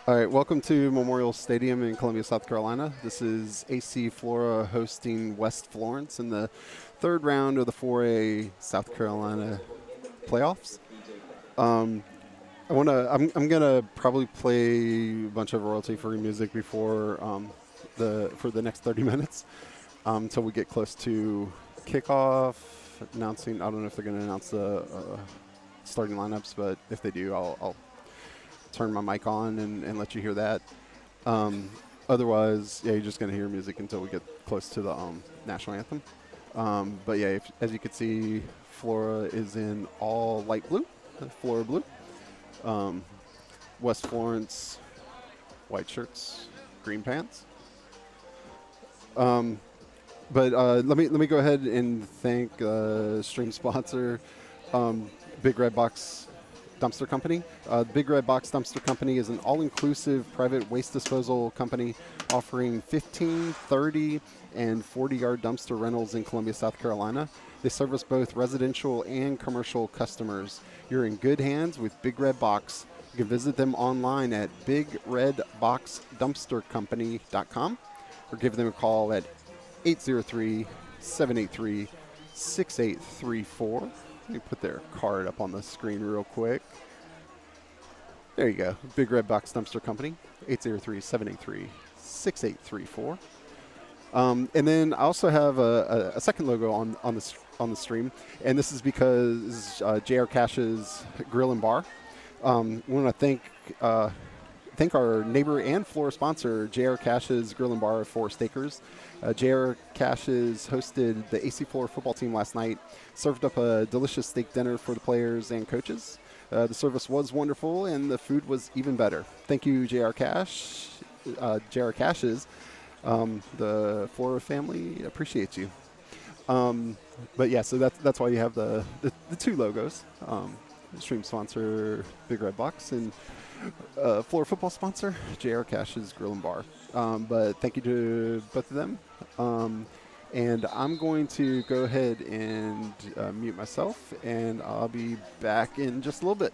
All right, welcome to Memorial Stadium in Columbia, South Carolina. This is AC Flora hosting West Florence in the third round of the 4A South Carolina playoffs. I'm gonna probably play a bunch of royalty-free music before for the next 30 minutes until we get close to kickoff. Announcing, I don't know if they're gonna announce the starting lineups, but if they do, I'll turn my mic on and let you hear that. Otherwise, yeah, you're just going to hear music until we get close to the national anthem. But yeah, as you can see, Flora is in all light blue, Flora blue. West Florence, white shirts, green pants. But let me go ahead and thank stream sponsor, Big Red Box Dumpster Company. Big Red Box Dumpster Company is an all-inclusive private waste disposal company offering 15, 30, and 40-yard dumpster rentals in Columbia, South Carolina. They service both residential and commercial customers. You're in good hands with Big Red Box. You can visit them online at bigredboxdumpstercompany.com or give them a call at 803-783-6834. Let me put their card up on the screen real quick. There you go. Big Red Box Dumpster Company, 803-783-6834. And then I also have a second logo on the stream, and this is because JR Cash's Grill and Bar. We want to thank our neighbor and Flora sponsor, JR Cash's Grill and Bar for Stakers. JR Cash's hosted the AC Flora football team last night, served up a delicious steak dinner for the players and coaches. The service was wonderful, and the food was even better. Thank you, JR Cash. JR Cash's. The Flora family appreciates you. But yeah, so that's why you have the two logos. Stream sponsor, Big Red Box, and Flora football sponsor, JR Cash's Grill and Bar. But thank you to both of them. And I'm going to go ahead and mute myself, and I'll be back in just a little bit.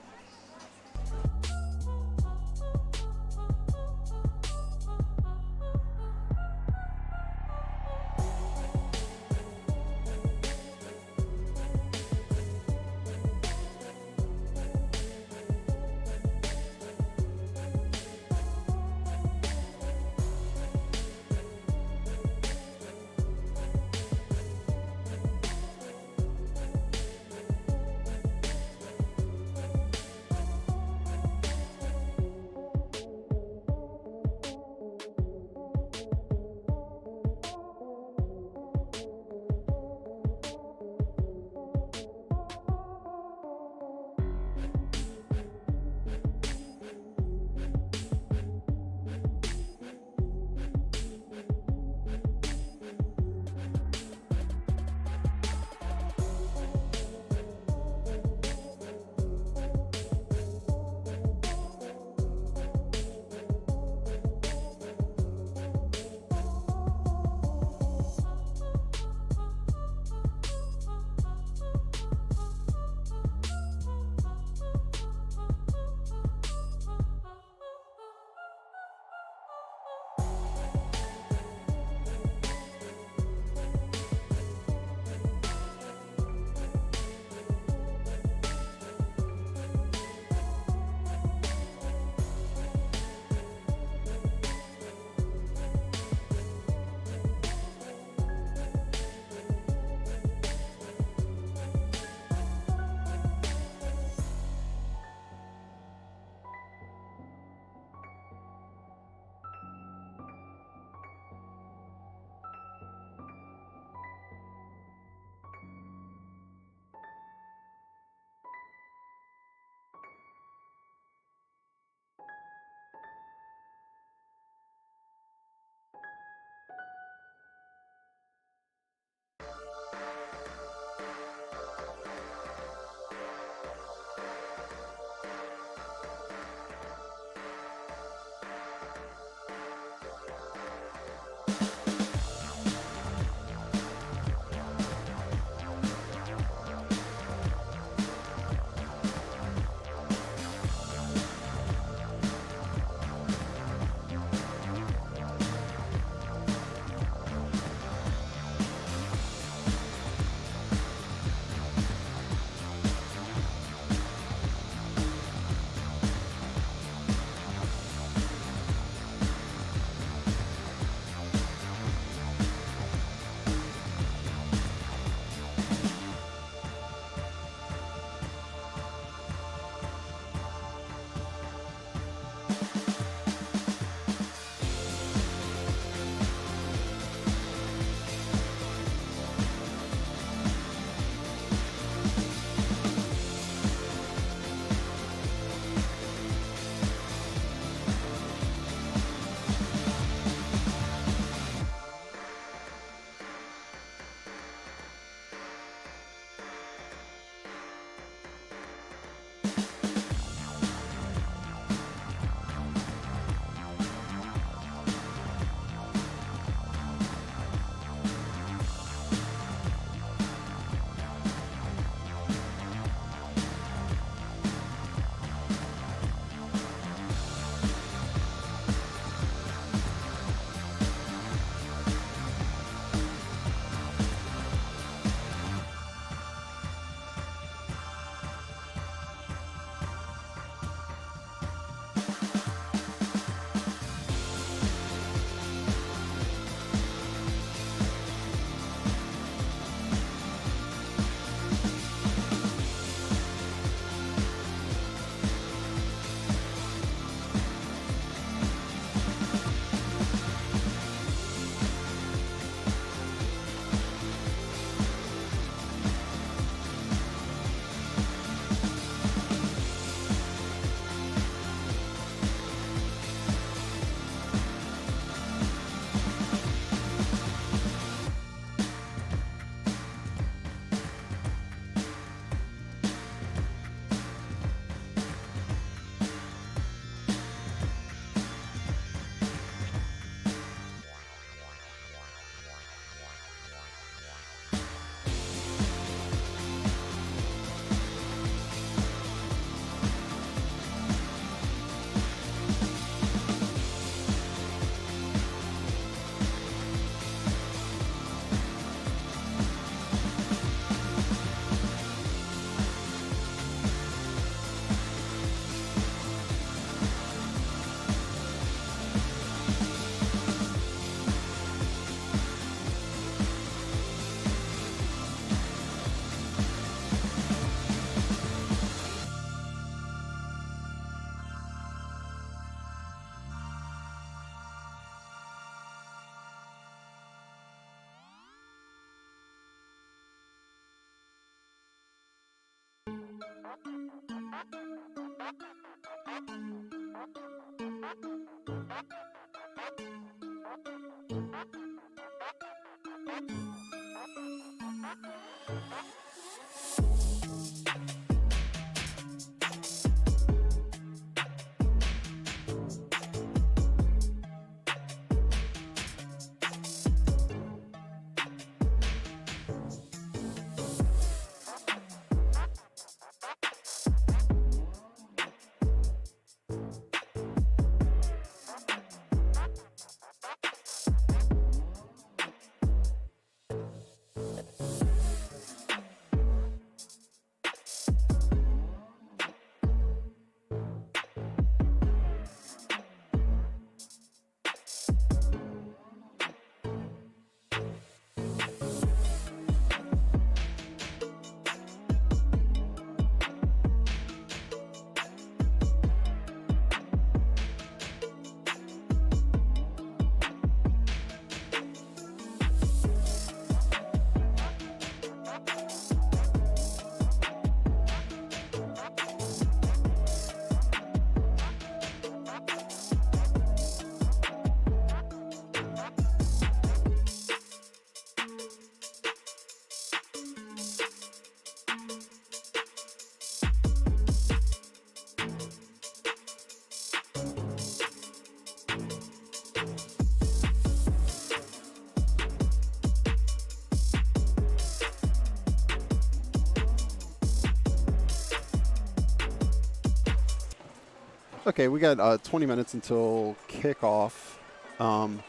Okay, we got 20 minutes until kickoff. And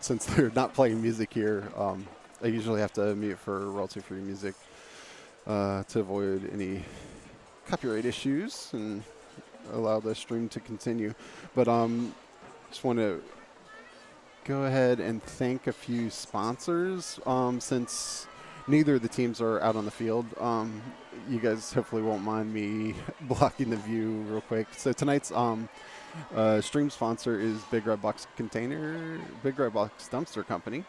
since they're not playing music here, I usually have to mute for royalty-free music to avoid any copyright issues and allow the stream to continue. But just want to go ahead and thank a few sponsors since neither of the teams are out on the field. You guys hopefully won't mind me blocking the view real quick. So tonight's stream sponsor is Big Red Box Dumpster Company.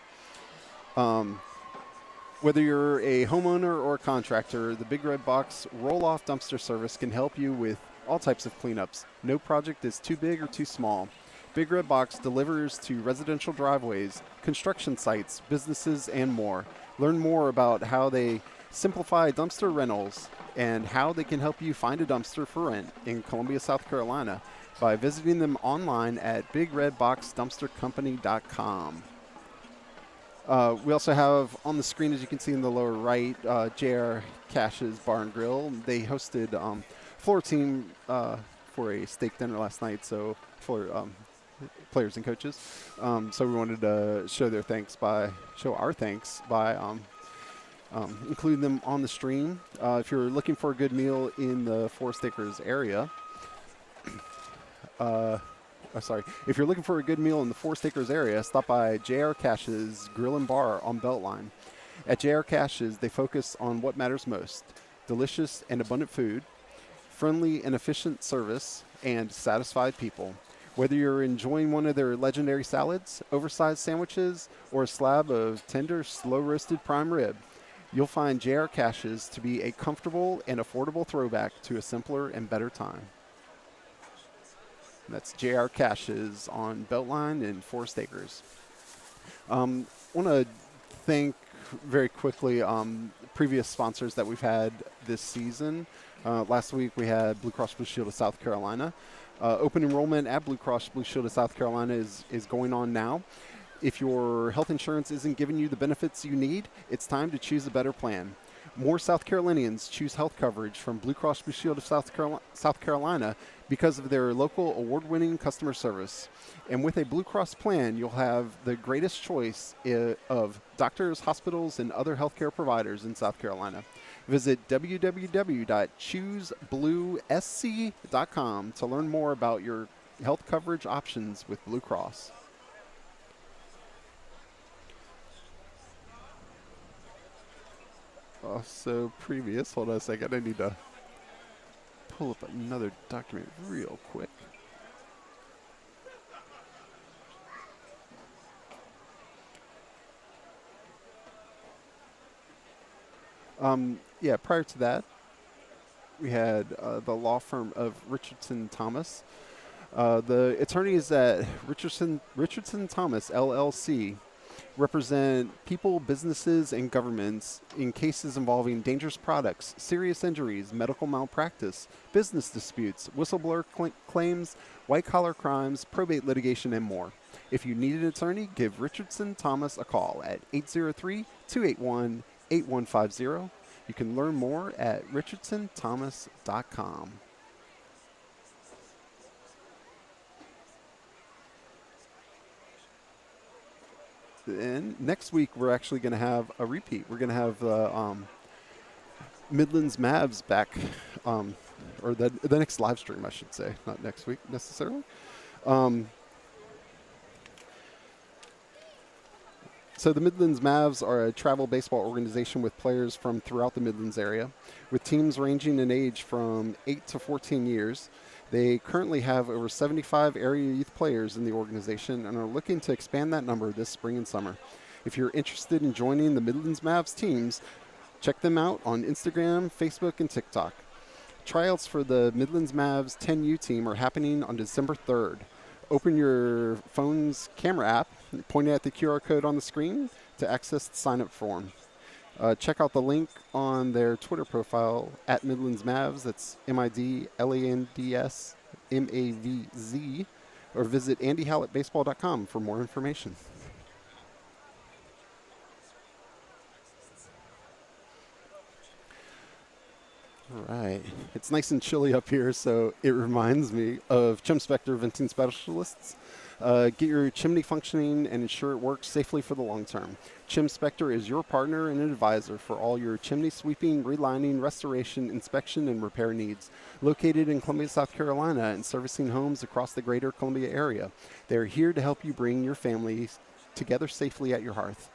Whether you're a homeowner or a contractor, the Big Red Box roll-off dumpster service can help you with all types of cleanups. No project is too big or too small. Big Red Box delivers to residential driveways, construction sites, businesses, and more. Learn more about how they simplify dumpster rentals and how they can help you find a dumpster for rent in Columbia, South Carolina by visiting them online at bigredboxdumpstercompany.com. We also have on the screen, as you can see in the lower right, J.R. Cash's Bar and Grill. They hosted Flora team for a steak dinner last night, so for players and coaches. So we wanted to show our thanks by including them on the stream. If you're looking for a good meal in the Forest Acres area, if you're looking for a good meal in the Forest Acres area, stop by J.R. Cash's Grill and Bar on Beltline. At J.R. Cash's, they focus on what matters most: delicious and abundant food, friendly and efficient service, and satisfied people. Whether you're enjoying one of their legendary salads, oversized sandwiches, or a slab of tender, slow-roasted prime rib, you'll find J.R. Cash's to be a comfortable and affordable throwback to a simpler and better time. That's J.R. Cash's on Beltline in Forest Acres. I want to thank very quickly previous sponsors that we've had this season. Last week we had Blue Cross Blue Shield of South Carolina. Open enrollment at Blue Cross Blue Shield of South Carolina is going on now. If your health insurance isn't giving you the benefits you need, it's time to choose a better plan. More South Carolinians choose health coverage from Blue Cross Blue Shield of South Carolina because of their local award-winning customer service. And with a Blue Cross plan, you'll have the greatest choice of doctors, hospitals, and other healthcare providers in South Carolina. Visit www.choosebluesc.com to learn more about your health coverage options with Blue Cross. Also previous, hold on a second, I need to pull up another document real quick. Yeah, prior to that, we had the law firm of Richardson Thomas. The attorneys at Richardson Thomas, LLC, represent people, businesses, and governments in cases involving dangerous products, serious injuries, medical malpractice, business disputes, whistleblower claims, white-collar crimes, probate litigation, and more. If you need an attorney, give Richardson Thomas a call at 803-281-8150. You can learn more at richardsonthomas.com. And next week, we're actually going to have a repeat. We're going to have the Midlands Mavs back, or the next live stream, I should say, not next week necessarily. So the Midlands Mavs are a travel baseball organization with players from throughout the Midlands area, with teams ranging in age from 8 to 14 years. They currently have over 75 area youth players in the organization and are looking to expand that number this spring and summer. If you're interested in joining the Midlands Mavs teams, check them out on Instagram, Facebook, and TikTok. Tryouts for the Midlands Mavs 10U team are happening on December 3rd. Open your phone's camera app, point it at the QR code on the screen to access the sign-up form. Check out the link on their Twitter profile at Midlands Mavs. That's MIDLANDSMAVZ, or visit andyhallettbaseball.com for more information. All right. It's nice and chilly up here, so it reminds me of Chim Spector Venting Specialists. Get your chimney functioning and ensure it works safely for the long term. Chim Spector is your partner and advisor for all your chimney sweeping, relining, restoration, inspection, and repair needs. Located in Columbia, South Carolina, and servicing homes across the greater Columbia area, they are here to help you bring your family together safely at your hearth.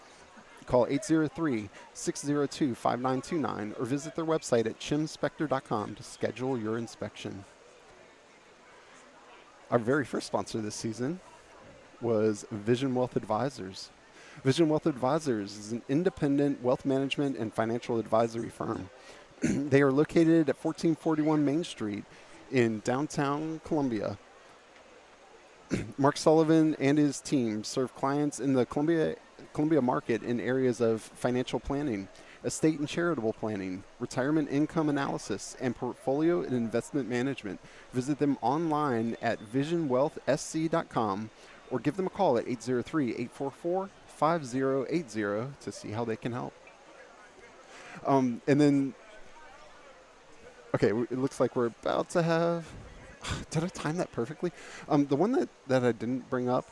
Call 803-602-5929 or visit their website at chimspector.com to schedule your inspection. Our very first sponsor this season was Vision Wealth Advisors. Vision Wealth Advisors is an independent wealth management and financial advisory firm. They are located at 1441 Main Street in downtown Columbia. Mark Sullivan and his team serve clients in the Columbia market in areas of financial planning, estate and charitable planning, retirement income analysis, and portfolio and investment management. Visit them online at visionwealthsc.com or give them a call at 803-844-5080 to see how they can help. And then, okay, it looks like we're about to have, did I time that perfectly? The one that I didn't bring up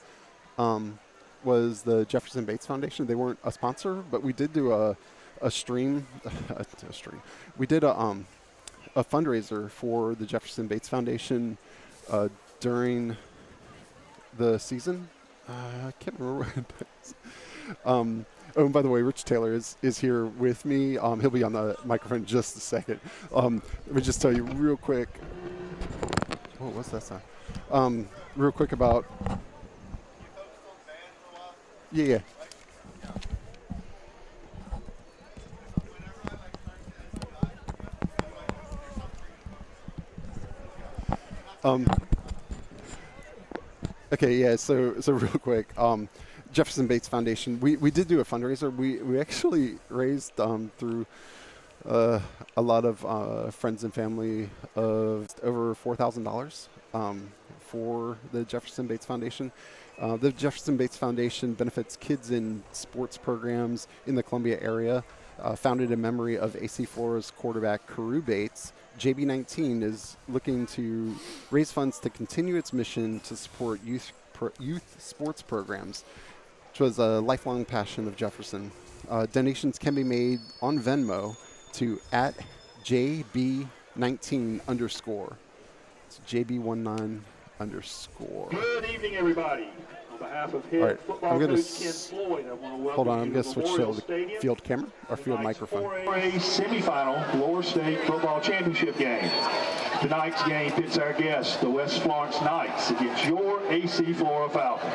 was the Jefferson Bates Foundation. They weren't a sponsor, but we did do a stream. We did a fundraiser for the Jefferson Bates Foundation during the season. I can't remember what it is. Oh, and by the way, Rich Taylor is here with me. He'll be on the microphone in just a second. Let me just tell you real quick. Oh, what's that sound? Real quick about. Yeah. Okay, yeah, so real quick, Jefferson Bates Foundation, we did do a fundraiser. We actually raised through a lot of friends and family of over $4,000 for the Jefferson Bates Foundation. The Jefferson Bates Foundation benefits kids in sports programs in the Columbia area. Founded in memory of AC Flora's quarterback Carew Bates, JB19 is looking to raise funds to continue its mission to support youth sports programs, which was a lifelong passion of Jefferson. Donations can be made on Venmo to @JB19_. It's JB19_. Good evening, everybody. On behalf of head football coach Ken Floyd, I want to welcome I'm you going to to switch to the field camera or field microphone. For a semifinal Lower State football championship game. Tonight's game pits our guests, the West Florence Knights, against your AC Flora Falcons.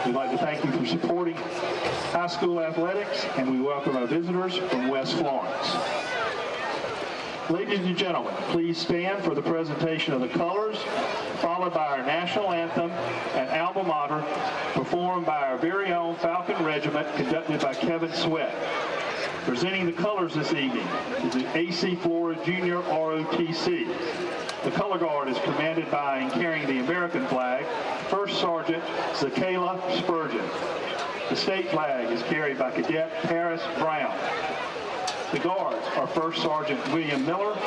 We'd like to thank you for supporting high school athletics, and we welcome our visitors from West Florence. Ladies and gentlemen, please stand for the presentation of the colors, followed by our national anthem and alma mater, performed by our very own Falcon Regiment, conducted by Kevin Sweat. Presenting the colors this evening is the AC Flora Junior ROTC. The color guard is commanded by and carrying the American flag, First Sergeant Zakayla Spurgeon. The state flag is carried by Cadet Paris Brown. The guards are First Sergeant William Miller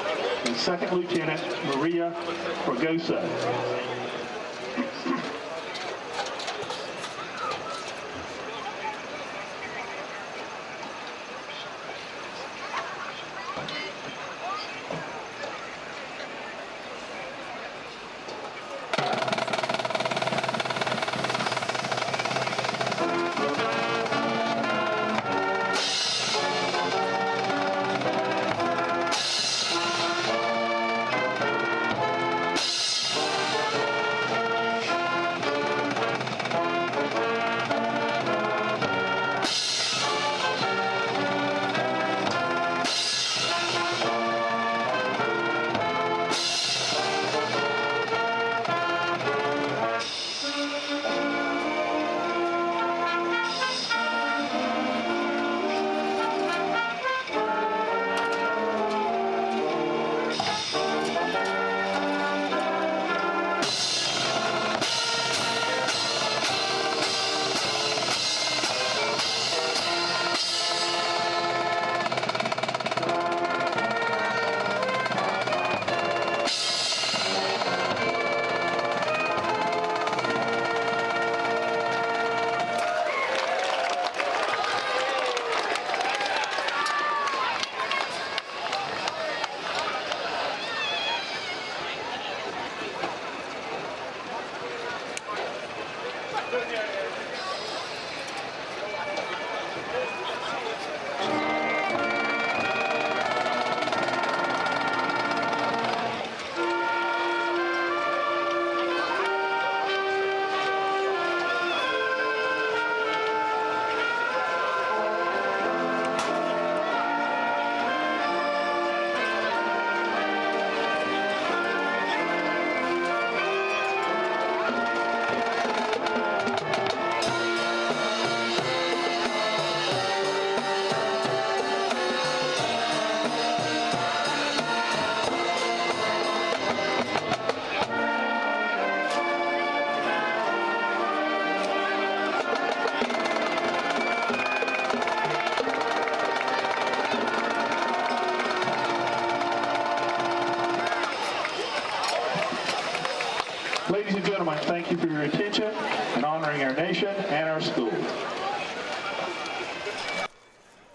and Second Lieutenant Maria Fragosa. Ladies and gentlemen, thank you for your attention in honoring our nation and our school.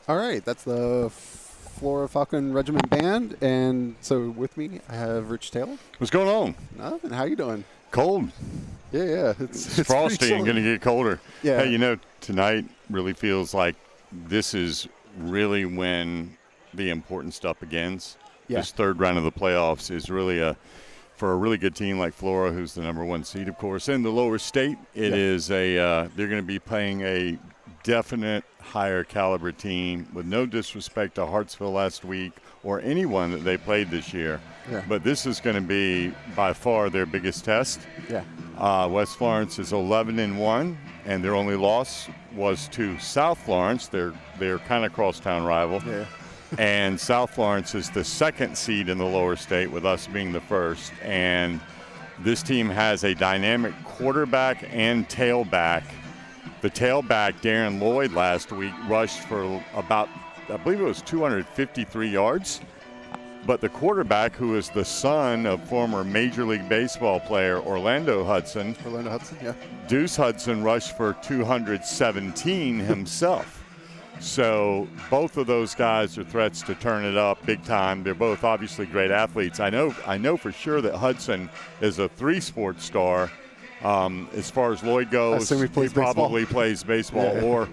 All right, that's the Flora Falcon Regiment Band, and so with me I have Rich Taylor. What's going on? Nothing. How you doing? Cold. Yeah. It's frosty and going to get colder. Yeah. Hey, tonight really feels like this is really when the important stuff begins. Yeah. This third round of the playoffs is really for a really good team like Flora, who's the number one seed, of course, in the lower state. It is they're going to be playing a definite higher caliber team, with no disrespect to Hartsville last week or anyone that they played this year. Yeah. But this is going to be by far their biggest test. Yeah. West Florence is 11-1, and their only loss was to South Florence. They're kind of crosstown rival. Yeah. And South Florence is the second seed in the lower state, with us being the first. And this team has a dynamic quarterback and tailback. The tailback, Darren Lloyd, last week rushed for about, I believe it was 253 yards. But the quarterback, who is the son of former Major League Baseball player Orlando Hudson, Yeah. Deuce Hudson, rushed for 217 himself. So both of those guys are threats to turn it up big time. They're both obviously great athletes. I know for sure that Hudson is a three-sport star. As far as Lloyd goes, he probably plays baseball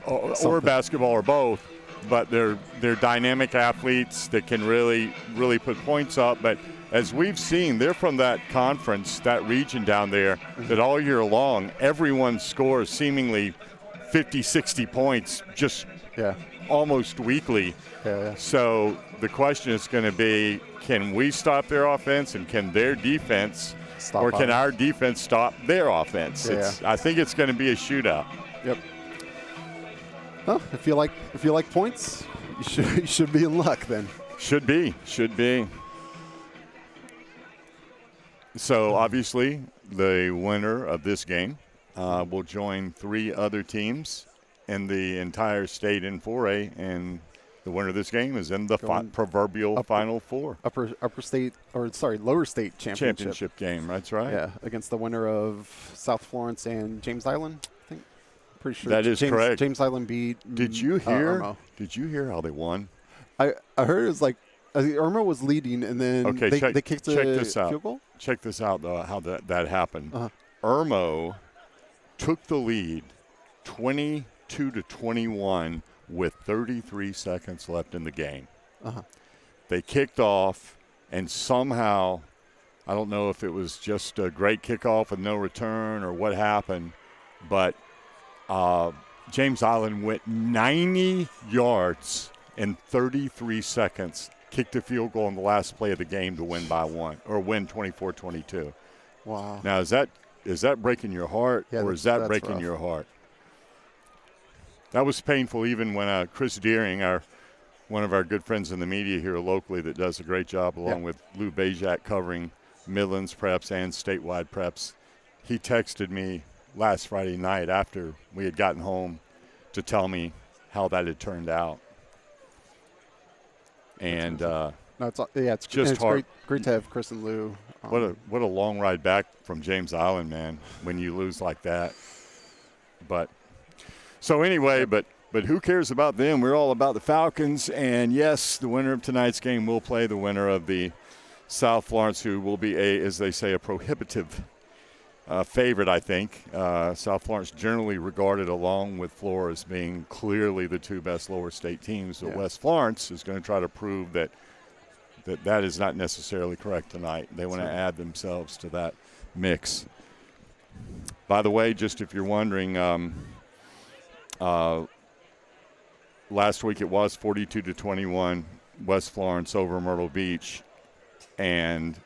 or basketball or both. But they're dynamic athletes that can really put points up. But as we've seen, they're from that conference, that region down there, that all year long everyone scores seemingly 50, 60 points just almost weekly. Yeah. So the question is going to be, can we stop their offense, and can their defense, or can our defense stop their offense? Yeah. I think it's going to be a shootout. Yep. Well, if you like points, you should be in luck then. Should be. So obviously, the winner of this game will join 3 other teams in the entire state in 4A, and the winner of this game is in the proverbial Final Four. Lower state championship game. That's right. Yeah, against the winner of South Florence and James Island. I think. Pretty sure that is correct. James Island beat. Did you hear? Irmo. Did you hear how they won? I heard it was like Irmo was leading, and then they kicked a field goal. Check this out, though, how that happened. Uh-huh. Irmo took the lead 22-21 with 33 seconds left in the game. Uh-huh. They kicked off, and somehow, I don't know if it was just a great kickoff with no return or what happened, but James Island went 90 yards in 33 seconds, kicked a field goal in the last play of the game to win by 1, or win 24-22. Wow. Now, is that breaking your heart, or is that breaking rough. your heart? That was painful even when Chris Deering, one of our good friends in the media here locally that does a great job, along with Lou Bajak covering Midlands preps and statewide preps, he texted me last Friday night after we had gotten home to tell me how that had turned out. And it's just hard. Great to have Chris and Lou. What a long ride back from James Island, man, when you lose like that. But so anyway, but who cares about them? We're all about the Falcons, and yes, the winner of tonight's game will play the winner of the South Florence, who will be as they say, a prohibitive favorite, I think. South Florence generally regarded, along with Flora, as being clearly the 2 best lower state teams. But West Florence is going to try to prove that is not necessarily correct tonight. They want to add themselves to that mix. By the way, just if you're wondering, last week it was 42-21 West Florence over Myrtle Beach, and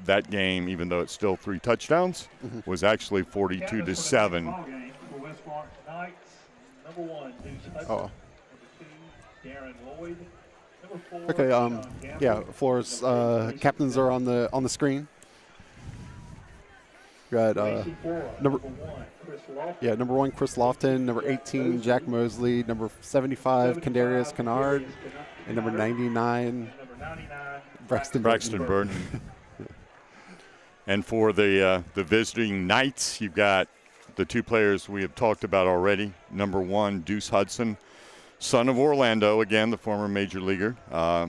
that game, even though it's still 3 touchdowns, was actually 42-7. Okay. Flora's captains are on the screen. We got number 1 Chris Lofton, number 18 Jack Mosley, number 75 Kendarius Kennard, and number 99 Braxton Burton. And for the visiting Knights, you've got the 2 players we have talked about already. Number 1, Deuce Hudson, son of Orlando, again, the former major leaguer.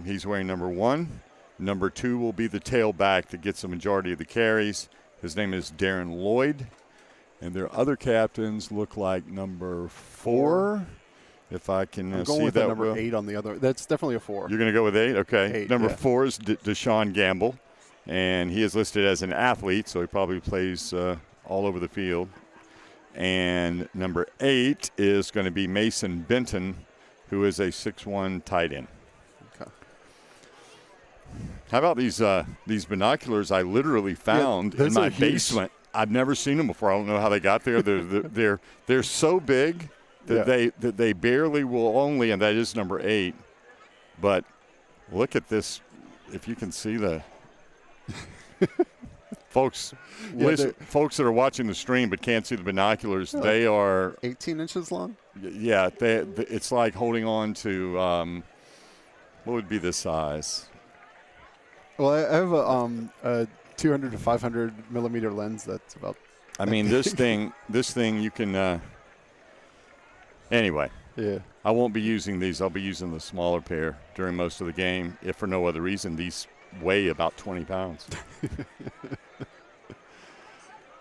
He's wearing number 1. Number 2 will be the tailback that gets the majority of the carries. His name is Darren Lloyd. And their other captains look like number 4. If I can I'm going see with that. Number 8 on the other. That's definitely a 4. You're going to go with 8? Okay. 8, number 4 is Deshaun Gamble. And he is listed as an athlete, so he probably plays all over the field. And number 8 is going to be Mason Benton, who is a 6'1" tight end. Okay. How about these binoculars I literally found in my basement? I've never seen them before. I don't know how they got there. They're so big that they barely will only, and that is number 8. But look at this. If you can see the folks that are watching the stream but can't see the binoculars, they are 18 inches long. Yeah, it's like holding on to what would be the size? Well, I have a 200 to 500 millimeter lens. That's about. I mean, this thing you can. Anyway. Yeah. I won't be using these. I'll be using the smaller pair during most of the game, if for no other reason. These weigh about 20 pounds.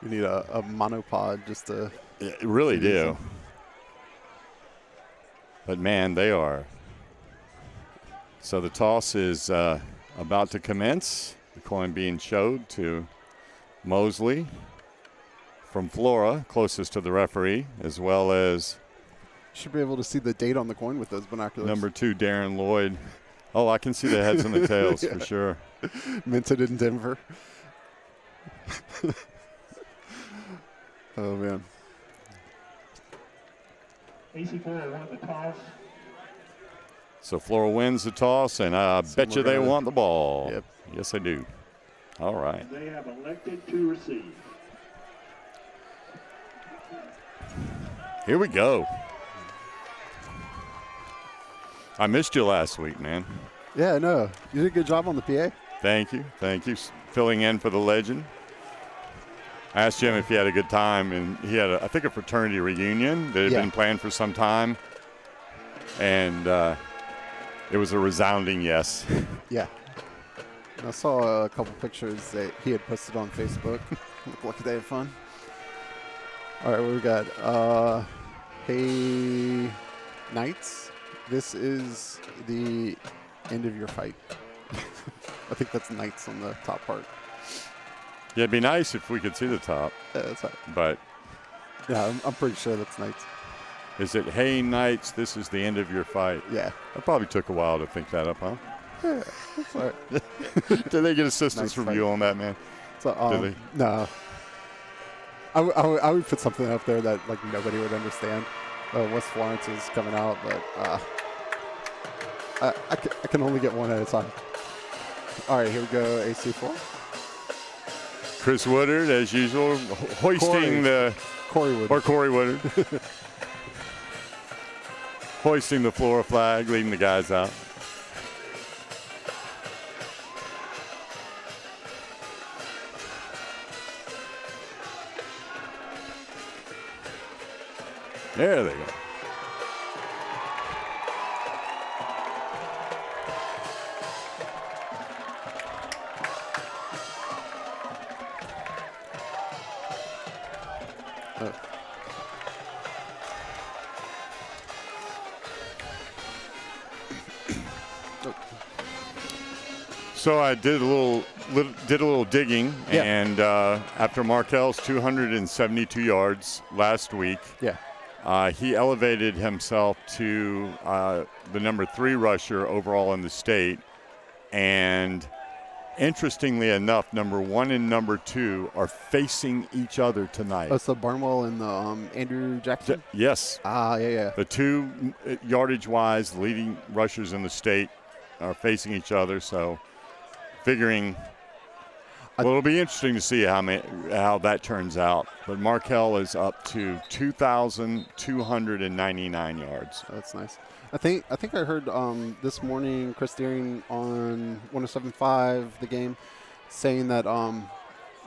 You need a monopod just to. You really do. But, man, they are. So the toss is about to commence. The coin being showed to Mosley from Flora, closest to the referee, as well as Should be able to see the date on the coin with those binoculars. Number 2, Darren Lloyd. Oh, I can see the heads and the tails for sure. Minted in Denver. Oh, man. AC Flora won the toss. So Flora wins the toss, and I bet you they want the ball. Yep. Yes, they do. All right. They have elected to receive. Here we go. I missed you last week, man. Yeah, no. You did a good job on the PA. Thank you. Thank you. Filling in for the legend. I asked Jim if he had a good time, and he had, I think, a fraternity reunion that had been planned for some time. And it was a resounding yes. Yeah. I saw a couple pictures that he had posted on Facebook. Looked like they had fun. All right, what we got? Hey, Knights. This is the end of your fight. I think that's Knights on the top part. Yeah, it'd be nice if we could see the top. Yeah, that's right. But yeah, I'm pretty sure that's Knights. Is it, hey, Knights, this is the end of your fight? Yeah. That probably took a while to think that up, huh? Yeah, that's all right. Did they get assistance Nice from fight. you on that, man? So, Did they? No. I would put something up there that like nobody would understand. West Florence is coming out, but I can only get one at a time. All right, here we go, AC4. Chris Woodard, as usual, hoisting Corey Wood. or Corey Woodard. Hoisting the Flora flag, leading the guys out. There they go. So I did a little digging, and after Markel's 272 yards last week, he elevated himself to the number 3 rusher overall in the state. And interestingly enough, number 1 and number 2 are facing each other tonight. Oh, so Barnwell and Andrew Jackson? Yes. Yeah. The 2 yardage-wise leading rushers in the state are facing each other, so figuring it'll be interesting to see how that turns out. But Markel is up to 2,299 yards. That's nice. I think I heard this morning Chris Deering on 107.5 The Game saying that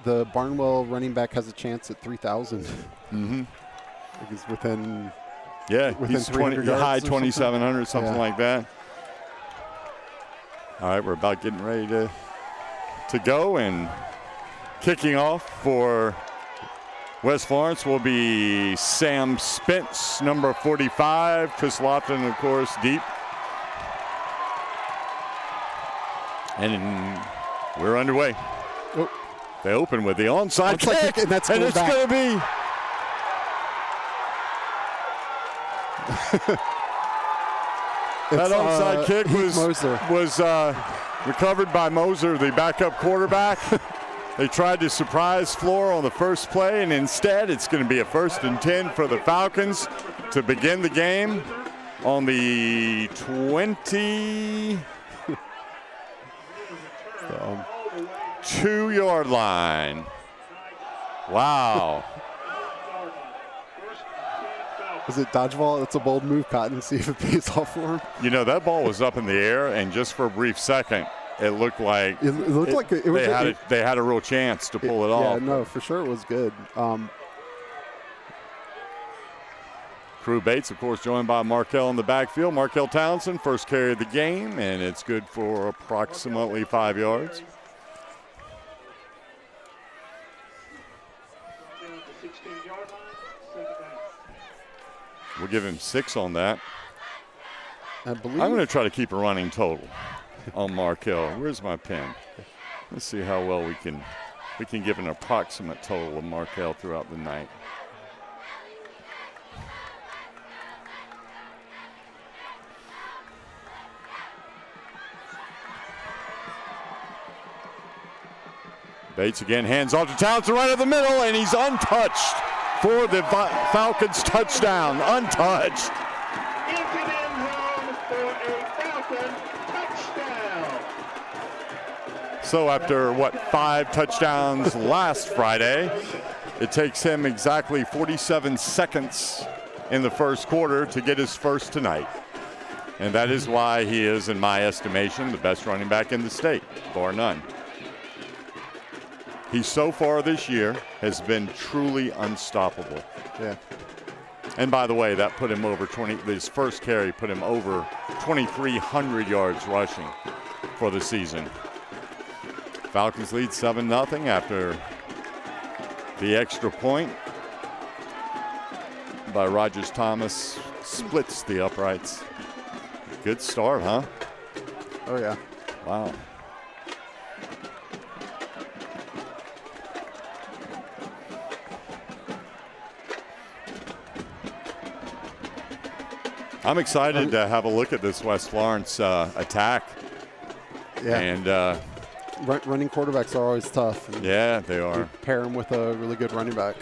the Barnwell running back has a chance at 3,000. Mm-hmm. Like he's within he's 20, high 2,700, something like that. All right, we're about getting ready to go, and kicking off for West Florence will be Sam Spence, number 45. Chris Lofton, of course, deep. And we're underway. Oh. They open with the onside kick, and that's and it's going to be that onside kick was recovered by Moser, the backup quarterback. They tried to surprise Flora on the first play, and instead it's going to be a 1st and 10 for the Falcons to begin the game on the 22-yard line. Wow. Is it dodgeball? That's a bold move, Cotton. See if it pays off for him. You know, that ball was up in the air, and just for a brief second, it looked like they had a real chance to pull it off. Yeah, no, for sure it was good. Crew Bates, of course, joined by Markel in the backfield. Markel Townsend, first carry of the game, and it's good for approximately 5 yards. We'll give him 6 on that. I'm going to try to keep a running total on Markel. Where's my pen? Let's see how well we can give an approximate total of Markel throughout the night. Bates again, hands off to Townsend right in the middle, and he's untouched for the Falcons touchdown. Untouched. Into the end zone for a Falcon touchdown. So after, 5 touchdowns last Friday, it takes him exactly 47 seconds in the first quarter to get his first tonight. And that is why he is, in my estimation, the best running back in the state, bar none. He so far this year has been truly unstoppable. Yeah. And by the way, that put him over his first carry put him over 2,300 yards rushing for the season. Falcons lead 7-0 after the extra point by Rogers Thomas splits the uprights. Good start, huh? Oh, yeah. Wow. I'm excited to have a look at this West Florence attack. Yeah. And running quarterbacks are always tough. And yeah, they are. you pair them with a really good running back.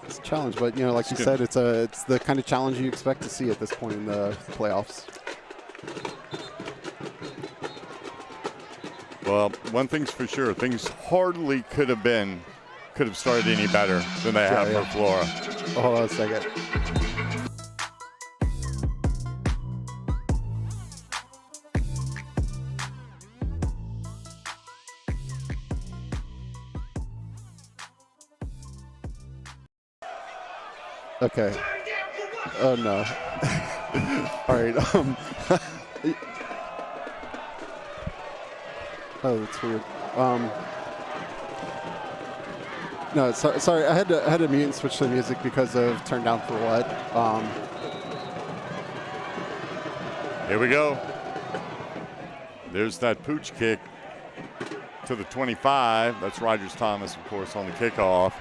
It's a challenge, but like you said, it's the kind of challenge you expect to see at this point in the playoffs. Well, one thing's for sure, things hardly could have started any better than they have for Flora. Hold on a second. Okay. Oh no. All right. Oh, that's weird. No, sorry. I had to mute and switch the music because of Turn Down for What. Here we go. There's that pooch kick to the 25. That's Rogers Thomas, of course, on the kickoff.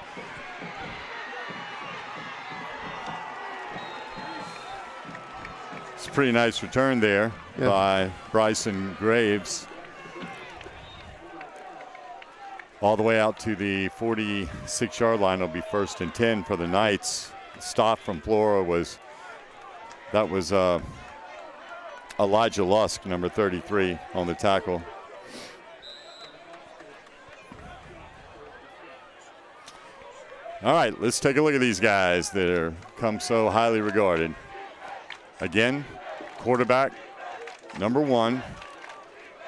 It's a pretty nice return there by Bryson Graves. All the way out to the 46-yard line. Will be 1st and 10 for the Knights. Stop from Flora was Elijah Lusk, number 33, on the tackle. All right, let's take a look at these guys that are come so highly regarded. Again, quarterback number 1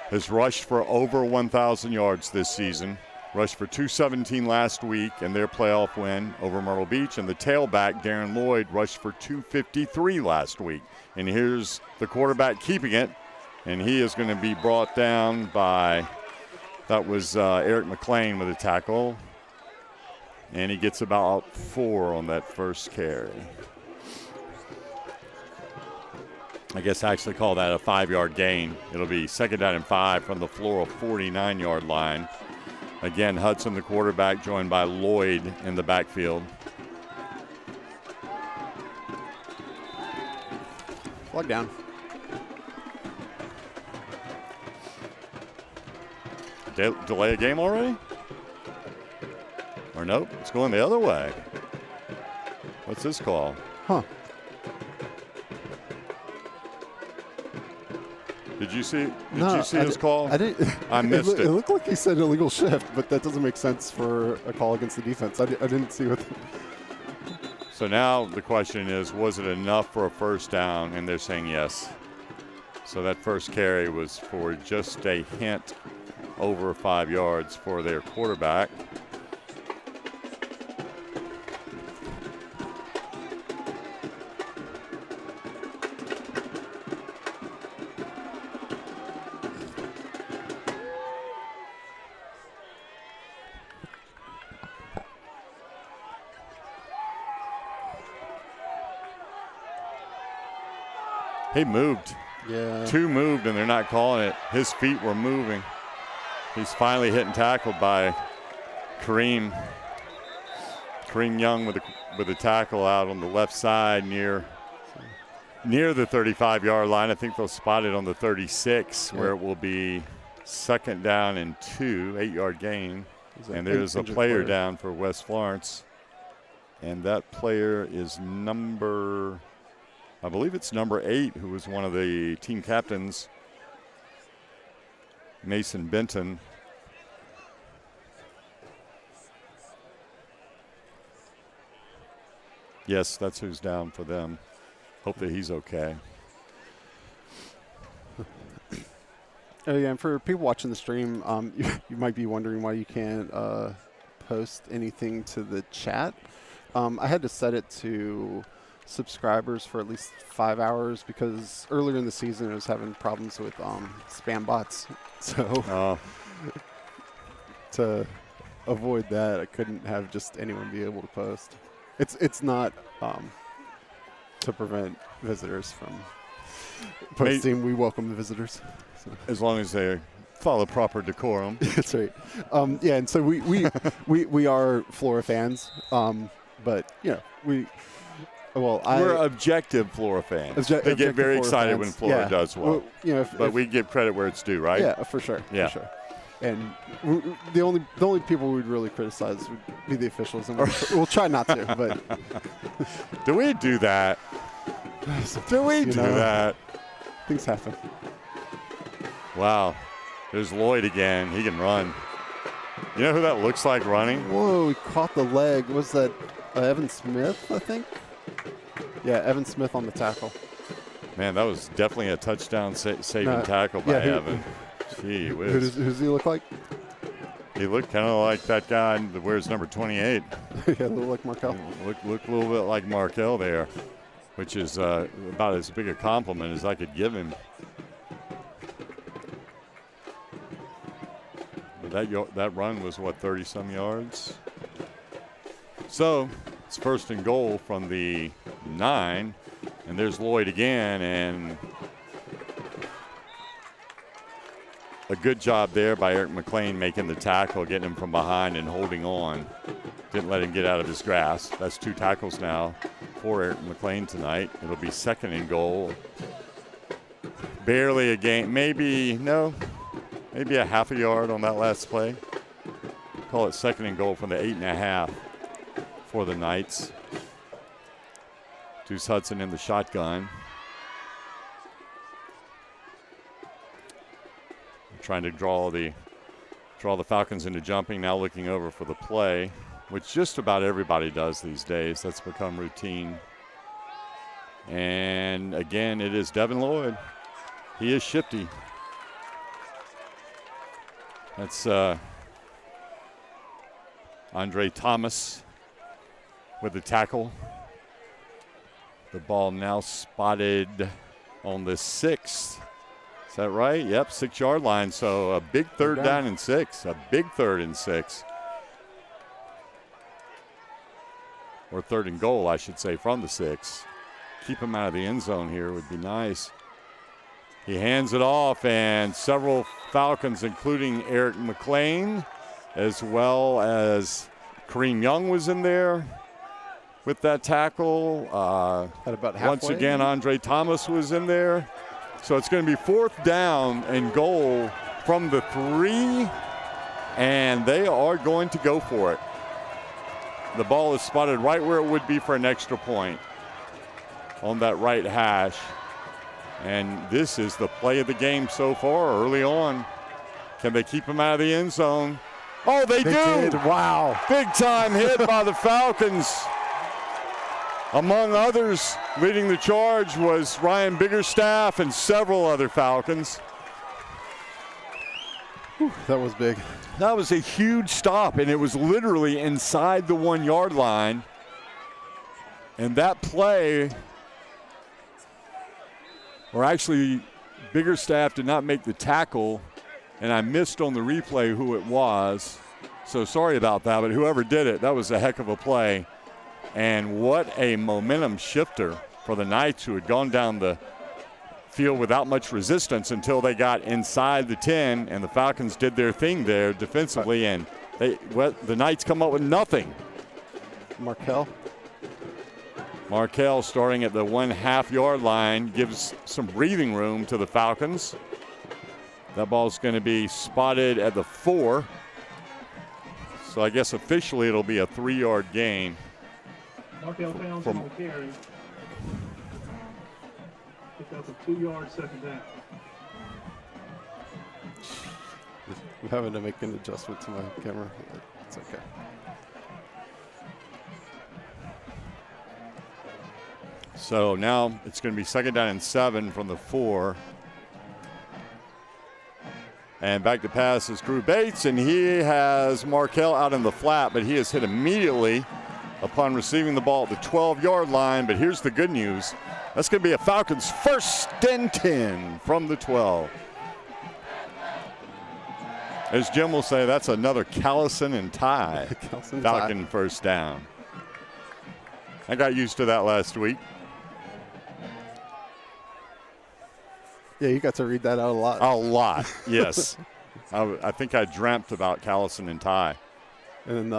has rushed for over 1,000 yards this season. Rushed for 217 last week in their playoff win over Myrtle Beach. And the tailback, Darren Lloyd, rushed for 253 last week. And here's the quarterback keeping it. And he is going to be brought down by, that was Eric McLean with a tackle. And he gets about 4 on that first carry. I guess I actually call that a 5-yard gain. It'll be 2nd down and 5 from the Flora 49-yard line. Again, Hudson, the quarterback, joined by Lloyd in the backfield. Plug down. Delay a game already? Or nope, it's going the other way. What's this call? Huh. Did you see this call? I didn't. I missed it. It looked like he said illegal shift, but that doesn't make sense for a call against the defense. I didn't see what. So now the question is, was it enough for a 1st down? And they're saying yes. So that first carry was for just a hint over 5 yards for their quarterback. He moved. Yeah. 2 moved, and they're not calling it. His feet were moving. He's finally hit and tackled by Kareem Young with a tackle out on the left side near near the 35-yard line. I think they'll spot it on the 36, where it will be second down and 2, 8-yard gain. And there's a player down for West Florence. And that player is I believe it's number 8, who was one of the team captains, Mason Benton. Yes, that's who's down for them. Hope that he's okay. Oh, yeah, and for people watching the stream, you might be wondering why you can't post anything to the chat. I had to set it to subscribers for at least 5 hours because earlier in the season I was having problems with spam bots. So to avoid that, I couldn't have just anyone be able to post. It's not to prevent visitors from posting. We welcome the visitors. So. As long as they follow proper decorum. That's right. Yeah, and so we are Flora fans, but we're objective Flora fans. They get very excited when Flora does well. But we give credit where it's due, right? Yeah, for sure. Yeah. For sure. And the only people we'd really criticize would be the officials, and we'll try not to. But do we do that? Do we do that? Things happen. Wow. There's Lloyd again. He can run. You know who that looks like running? Whoa, he caught the leg. Was that Evan Smith, I think? Yeah, Evan Smith on the tackle. Man, that was definitely a touchdown saving tackle by Evan. Gee whiz. Who does he look like? He looked kind of like that guy that wears number 28. Yeah, a little like Markel. Look a little bit like Markel there, which is about as big a compliment as I could give him. But that run was, 30-some yards? So it's first and goal from the 9, and there's Lloyd again, and a good job there by Eric McLean making the tackle, getting him from behind and holding on. Didn't let him get out of his grasp. That's 2 tackles now for Eric McLean tonight. It'll be second and goal. Barely a gain, maybe a half a yard on that last play. Call it second and goal from the 8.5 for the Knights. Deuce Hudson in the shotgun. Trying to draw the Falcons into jumping, now looking over for the play, which just about everybody does these days. That's become routine. And again, it is Devin Lloyd. He is shifty. That's Andre Thomas with the tackle. The ball now spotted on the 6th. Is that right? Yep, 6-yard line. So a big third down and 6. A big third and 6. Or third and goal, I should say, from the 6. Keep him out of the end zone here would be nice. He hands it off, and several Falcons, including Eric McLean, as well as Kareem Young was in there with that tackle. At about halfway. Once again, Andre Thomas was in there. So it's going to be 4th down and goal from the 3, and they are going to go for it. The ball is spotted right where it would be for an extra point on that right hash. And this is the play of the game so far early on. Can they keep him out of the end zone? Oh, they do. Did. Wow. Big time hit by the Falcons. Among others, leading the charge was Ryan Biggerstaff and several other Falcons. Whew, that was big. That was a huge stop, and it was literally inside the 1-yard line. And that play, or actually, Biggerstaff did not make the tackle, and I missed on the replay who it was. So sorry about that, but whoever did it, that was a heck of a play. And what a momentum shifter for the Knights, who had gone down the field without much resistance until they got inside the 10, and the Falcons did their thing there defensively, and the Knights come up with nothing. Markel. Markel starting at the 1/2 yard line gives some breathing room to the Falcons. That ball's going to be spotted at the 4. So I guess officially it'll be a 3-yard gain. Markel Townsend on the carry. Picked up a 2-yard second down. I'm having to make an adjustment to my camera. It's okay. So now it's going to be 2nd down and 7 from the 4. And back to pass is Crew Bates, and he has Markel out in the flat, but he is hit immediately upon receiving the ball at the 12-yard line. But here's the good news. That's going to be a Falcons 1st and 10 from the 12. As Jim will say, that's another Callison and Ty Falcon tie. 1st down. I got used to that last week. Yeah, you got to read that out a lot. A lot, yes. I think I dreamt about Callison and Ty. And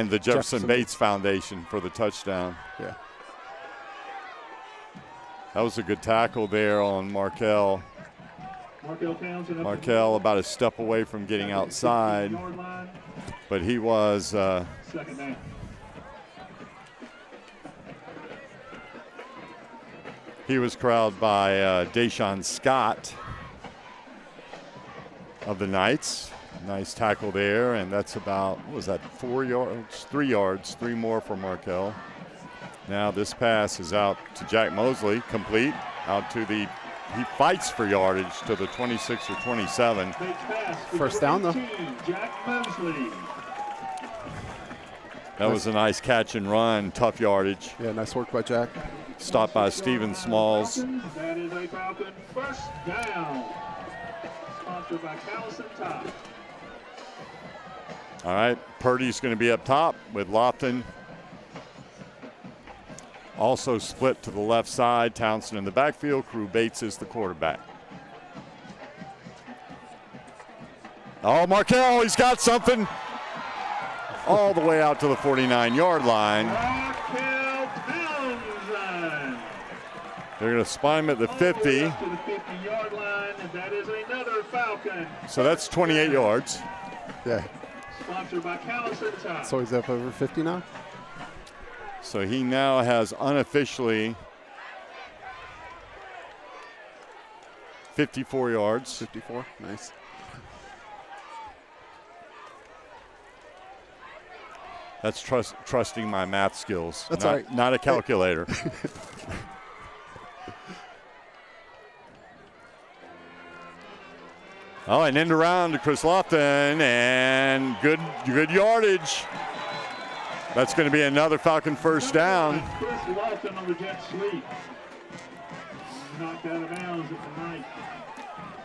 the Jefferson Bates Foundation for the touchdown. Yeah. That was a good tackle there on Markel. Markel about a step away from getting outside, but he was corralled by Deshaun Scott of the Knights. Nice tackle there, and that's about, what was that, 4 yards? 3 yards, 3 more for Markel. Now this pass is out to Jack Mosley, complete, out to the, he fights for yardage to the 26 or 27. 1st down, though. Jack Mosley. That was a nice catch and run, tough yardage. Yeah, nice work by Jack. Stopped by Stephen Smalls. That is a Falcon 1st down. Sponsored by Callison Ty. All right, Purdy's going to be up top with Lofton. Also split to the left side. Townsend in the backfield. Crew Bates is the quarterback. Oh, Markel, he's got something. All the way out to the 49-yard line. They're going to spy him at the 50. To the 50-yard line, and that is another Falcon. So that's 28 yards. Yeah. Sponsored by Callison Ty. So he's up over 50 now? So he now has unofficially 54 yards. 54, nice. That's trusting my math skills. That's all right. Not a calculator. Oh, and end around to Chris Lofton, and good yardage. That's going to be another Falcon 1st down. Chris Lofton on the jet sweep. Knocked out of bounds at the night.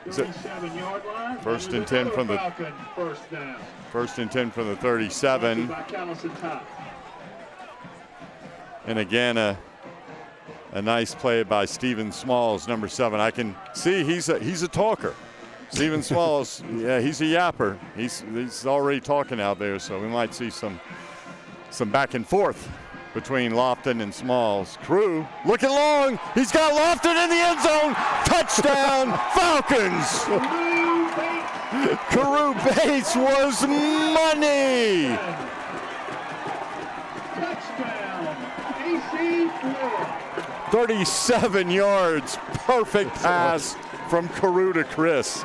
37-yard line. 1st and 10 from the Falcon 1st down. 1st and 10 from the 37. By Callison Ty. And again, a nice play by Stephen Smalls, number 7. I can see he's a talker. Stephen Smalls, yeah, he's a yapper. He's already talking out there, so we might see some back and forth between Lofton and Smalls. Crew looking long. He's got Lofton in the end zone. Touchdown, Falcons. Carew Bates was money. Touchdown, AC Flora. 37 yards. Perfect pass from Carew to Chris.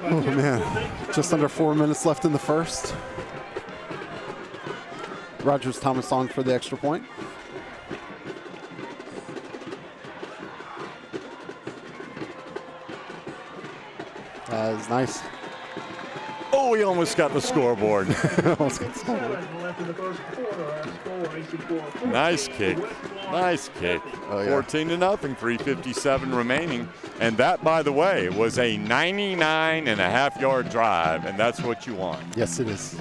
Oh, man. Just under 4 minutes left in the 1st. Rogers Thomas on for the extra point. That is nice. Oh, he almost got the scoreboard. Almost got the scoreboard. Nice kick. Nice kick. Oh, yeah. 14-0, 3:57 remaining. And that, by the way, was a 99.5-yard drive, and that's what you want. Yes, it is.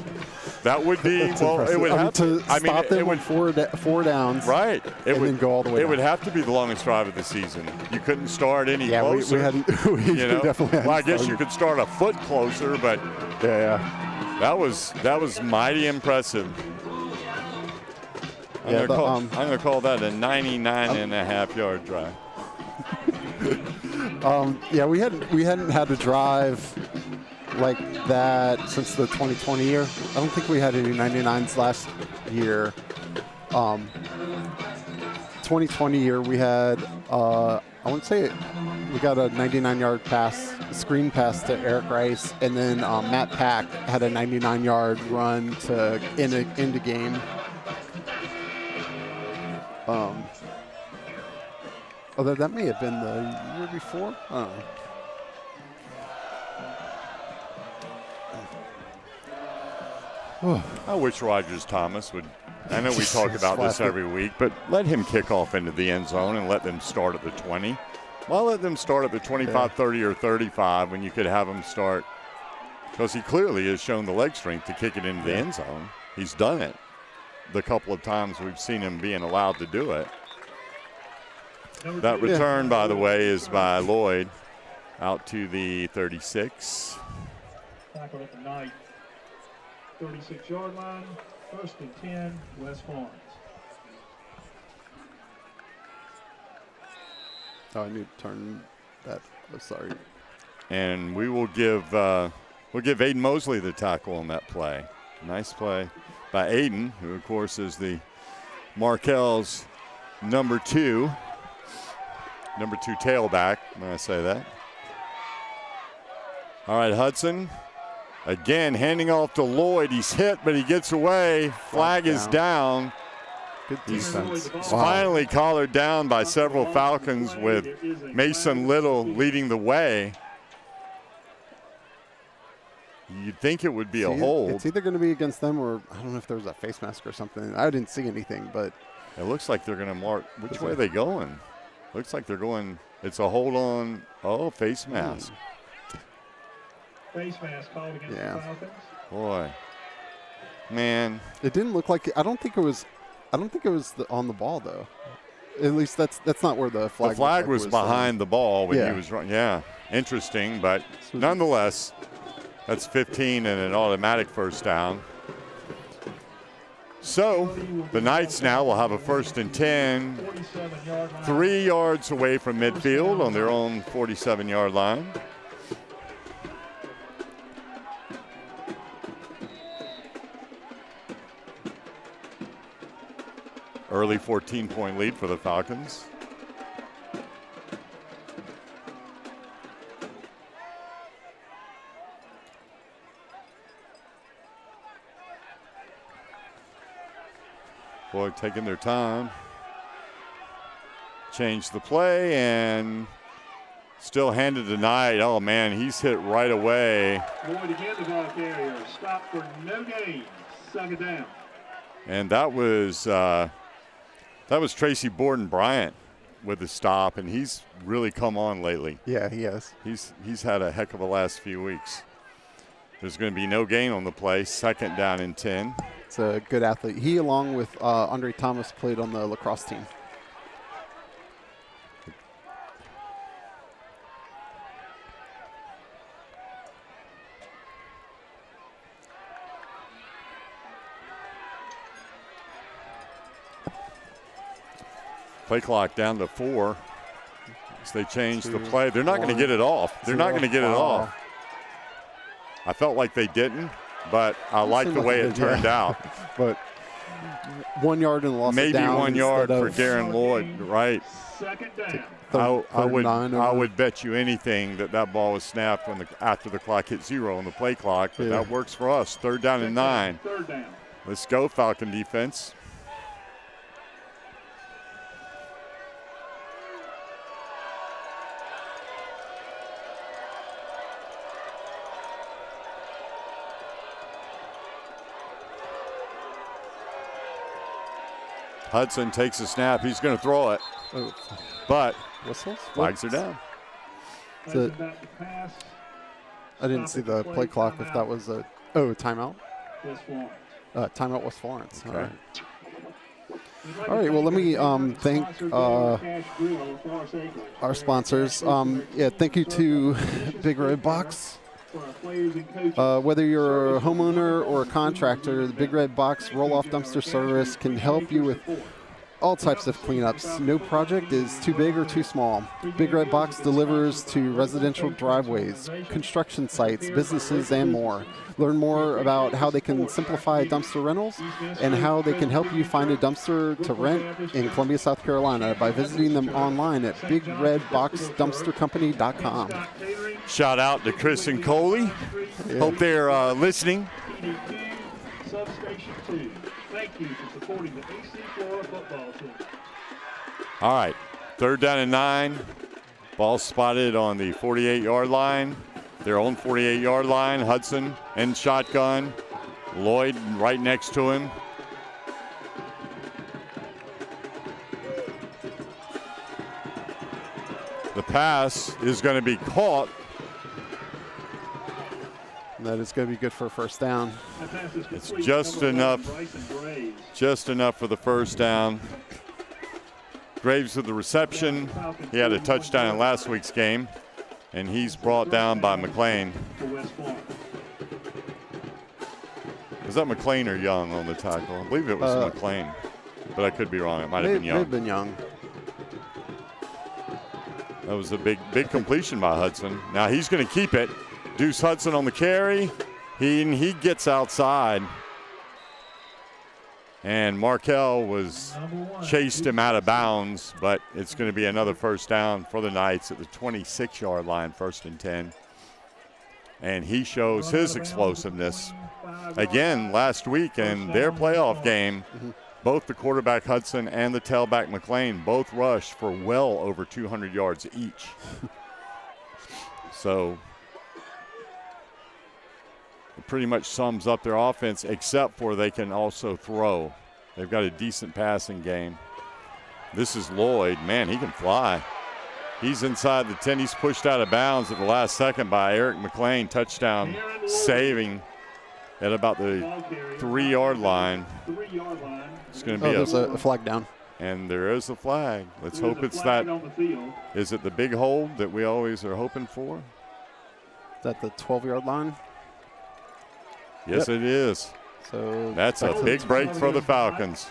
That would be, well, it would have to I mean, stop them it would, with four downs. right. It and would then go all the way It would down. have to be the longest drive of the season. You couldn't start any Yeah, closer. we hadn't. We you know, definitely hadn't well, I guess you started. could start a foot closer, but Yeah. that was mighty impressive. I'm gonna call that a 99.5-yard drive. Yeah, we hadn't had a drive like that since the 2020 year. I don't think we had any 99s last year. 2020 year we had I wouldn't say we got a 99-yard pass, screen pass to Eric Rice, and then Matt Pack had a 99-yard run to end a game. Although that may have been the year before. I don't know. I wish Rogers Thomas would. I know we talk about this every week, but let him kick off into the end zone and let them start at the 20. Why let them start at the 25, 30, or 35 when you could have them start? Because he clearly has shown the leg strength to kick it into the end zone. He's done it the couple of times we've seen him being allowed to do it. That return, by the way, is by Lloyd out to the 36. Tackle at the Knight 36-yard line. 1st and 10, West Florence. Oh, I need to turn that. Oh, sorry. And we will give Aiden Mosley the tackle on that play. Nice play by Aiden, who of course is the Markel's number two tailback, when I say that. All right, Hudson. Again, handing off to Lloyd. He's hit, but he gets away. Flag is down. Good defense. He's finally collared down by several Falcons with Mason Little leading the way. You'd think it would be a hold. It's either going to be against them or I don't know if there was a face mask or something. I didn't see anything, but it looks like they're going to mark. Which way are they going? Looks like they're going. It's a hold on. Oh, face mask. Face mask called against the Falcons. Boy, man, it didn't look like. I don't think it was on the ball though. At least that's not where the flag. The flag was behind the ball when he was running. Yeah, interesting, but nonetheless, that's 15 and an automatic first down. So the Knights now will have a 1st and 10, 3 yards away from midfield on their own 47-yard line. Early 14-point lead for the Falcons. Boy, taking their time. Change the play and still handed to Knight. Oh, man, he's hit right away. Lloyd again, the ball carrier. Stop for no gain. 2nd down. And that was Tracy Borden-Bryant with the stop, and he's really come on lately. Yeah, he has. He's had a heck of a last few weeks. There's going to be no gain on the play. 2nd down and 10. It's a good athlete. He, along with Andre Thomas, played on the lacrosse team. Play clock down to 4. As they change the play. They're not going to get it off. They're not going to get it off. I felt like they didn't, but I like the way it turned out. But 1 yard and loss maybe of down 1 yard for Darren Lloyd, right? 2nd down. I would bet you anything that ball was snapped after the clock hit 0 on the play clock, but that works for us. 3rd down and 9. 3rd down. Let's go, Falcon defense. Hudson takes a snap. He's going to throw it. But whistles? Flags are down. I didn't see the play clock if that was a timeout. West Florence. Timeout West Florence. Okay. All right, well, let me thank our sponsors. Yeah, thank you to Big Red Box. Whether you're a homeowner or a contractor, the Big Red Box roll-off dumpster service can help you with all types of cleanups. No project is too big or too small. Big Red Box delivers to residential driveways, construction sites, businesses, and more. Learn more about how they can simplify dumpster rentals and how they can help you find a dumpster to rent in Columbia, South Carolina by visiting them online at bigredboxdumpstercompany.com. Shout out to Chris and Coley. Yeah. Hope they're listening. Substation 2. Thank you for supporting the AC Flora football team. All right, 3rd down and 9. Ball spotted on the 48-yard line. Their own 48-yard line. Hudson in shotgun. Lloyd right next to him. The pass is going to be caught. That is going to be good for a first down. It's just enough for the first down. Graves with the reception. He had a touchdown in last week's game, and he's brought down by McLean. Was that McLean or Young on the tackle? I believe it was McLean, but I could be wrong. It might have been Young. May have been Young. That was a big completion by Hudson. Now he's going to keep it. Deuce Hudson on the carry. He gets outside. And Markel chased him out of bounds, but it's going to be another first down for the Knights at the 26-yard line, 1st and 10. And he shows his explosiveness. Again, last week in their playoff game, both the quarterback Hudson and the tailback McLean both rushed for well over 200 yards each. So it pretty much sums up their offense, except for they can also throw. They've got a decent passing game. This is Lloyd. Man, he can fly. He's inside the 10. He's pushed out of bounds at the last second by Eric McLean. Touchdown saving at about the 3-yard line. It's going to be there's a flag down. And there is a flag. Let's hope it's that. Is it the big hold that we always are hoping for? Is that the 12-yard line? Yes, it is. So that's a big break for the Falcons.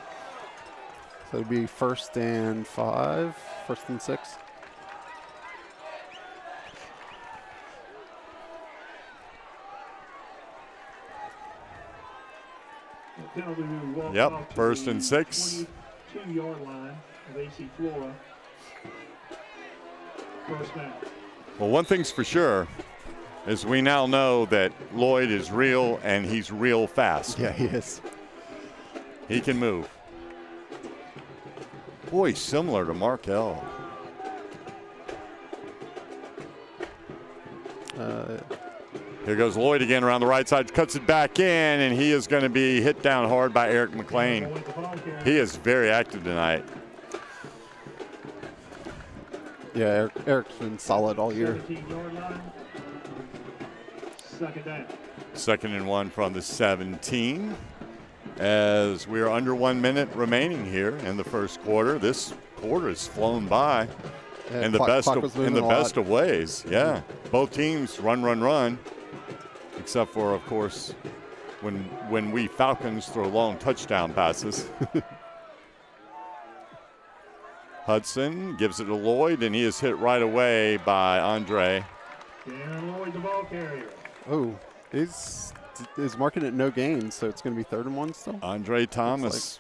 So it'd be 1st and 5, 1st and 6. Yep, 1st and 6. 22-yard line of AC Flora. First down. Well, one thing's for sure is we now know that Lloyd is real and he's real fast. Yeah, he is. He can move. Boy, similar to Markel. Here goes Lloyd again around the right side, cuts it back in, and he is going to be hit down hard by Eric McLean. He is very active tonight. Yeah, Eric's been solid all year. 17-yard line. Second down. 2nd and 1 from the 17. As we are under 1 minute remaining here in the first quarter. This quarter has flown by in the best of ways. Yeah, both teams run, except for, of course, when we Falcons throw long touchdown passes. Hudson gives it to Lloyd, and he is hit right away by Andre. Darren Lloyd, the ball carrier. Oh, he's marking it no gain, so it's going to be 3rd and 1 still. Andre Thomas,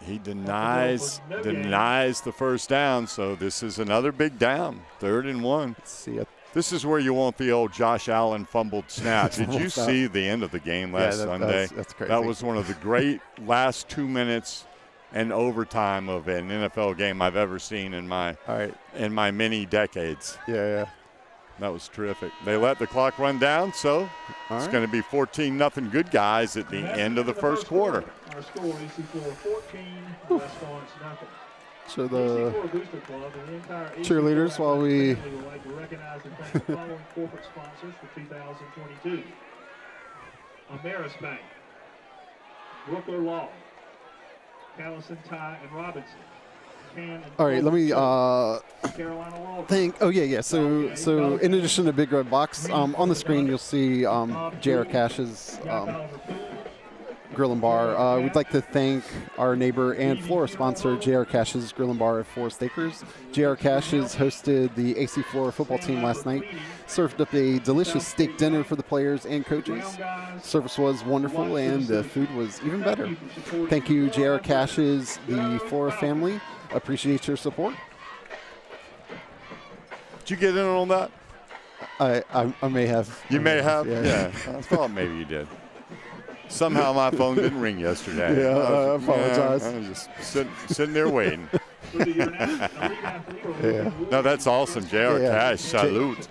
he denies the first down, so this is another big down, 3rd and 1. Let's see. This is where you want the old Josh Allen fumbled snap. Did you see the end of the game last Sunday? That's crazy. That was one of the great last 2 minutes and overtime of an NFL game I've ever seen in my many decades. Yeah. That was terrific. They let the clock run down, so it's going to be 14-0 good guys at the end of the first quarter. Our score, AC Flora 14, West Florence nothing. So the cheerleaders, while we would like to recognize and thank the following corporate sponsors for 2022. Ameris Bank, Brooker Law, Callison, Ty, and Robinson. All right, let me Carolina Law. think. Oh yeah. So in addition to Big Red Box, on the screen you'll see J.R. Cash's Grill and Bar. We'd like to thank our neighbor and Flora sponsor, J.R. Cash's Grill and Bar at Forest Acres. J.R. Cash's hosted the AC Flora football team last night, served up a delicious steak dinner for the players and coaches. Service was wonderful, and the food was even better. Thank you, J.R. Cash's, the Flora family. Appreciate your support. Did you get in on that? I may have. You may have? Yeah. I thought maybe you did. Somehow my phone didn't ring yesterday. Yeah, I apologize. I was just sitting there waiting. Yeah. No, that's awesome. J.R. Cash, salute.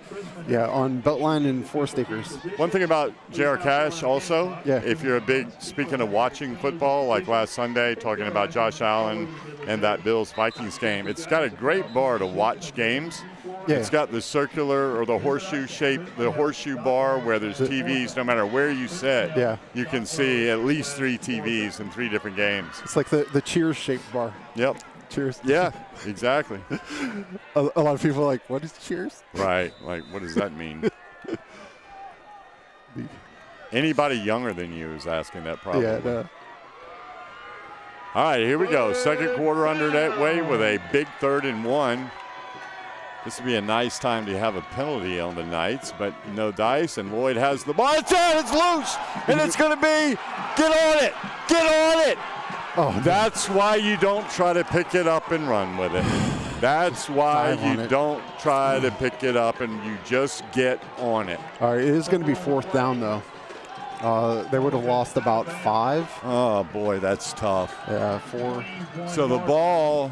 Yeah, on Beltline and Forest Acres. One thing about J.R. Cash also, if you're speaking of watching football, like last Sunday, talking about Josh Allen and that Bills-Vikings game, it's got a great bar to watch games. Yeah. It's got the circular or the horseshoe shape, the horseshoe bar where there's TVs no matter where you sit. Yeah. You can see at least 3 TVs in 3 different games. It's like the Cheers shaped bar. Yep. Cheers. Yeah, exactly. A lot of people are like, what is Cheers? Right. Like, what does that mean? Anybody younger than you is asking that probably. Yeah. All right, here we go. Second quarter underway with a big 3rd and 1. This would be a nice time to have a penalty on the Knights, but no dice, and Lloyd has the ball. It's out, it's loose, and it's going to be, get on it, get on it. Oh, that's why you don't try to pick it up and run with it. That's why you don't try to pick it up and you just get on it. All right, it is going to be 4th down, though. They would have lost about 5. Oh, boy, that's tough. Yeah, 4. So the ball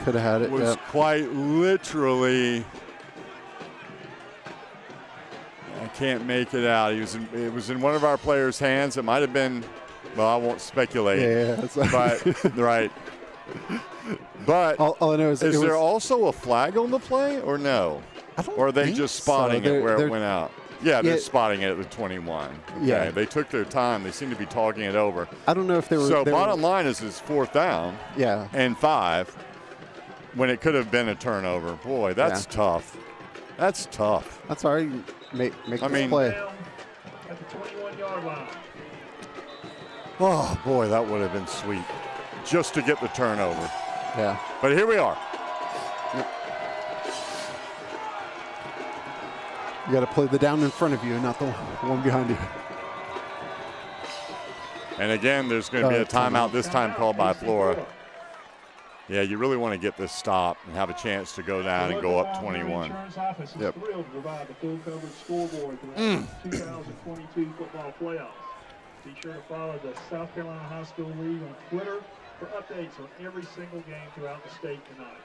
could have had it. Was quite literally, I can't make it out. It was in one of our players' hands. It might have been, well, I won't speculate. Yeah. But right. But all I know is there also a flag on the play or no? Or are they just spotting it where it went out? Yeah, they're spotting it at the 21. Okay. Yeah. They took their time. They seem to be talking it over. I don't know if they were. So bottom line is it's 4th down. Yeah. And 5 when it could have been a turnover. Boy, that's tough. That's tough. That's all right. Make this play. At the 21-yard line. Oh, boy, that would have been sweet just to get the turnover. Yeah. But here we are. You got to play the down in front of you, not the one behind you. And again, there's going to be a timeout this time called by Flora. Yeah, you really want to get this stop and have a chance to go down and go up 21. Yep. Thrilled to provide the full coverage scoreboard for the 2022 football playoffs. Be sure to follow the South Carolina High School League on Twitter for updates on every single game throughout the state tonight.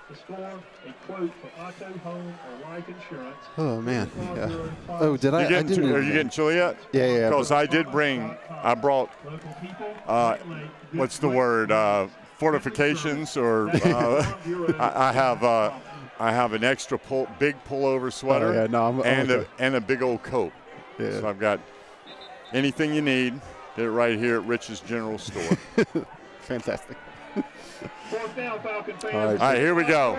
To score, a quote for auto, home, or life insurance. Oh, man. Yeah. Oh, did I? Are you getting chilly yet? Yeah. Because I brought, what's the word? Fortifications, or I have an extra big pullover sweater and a big old coat. Yeah. So I've got anything you need. Get it right here at Rich's General Store. Fantastic. 4th down, Falcon fans. All right, here we go.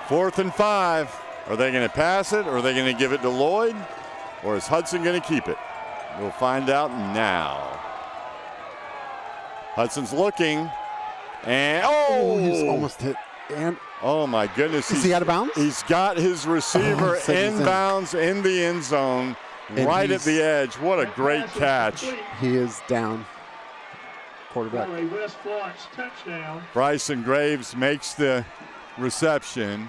4th and 5. Are they going to pass it, or are they going to give it to Lloyd, or is Hudson going to keep it? We'll find out now. Hudson's looking, and he's almost hit. And oh my goodness, is he out of bounds? He's got his receiver inbounds in the end zone, right at the edge. What a great catch! He is down. Quarterback. For a West Florence touchdown. Bryson Graves makes the reception,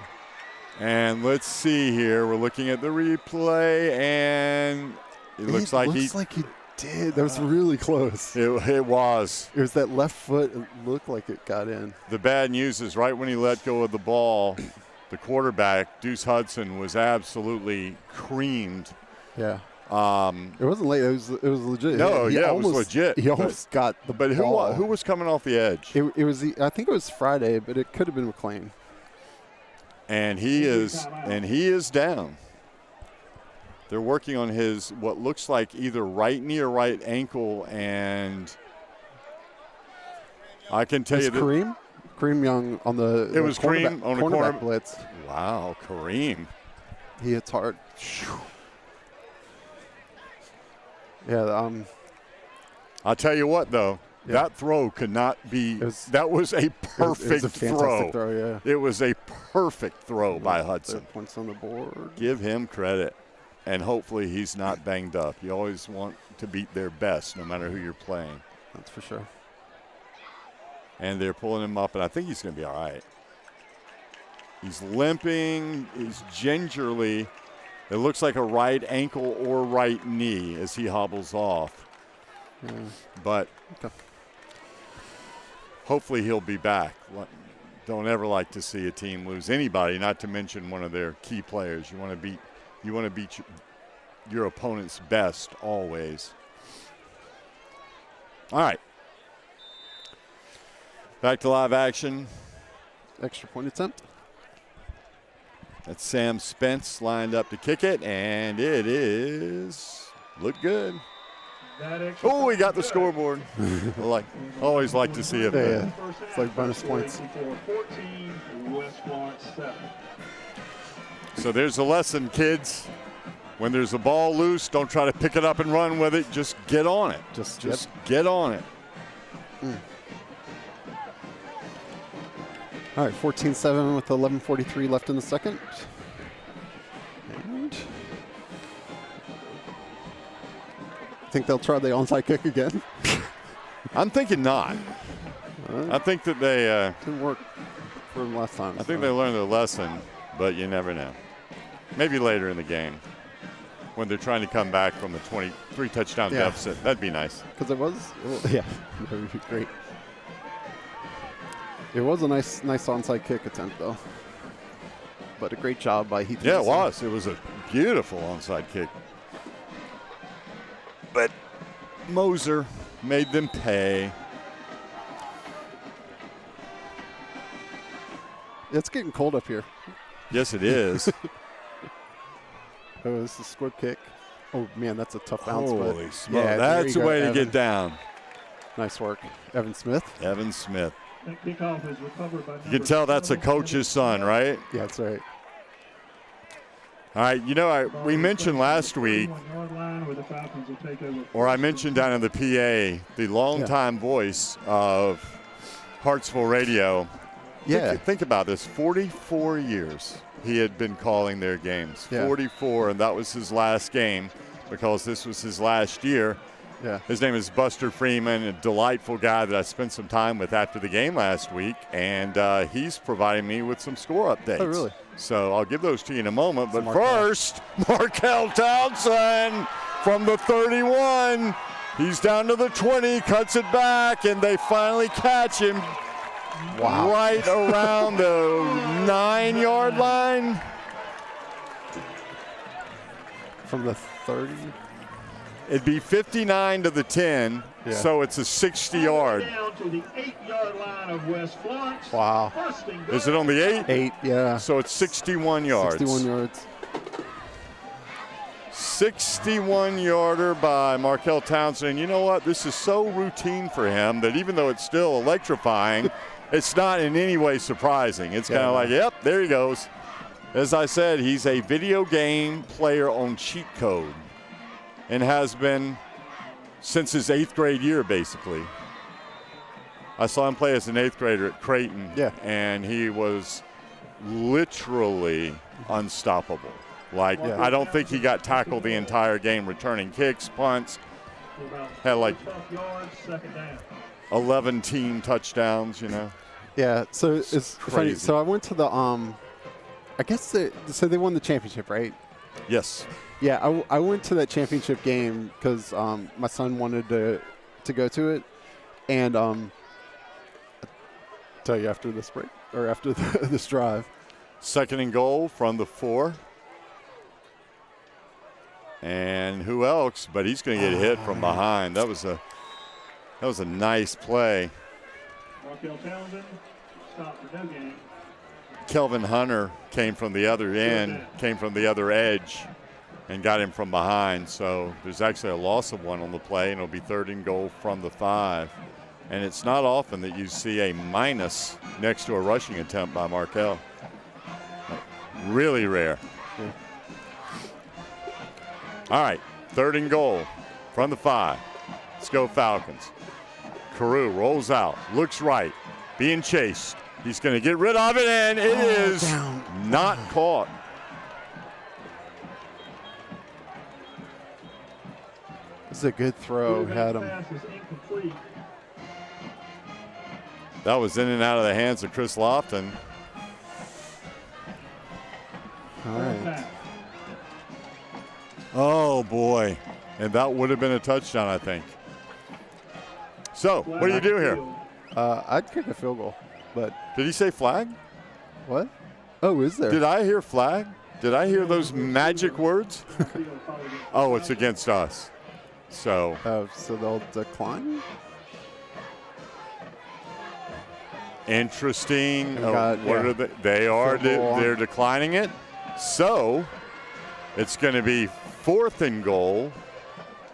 and let's see here. We're looking at the replay, and it looks like he did. That was really close. It was. It was that left foot. It looked like it got in. The bad news is right when he let go of the ball, the quarterback, Deuce Hudson, was absolutely creamed. Yeah. It wasn't late. It was legit. No, it was legit. He almost got the ball. But who was coming off the edge? It was. I think it was Friday, but it could have been McLean. And he is down. They're working on his what looks like either right knee or right ankle, and I can tell you that Kareem Young on the it was Kareem on the corner blitz. Wow, Kareem. He hits hard. Yeah. I'll tell you what, though. Yeah. That throw could not be. That was a perfect it was a fantastic throw. Yeah. It was a perfect throw by Hudson. 3 points on the board. Give him credit, and hopefully he's not banged up. You always want to beat their best, no matter who you're playing. That's for sure. And they're pulling him up, and I think he's going to be all right. He's limping. He's gingerly. It looks like a right ankle or right knee as he hobbles off. Yeah. But hopefully he'll be back. Don't ever like to see a team lose anybody, not to mention one of their key players. You want to beat your opponent's best always. All right. Back to live action. Extra point attempt. That's Sam Spence lined up to kick it, and it is look good. Oh, we got the scoreboard. Always like to see it. Yeah. It's like bonus points. So there's a lesson, kids. When there's a ball loose, don't try to pick it up and run with it. Just get on it. Just get on it. All right, 14-7 with 11:43 left in the second. And I think they'll try the onside kick again. I'm thinking not. I think that they didn't work for them last time. I think they learned their lesson, but you never know. Maybe later in the game when they're trying to come back from the 23 touchdown deficit. That'd be nice. Because that would be great. It was a nice onside kick attempt, though. But a great job by Heath. Yeah, it was. It was a beautiful onside kick. But Moser made them pay. It's getting cold up here. Yes, it is. Oh, this is a squib kick. Oh, man, that's a tough bounce. Holy smoke. Yeah, that's the way to get down. Nice work. Evan Smith. Evan Smith. That kickoff is recovered by you can tell that's a coach's son, right? Yeah, that's right. All right, we mentioned last week, or I mentioned down in the PA, the longtime voice of Hartsville Radio. Yeah. Think about this, 44 years he had been calling their games. Yeah. 44, and that was his last game because this was his last year. Yeah. His name is Buster Freeman, a delightful guy that I spent some time with after the game last week, and he's providing me with some score updates. Oh, really? So I'll give those to you in a moment. But first, Markel Townsend from the 31. He's down to the 20, cuts it back, and they finally catch him right around the 9-yard line. From the 30? It'd be 59 to the 10, so it's a 60 yard. Down to the 8-yard line of West Florence. Wow. Is it on the 8? 8, yeah. So it's 61 yards. 61 yards. 61-yarder by Markel Townsend. You know what? This is so routine for him that even though it's still electrifying, it's not in any way surprising. It's kind of like, yep, there he goes. As I said, he's a video game player on cheat code and has been since his 8th grade year, basically. I saw him play as an 8th grader at Creighton, and he was literally unstoppable. I don't think he got tackled the entire game, returning kicks, punts, had 11 team touchdowns, Yeah, so it's funny. So I went to the, I guess they won the championship, right? Yes. Yeah, I went to that championship game because my son wanted to go to it, and I'll tell you after this break or after this drive. 2nd and goal from the 4. And who else? But he's going to get hit from behind. That was a nice play. Markel Townsend stopped for no gain. Kelvin Hunter came from the other end, came from the other edge. and got him from behind. So there's actually a loss of 1 on the play, and it'll be 3rd and goal from the 5. And it's not often that you see a minus next to a rushing attempt by Markel. Really rare. Yeah. All right, 3rd and goal from the 5. Let's go Falcons. Carew rolls out, looks right, being chased. He's going to get rid of it, and it is down. not caught. This is a good throw. Had him. That was in and out of the hands of Chris Lofton. All right. Oh, boy. And that would have been a touchdown, I think. So, what do you do here? I'd kick a field goal, but Did he say flag? what? Oh, is there? Did I hear flag? Did I hear those magic words? Oh, it's against us. So, So they'll decline? interesting. Got- What yeah. are they are Field goal. they're declining it. So, it's going to be 4th and goal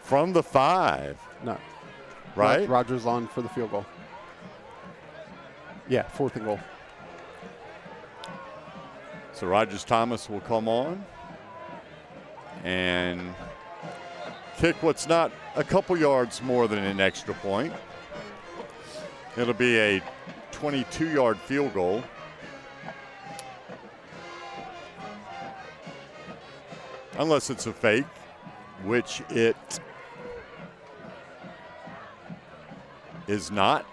from the 5, No. right? Rogers on for the field goal. Yeah, 4th and goal. So Rogers Thomas will come on and kick what's not a couple yards more than an extra point. It'll be a 22-yard field goal. Unless it's a fake, which it is not.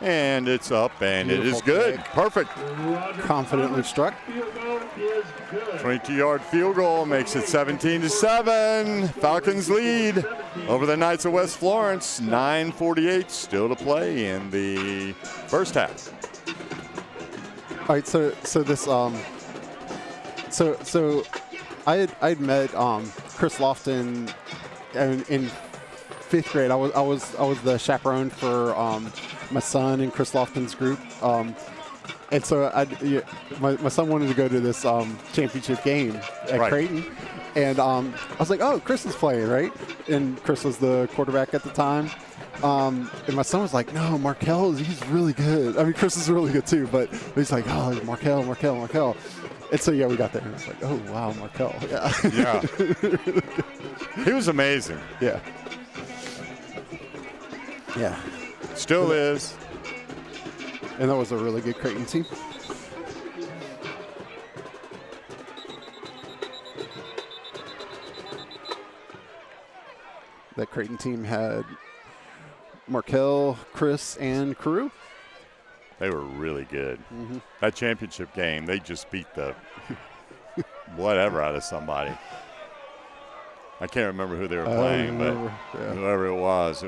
And it's up, and it is Beautiful good. kick. Perfect. Confidently struck. 22-yard field goal makes it 17-7. Falcons lead over the Knights of West Florence. 9:48 still to play in the first half. All right, so this so I had met Chris Lofton in 5th grade. I was the chaperone for my son and Chris Lofton's group. And so my son wanted to go to this championship game at Right. Creighton. And I was like, oh, Chris is playing, right? And Chris was the quarterback at the time. And my son was like, no, Markel, he's really good. I mean, Chris is really good too, but he's like, oh, Markel. And so, yeah, we got there. And it's like, oh, wow, Markel. Yeah. Yeah. He was amazing. Yeah. Yeah. Still is. And that was a really good Creighton team. That Creighton team had Markel, Chris, and Carew. They were really good. Mm-hmm. That championship game, they just beat the whatever out of somebody. I can't remember who they were playing, but yeah. whoever it was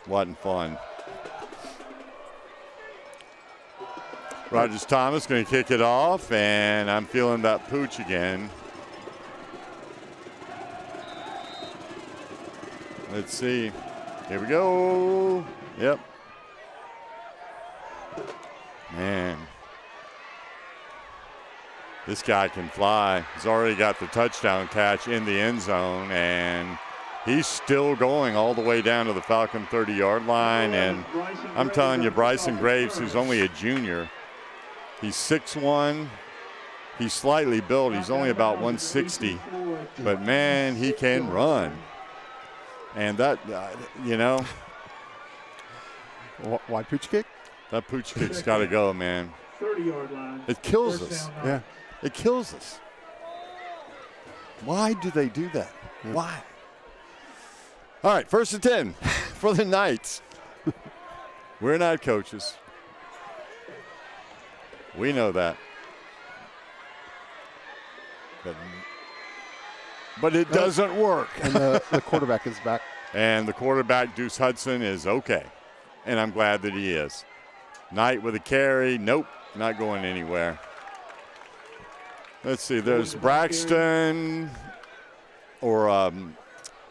wasn't fun. Rogers Thomas going to kick it off, and I'm feeling that pooch again. Let's see. Here we go. Yep. Man. This guy can fly. He's already got the touchdown catch in the end zone, and he's still going all the way down to the Falcon 30-yard line. And I'm telling you, Bryson Graves, who's only a junior, he's 6'1". He's slightly built. He's only about 160. But, man, he can run. And that, Why pooch kick? that pooch kick's got to go, man. 30-yard line. It kills us. Yeah. It kills us. Why do they do that? Yeah. Why? All right, 1st and 10 for the Knights. We're not coaches. We know that. But it doesn't work. And the quarterback is back. And the quarterback, Deuce Hudson, is okay. And I'm glad that he is. Knight with a carry. Nope, not going anywhere. Let's see, there's Braxton, or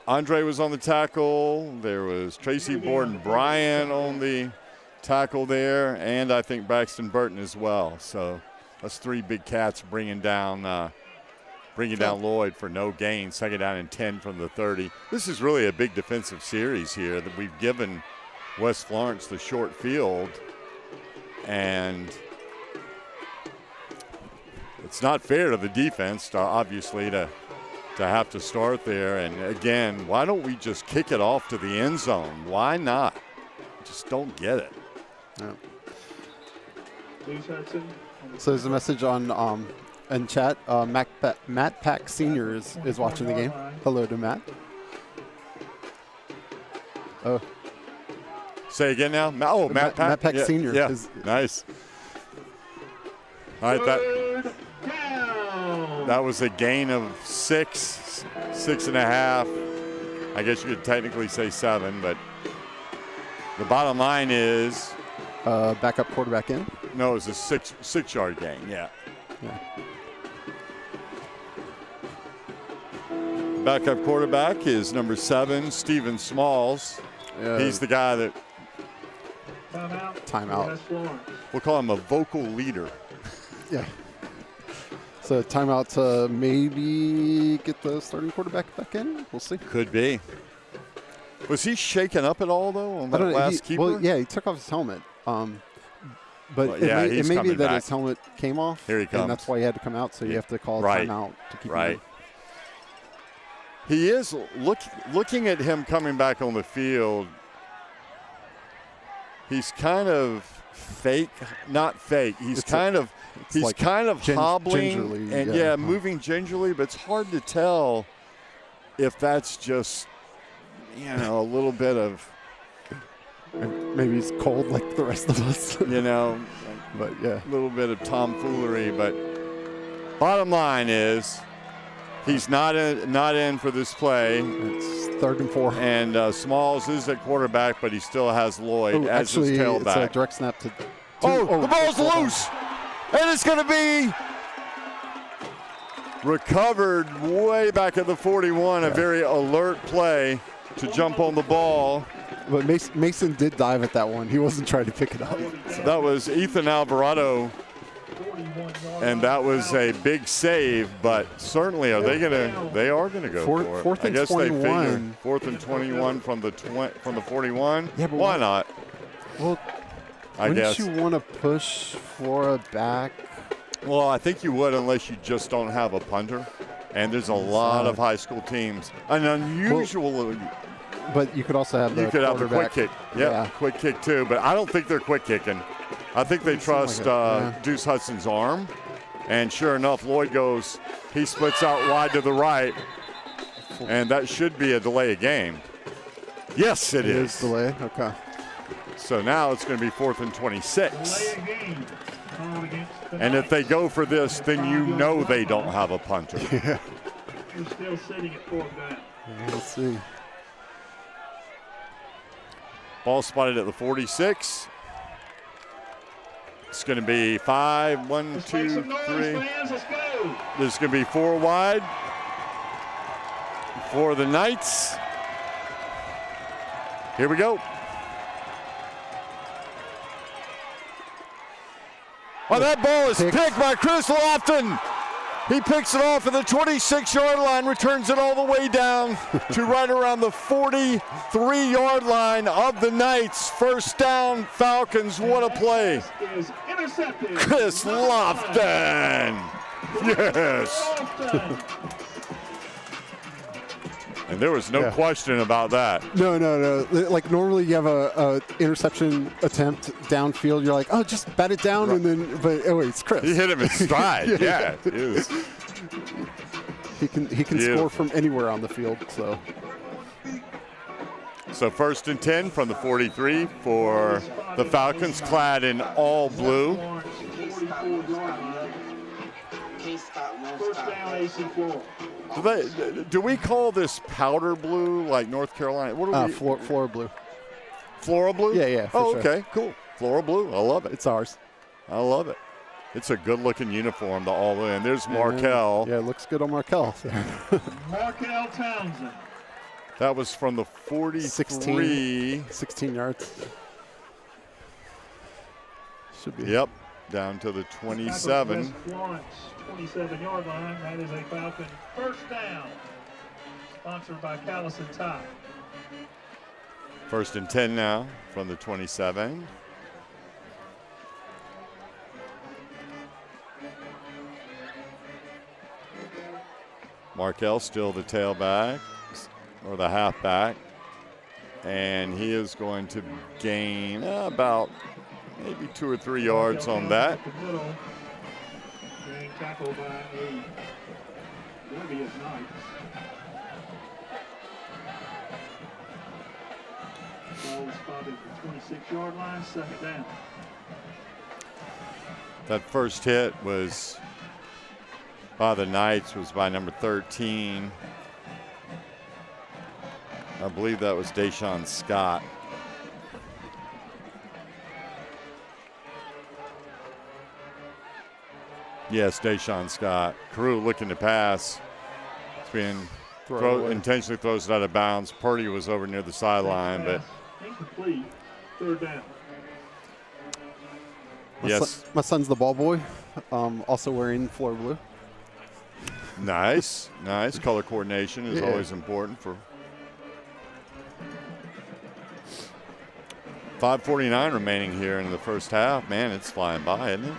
Andre was on the tackle. There was Tracy Borden-Bryan on the tackle there, and I think Braxton Burton as well. So that's 3 big cats bringing down bringing down Lloyd for no gain. Second down and 10 from the 30. This is really a big defensive series here that we've given West Florence the short field, and it's not fair to the defense, obviously, to have to start there. And again, why don't we just kick it off to the end zone? Why not? Just don't get it. Yeah. So there's a message on in chat. Matt Pack Sr. is watching the game. Hello to Matt. Oh. Say again now? Oh, Matt Pack. Matt Pack Sr. Yeah, nice. All right, that was a gain of 6.5. I guess you could technically say 7, but the bottom line is backup quarterback in. No, it was a 6-yard gain. Yeah. Backup quarterback is number 7, Steven Smalls. He's the guy that timeout. We'll call him a vocal leader. Yeah. So timeout to maybe get the starting quarterback back in. We'll see. Could be. Was he shaken up at all though on that last keeper? Well, yeah, he took off his helmet. But it may be that his helmet came off. Here he comes. And that's why he had to come out. So you have to call a timeout to keep him in. He is looking at him coming back on the field. He's kind of fake, not fake. He's kind of hobbling and moving gingerly, but it's hard to tell if that's just a little bit of. Maybe he's cold like the rest of us. But a little bit of tomfoolery. But bottom line is, he's not in for this play. It's 3rd and 4. And Smalls is at quarterback, but he still has Lloyd as his tailback. It's a direct snap to. The ball's loose, and it's going to be recovered way back at the 41. A very alert play to jump on the ball. But Mason did dive at that one. He wasn't trying to pick it up. So that was Ethan Alvarado, and that was a big save. But certainly, they are gonna go for it. 4th and 21. 4th and 21 from the 41. Yeah, but why not? Well, wouldn't you want to push Flora back? Well, I think you would, unless you just don't have a punter. And there's a lot of high school teams. An unusual. But you could also have the quick kick. Yeah, quick kick too. But I don't think they're quick kicking. I think they trust Deuce Hudson's arm. And sure enough, Lloyd goes. He splits out wide to the right, and that should be a delay of game. Yes, it is. Delay. Okay. So now it's going to be 4th and 26. And if they go for this, then you know they don't have a punter. Yeah. We're still sitting at 4th down. Let's see. Ball spotted at the 46. It's going to be 5, 1, 2, 3. There's going to be 4 wide for the Knights. Here we go. Oh, that ball is picked by Chris Lofton. He picks it off at the 26-yard line, returns it all the way down to right around the 43-yard line of the Knights. First down, Falcons. What a play. Chris Lofton. Yes. And there was no question about that. No. Like normally you have a interception attempt downfield. You're like, oh, just bat it down, and then, but oh wait, it's Chris. He hit him in stride. Yeah. He can score from anywhere on the field. So 1st and 10 from the 43 for the Falcons, clad in all blue. First down, AC Flora. Do we call this powder blue like North Carolina? What are we? Flora blue. Flora blue? Yeah. Oh, sure. Okay, cool. Flora blue. I love it. It's ours. I love it. It's a good-looking uniform, the all in. There's Markel. Yeah, it looks good on Markel. Markel Townsend. That was from the 43. 16 yards. Should be. Yep. down to the West 27. Florence, 27-yard line. That is a Falcon first down. Sponsored by Callison Tire. 1st and 10 now from the 27. Markel still the tailback or the halfback, and he is going to gain about maybe 2 or 3 yards on that. Being tackled by a Devious Knight. Ball spotted at the 26-yard line, 2nd down. That first hit was by the Knights, was by number 13. I believe that was Deshaun Scott. Yes, Deshaun Scott. Carew looking to pass. It's being intentionally throws it out of bounds. Purdy was over near the sideline, but incomplete. 3rd down. Yes. My son's the ball boy, also wearing Flora blue. Nice, nice. Color coordination is Yeah. always important for. 5:49 remaining here in the first half. Man, it's flying by, isn't it?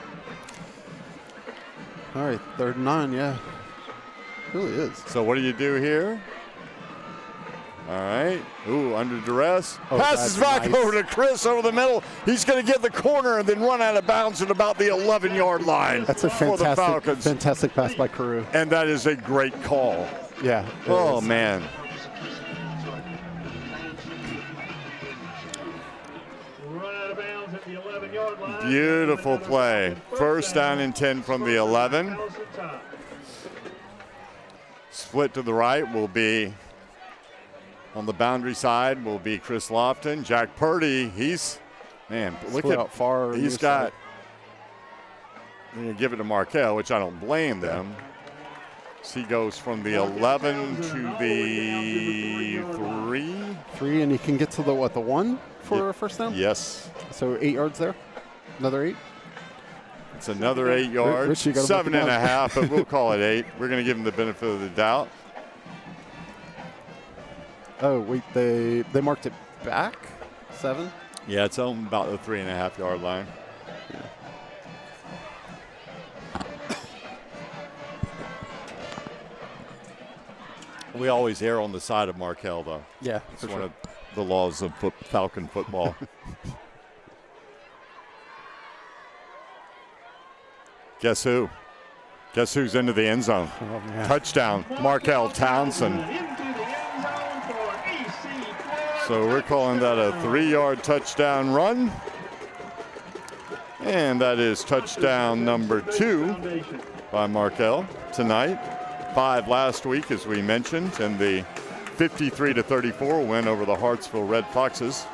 All right, 3rd and 9, yeah. It really is. So what do you do here? All right. Ooh, under duress. Oh, Passes that's back nice. over to Chris over the middle. He's going to get the corner and then run out of bounds at about the 11-yard line. That's a for the Falcons. fantastic pass by Carew. And that is a great call. Yeah. it Oh, is. man. Run out of bounds at the 11-yard line. Beautiful play. First down and 10 from the 11. Callison Tire. Split to the right will be, on the boundary side, will be Chris Lofton. Jack Purdy, look Split at, out far. he's near got, side. I'm going to give it to Markel, which I don't blame them. So he goes from the 11 to the 3. 3, and he can get to the 1 for a first down? Yes. So 8 yards there. Another 8. It's another 8 yards. Rich, you gotta look 7.5, but we'll call it 8. We're going to give him the benefit of the doubt. Oh, wait, they marked it back? 7? Yeah, it's on about the 3.5 yard line. We always err on the side of Markel, though. Yeah, It's for one sure. of the laws of Falcon football. Guess who? Guess who's into the end zone? Oh, man. Touchdown, Markel Townsend. Into the end zone for EC Flora. So we're calling that a 3-yard touchdown run. And that is touchdown number 2 by Markel tonight. 5 last week, as we mentioned, and the 53-34 win over the Hartsville Red Foxes.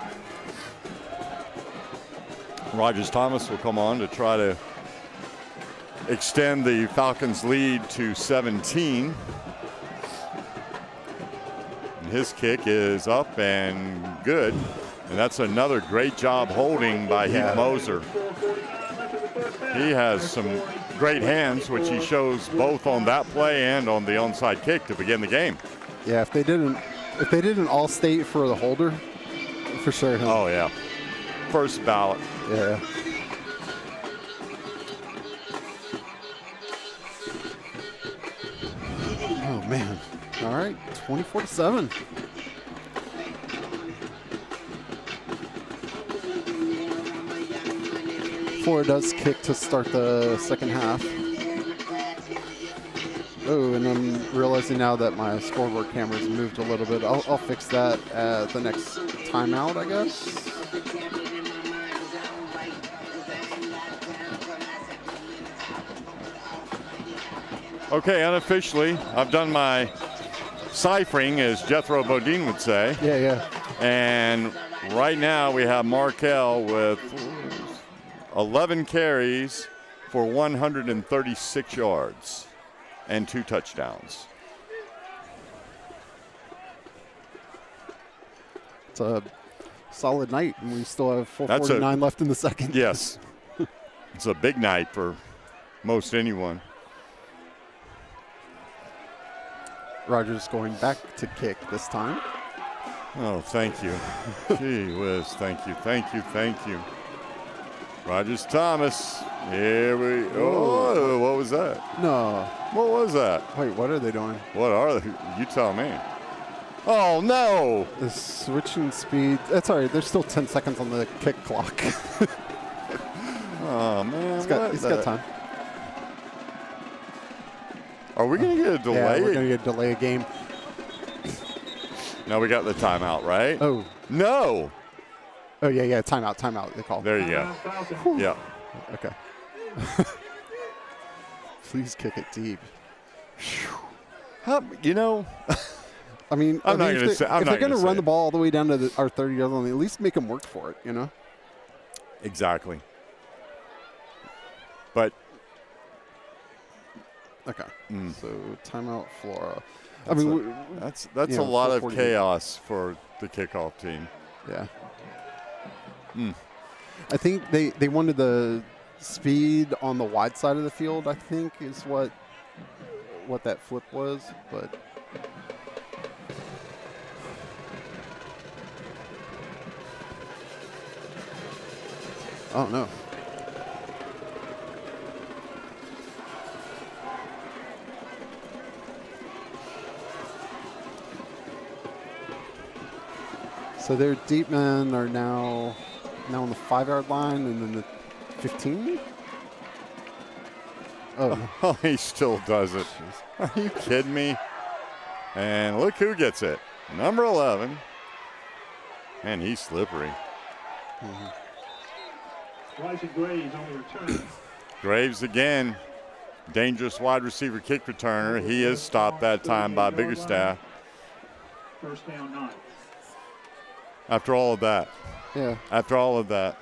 Rogers Thomas will come on to try to extend the Falcons' lead to 17. And his kick is up and good. And that's another great job holding by Heath Moser. He has some great hands, which he shows both on that play and on the onside kick to begin the game. Yeah, if they didn't all state for the holder, for sure. Oh, yeah. First ballot. Yeah. Oh, man. All right, 24-7. Florida does kick to start the second half. Oh, and I'm realizing now that my scoreboard camera's moved a little bit. I'll fix that at the next timeout, I guess. Okay, unofficially, I've done my ciphering, as Jethro Bodine would say. Yeah, yeah. And right now we have Markel with 11 carries for 136 yards and 2 touchdowns. It's a solid night, and we still have That's 4:49 left in the second. Yes. It's a big night for most anyone. Rogers going back to kick this time. Oh, thank you. Gee whiz, thank you, thank you, thank you. Rogers Thomas. Here we Oh, what was that? No. What was that? Wait, what are they doing? What are they? You tell me. Oh, no. The switching speed. That's all right. There's still 10 seconds on the kick clock. Oh, man. He's got time. Are we going to get a delay? Yeah, we're going to get a delay of game. No, we got the timeout, right? Oh. No. Oh, yeah. Timeout. They call. There you go. Yeah. Okay. Please kick it deep. You know, I mean, I'm not if going to say. if they're going to run the ball all the way down to our 30-yard line, at least make them work for it, you know? Exactly. But okay. So timeout, Flora. That's a lot of chaos for the kickoff team. Yeah. I think they wanted the speed on the wide side of the field, I think, is what that flip was, but I don't know. So their deep men are now on the 5-yard line and then the 15. Oh, he still does it. Are you kidding me? And look who gets it. Number 11. Man, he's slippery. Elijah Graves on the return. Graves again. Dangerous wide receiver kick returner. He is stopped that time by Biggerstaff. First down 9. After all of that. Yeah. After all of that.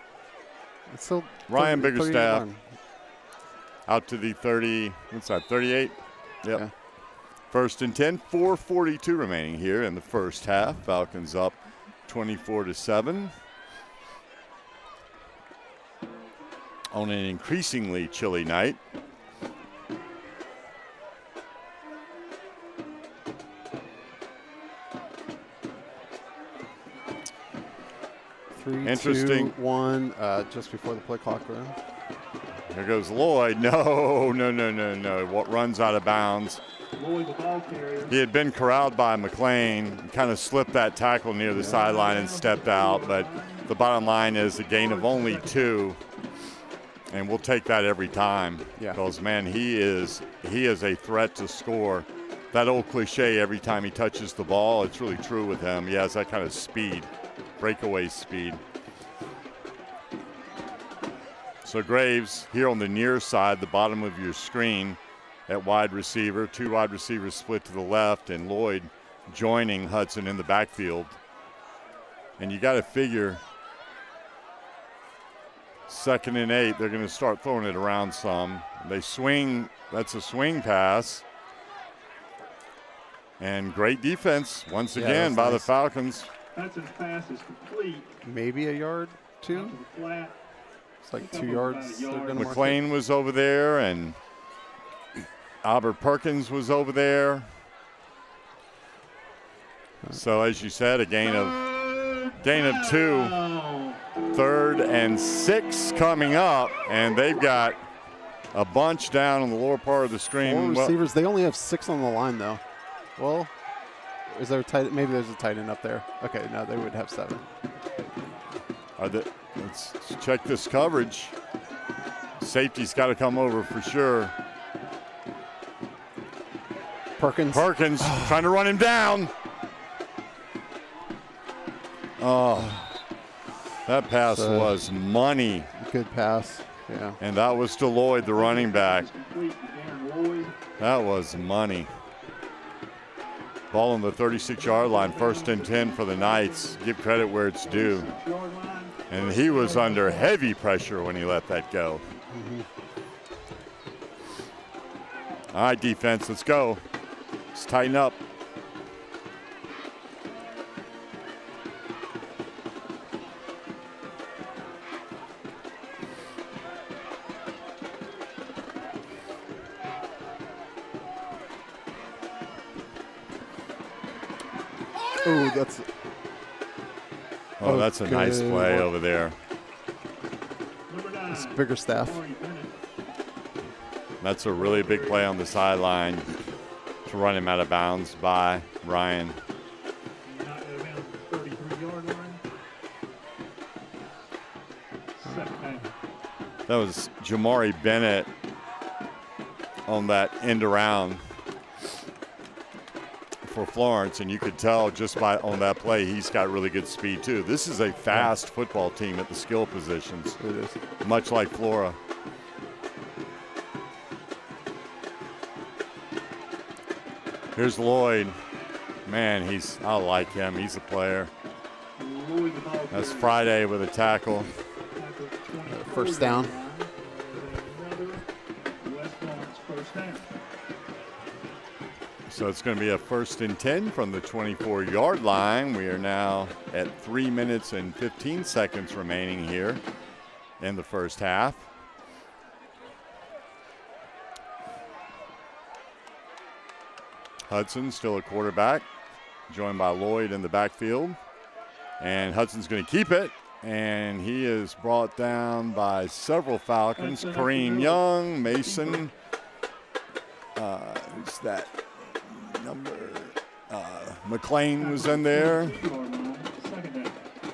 It's still Ryan 30 Biggerstaff out to the 30, what's that, 38? Yep. Yeah. First and 10, 4:42 remaining here in the first half. Falcons up 24-7. On an increasingly chilly night. Interesting. 3, 2, 1, just before the play clock ran. Here goes Lloyd. No. What runs out of bounds. Lloyd, the ball carrier. He had been corralled by McLean, kind of slipped that tackle near the sideline and stepped out. But the bottom line is a gain of only 2. And we'll take that every time. Yeah. Because, man, he is a threat to score. That old cliche, every time he touches the ball, it's really true with him. He has that kind of speed, breakaway speed. So Graves here on the near side, the bottom of your screen at wide receiver. 2 wide receivers split to the left, and Lloyd joining Hudson in the backfield. And you got to figure 2nd and 8, they're going to start throwing it around some. They swing. That's a swing pass. And great defense once again by the Falcons. Hudson's pass is complete. Maybe a yard, 2. Flat. It's like 2 yards. McLean was over there, and Albert Perkins was over there. So as you said, a gain of 2. 3rd and 6 coming up, and they've got a bunch down on the lower part of the screen. 4 receivers. They only have 6 on the line, though. Well, is there a tight? Maybe there's a tight end up there. Okay, no, they would have 7. Let's check this coverage. Safety's got to come over for sure. Perkins trying to run him down. Oh, that pass was money. Good pass, yeah. And that was to Lloyd, the running back. That was money. Ball on the 36-yard line, 1st and 10 for the Knights. Give credit where it's due. And he was under heavy pressure when he let that go. All right, defense, let's go. Let's tighten up. Oh, that's. Oh, that's a nice good play work. over there. It's bigger staff. That's a really big play on the sideline to run him out of bounds by Ryan. That was Jamari Bennett on that end around for Florence, and you could tell just by on that play he's got really good speed too. This is a fast football team at the skill positions, It is. much like Flora. Here's Lloyd. Man, I like him. He's a player. That's Friday with a tackle. First down. So it's going to be a 1st and 10 from the 24-yard line. We are now at 3 minutes and 15 seconds remaining here in the first half. Hudson still a quarterback, joined by Lloyd in the backfield. And Hudson's going to keep it. And he is brought down by several Falcons. Kareem Young, Mason. Who's that number? McLean was in there.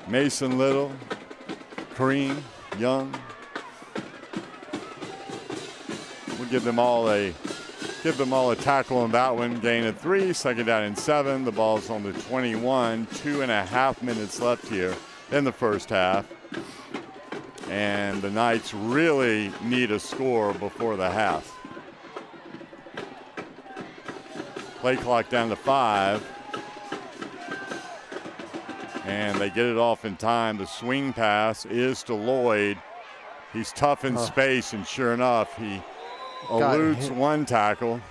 Mason Little, Kareem Young. We'll give them all a tackle on that one. Gain of 3, 2nd down and 7. The ball's on the 21. 2.5 minutes left here in the first half. And the Knights really need a score before the half. Play clock down to 5. And they get it off in time. The swing pass is to Lloyd. He's tough in space, and sure enough, he eludes one tackle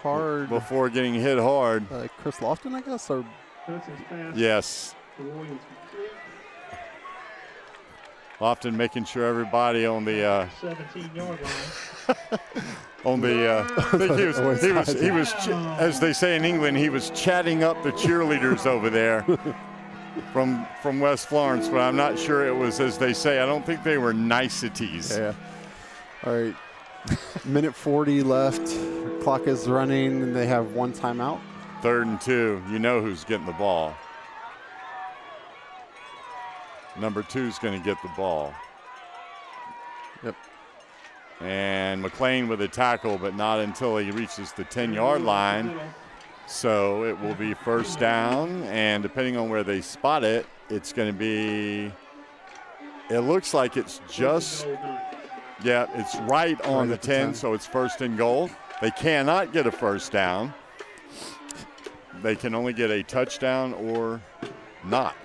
Hard. before getting hit hard. Chris Lofton, I guess, or Yes. Lofton making sure everybody on the 17-yard line. on the he was as they say in England, he was chatting up the cheerleaders over there from West Florence, but I'm not sure it was as they say. I don't think they were niceties. yeah. All right. Minute 40 left. Clock is running, and they have one timeout. 3rd and 2. You know who's getting the ball. Number 2 is going to get the ball. Yep. And McLean with a tackle, but not until he reaches the 10-yard line. So it will be 1st down, and depending on where they spot it, it's going to be, it looks like it's just, yeah, it's right on the 10, so it's 1st and goal. They cannot get a 1st down. They can only get a touchdown or not.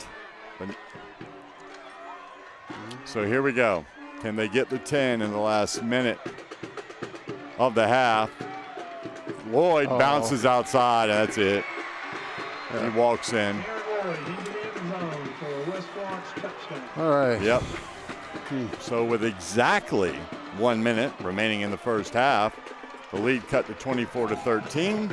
So here we go. Can they get the 10 in the last minute of the half? Lloyd bounces outside, and that's it. Yeah. He walks in. All right. Yep. So with exactly 1 minute remaining in the first half, the lead cut to 24-13.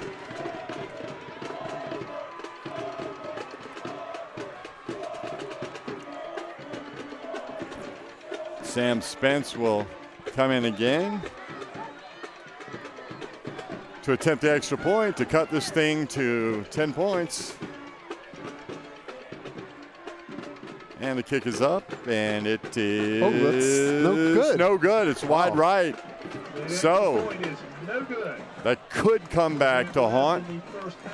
Sam Spence will come in again to attempt the extra point to cut this thing to 10 points. And the kick is up, and it is that's no good. No good. It's wide right. So that could come back to haunt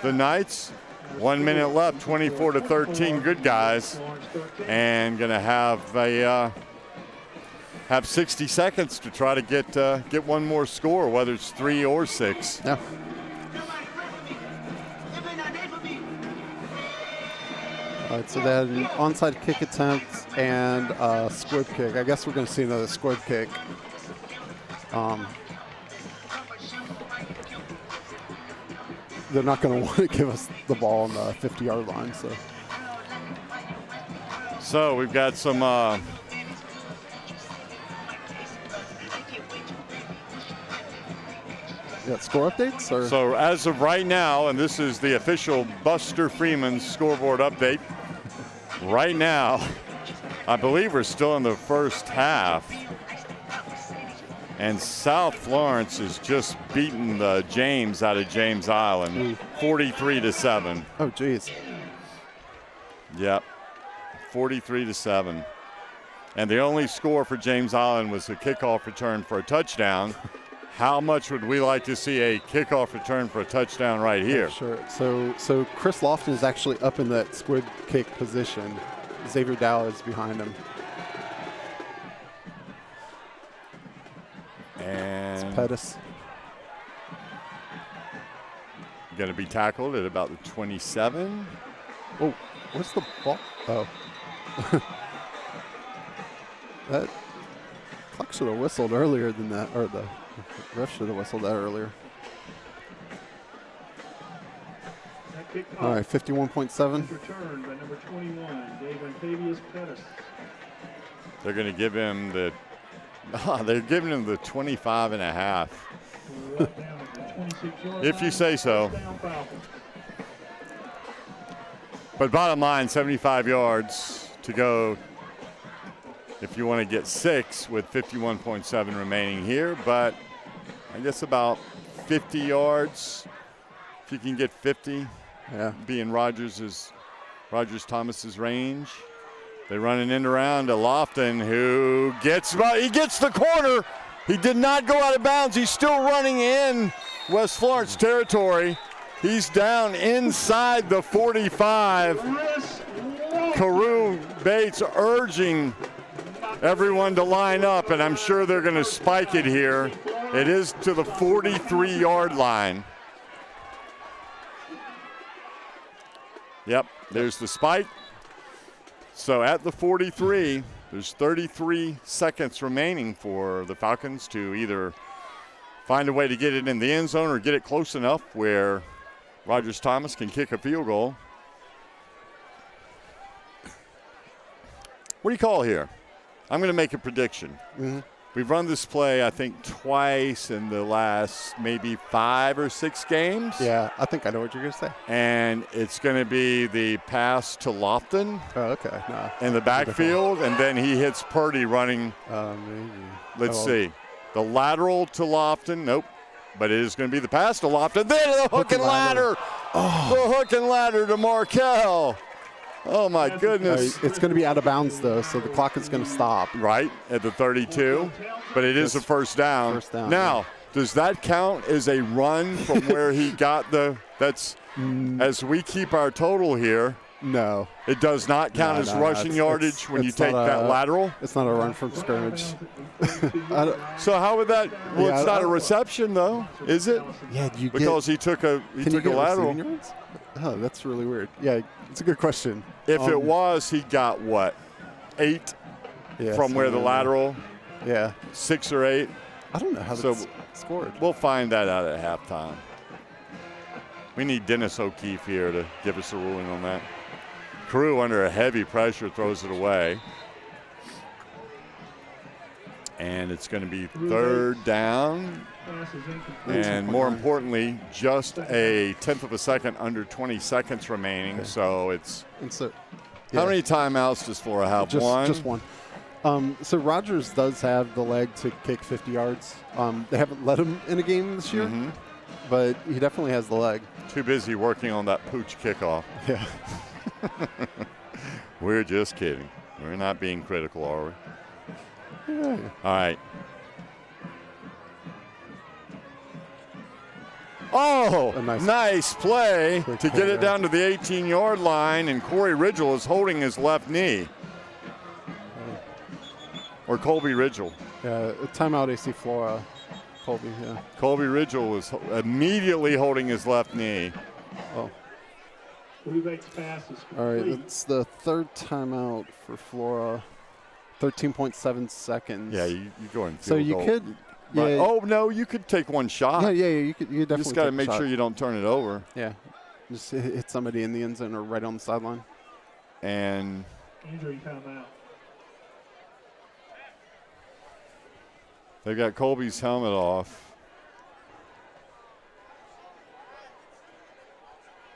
the Knights. 1 minute left, 24-13. Good guys, and gonna have 60 seconds to try to get one more score, whether it's 3 or 6. Yeah. All right, so they had an onside kick attempt and a squib kick. I guess we're going to see another squib kick. They're not going to want to give us the ball on the 50-yard line. So we've got some Yeah, score updates? Or? So as of right now, and this is the official Buster Freeman scoreboard update. Right now, I believe we're still in the first half. And South Florence is just beating the James out of James Island, 43-7. Oh, geez. Yep, 43-7. And the only score for James Island was a kickoff return for a touchdown. How much would we like to see a kickoff return for a touchdown right here? Sure. So Chris Lofton is actually up in that squid kick position. Xavier Dow is behind him. And it's Pettis. Going to be tackled at about the 27. Oh, what's the ball? Oh. That clock should have whistled earlier than that, or the ref should have whistled that earlier. All right, 51.7. Return by number 21, David Pettis. They're going to give him the. They're giving him the 25 and a half. If you say so. But bottom line, 75 yards to go if you want to get 6 with 51.7 remaining here. But I guess about 50 yards, if you can get 50, be in Rogers Thomas's range. They run an end around to Lofton, who gets the corner. He did not go out of bounds. He's still running in West Florence territory. He's down inside the 45. Carew Bates urging everyone to line up, and I'm sure they're going to spike it here. It is to the 43-yard line. Yep, there's the spike. So at the 43, there's 33 seconds remaining for the Falcons to either find a way to get it in the end zone or get it close enough where Rogers Thomas can kick a field goal. What do you call here? I'm going to make a prediction. Mm-hmm. We've run this play, I think, twice in the last maybe 5 or 6 games. Yeah, I think I know what you're going to say. And it's going to be the pass to Lofton. Oh, okay. No. In the backfield, and then he hits Purdy running. Maybe. Let's see. The lateral to Lofton. Nope. But it is going to be the pass to Lofton. Then the hook and ladder. Oh. The hook and ladder to Markel. Oh, my goodness. It's going to be out of bounds, though, so the clock is going to stop. Right, at the 32. But it is a first down. First down. Now, does that count as a run from where he got the – that's as we keep our total here. No. It does not count as rushing yardage when you take that lateral? It's not a run from scrimmage. So how would that – well, it's not a reception, though, is it? Yeah, because he took a lateral. Oh, that's really weird. Yeah, it's a good question. If it was, he got what, 8 from where the lateral? Yeah. 6 or 8? I don't know how that's scored. We'll find that out at halftime. We need Dennis O'Keefe here to give us a ruling on that. Carew, under a heavy pressure, throws it away. And it's going to be 3rd down. And more importantly, just a 1/10 of a second under 20 seconds remaining. Okay. So it's how many timeouts does Flora have? Just one. So Rogers does have the leg to kick 50 yards. They haven't let him in a game this year, but he definitely has the leg. Too busy working on that pooch kickoff. Yeah. We're just kidding. We're not being critical, are we? Yeah. All right. Oh, nice play to get it down to the 18-yard line, and Corey Ridgel is holding his left knee. Or Colby Ridgel. Yeah, timeout AC Flora. Colby, yeah. Colby Ridgel was immediately holding his left knee. Oh. All right, it's the 3rd timeout for Flora. 13.7 seconds. Yeah, you go and so you could. Yeah. Oh no, you could take one shot. Yeah, you could. You definitely. Just got to make sure you don't turn it over. Yeah, just hit somebody in the end zone or right on the sideline. And injury timeout. They got Colby's helmet off.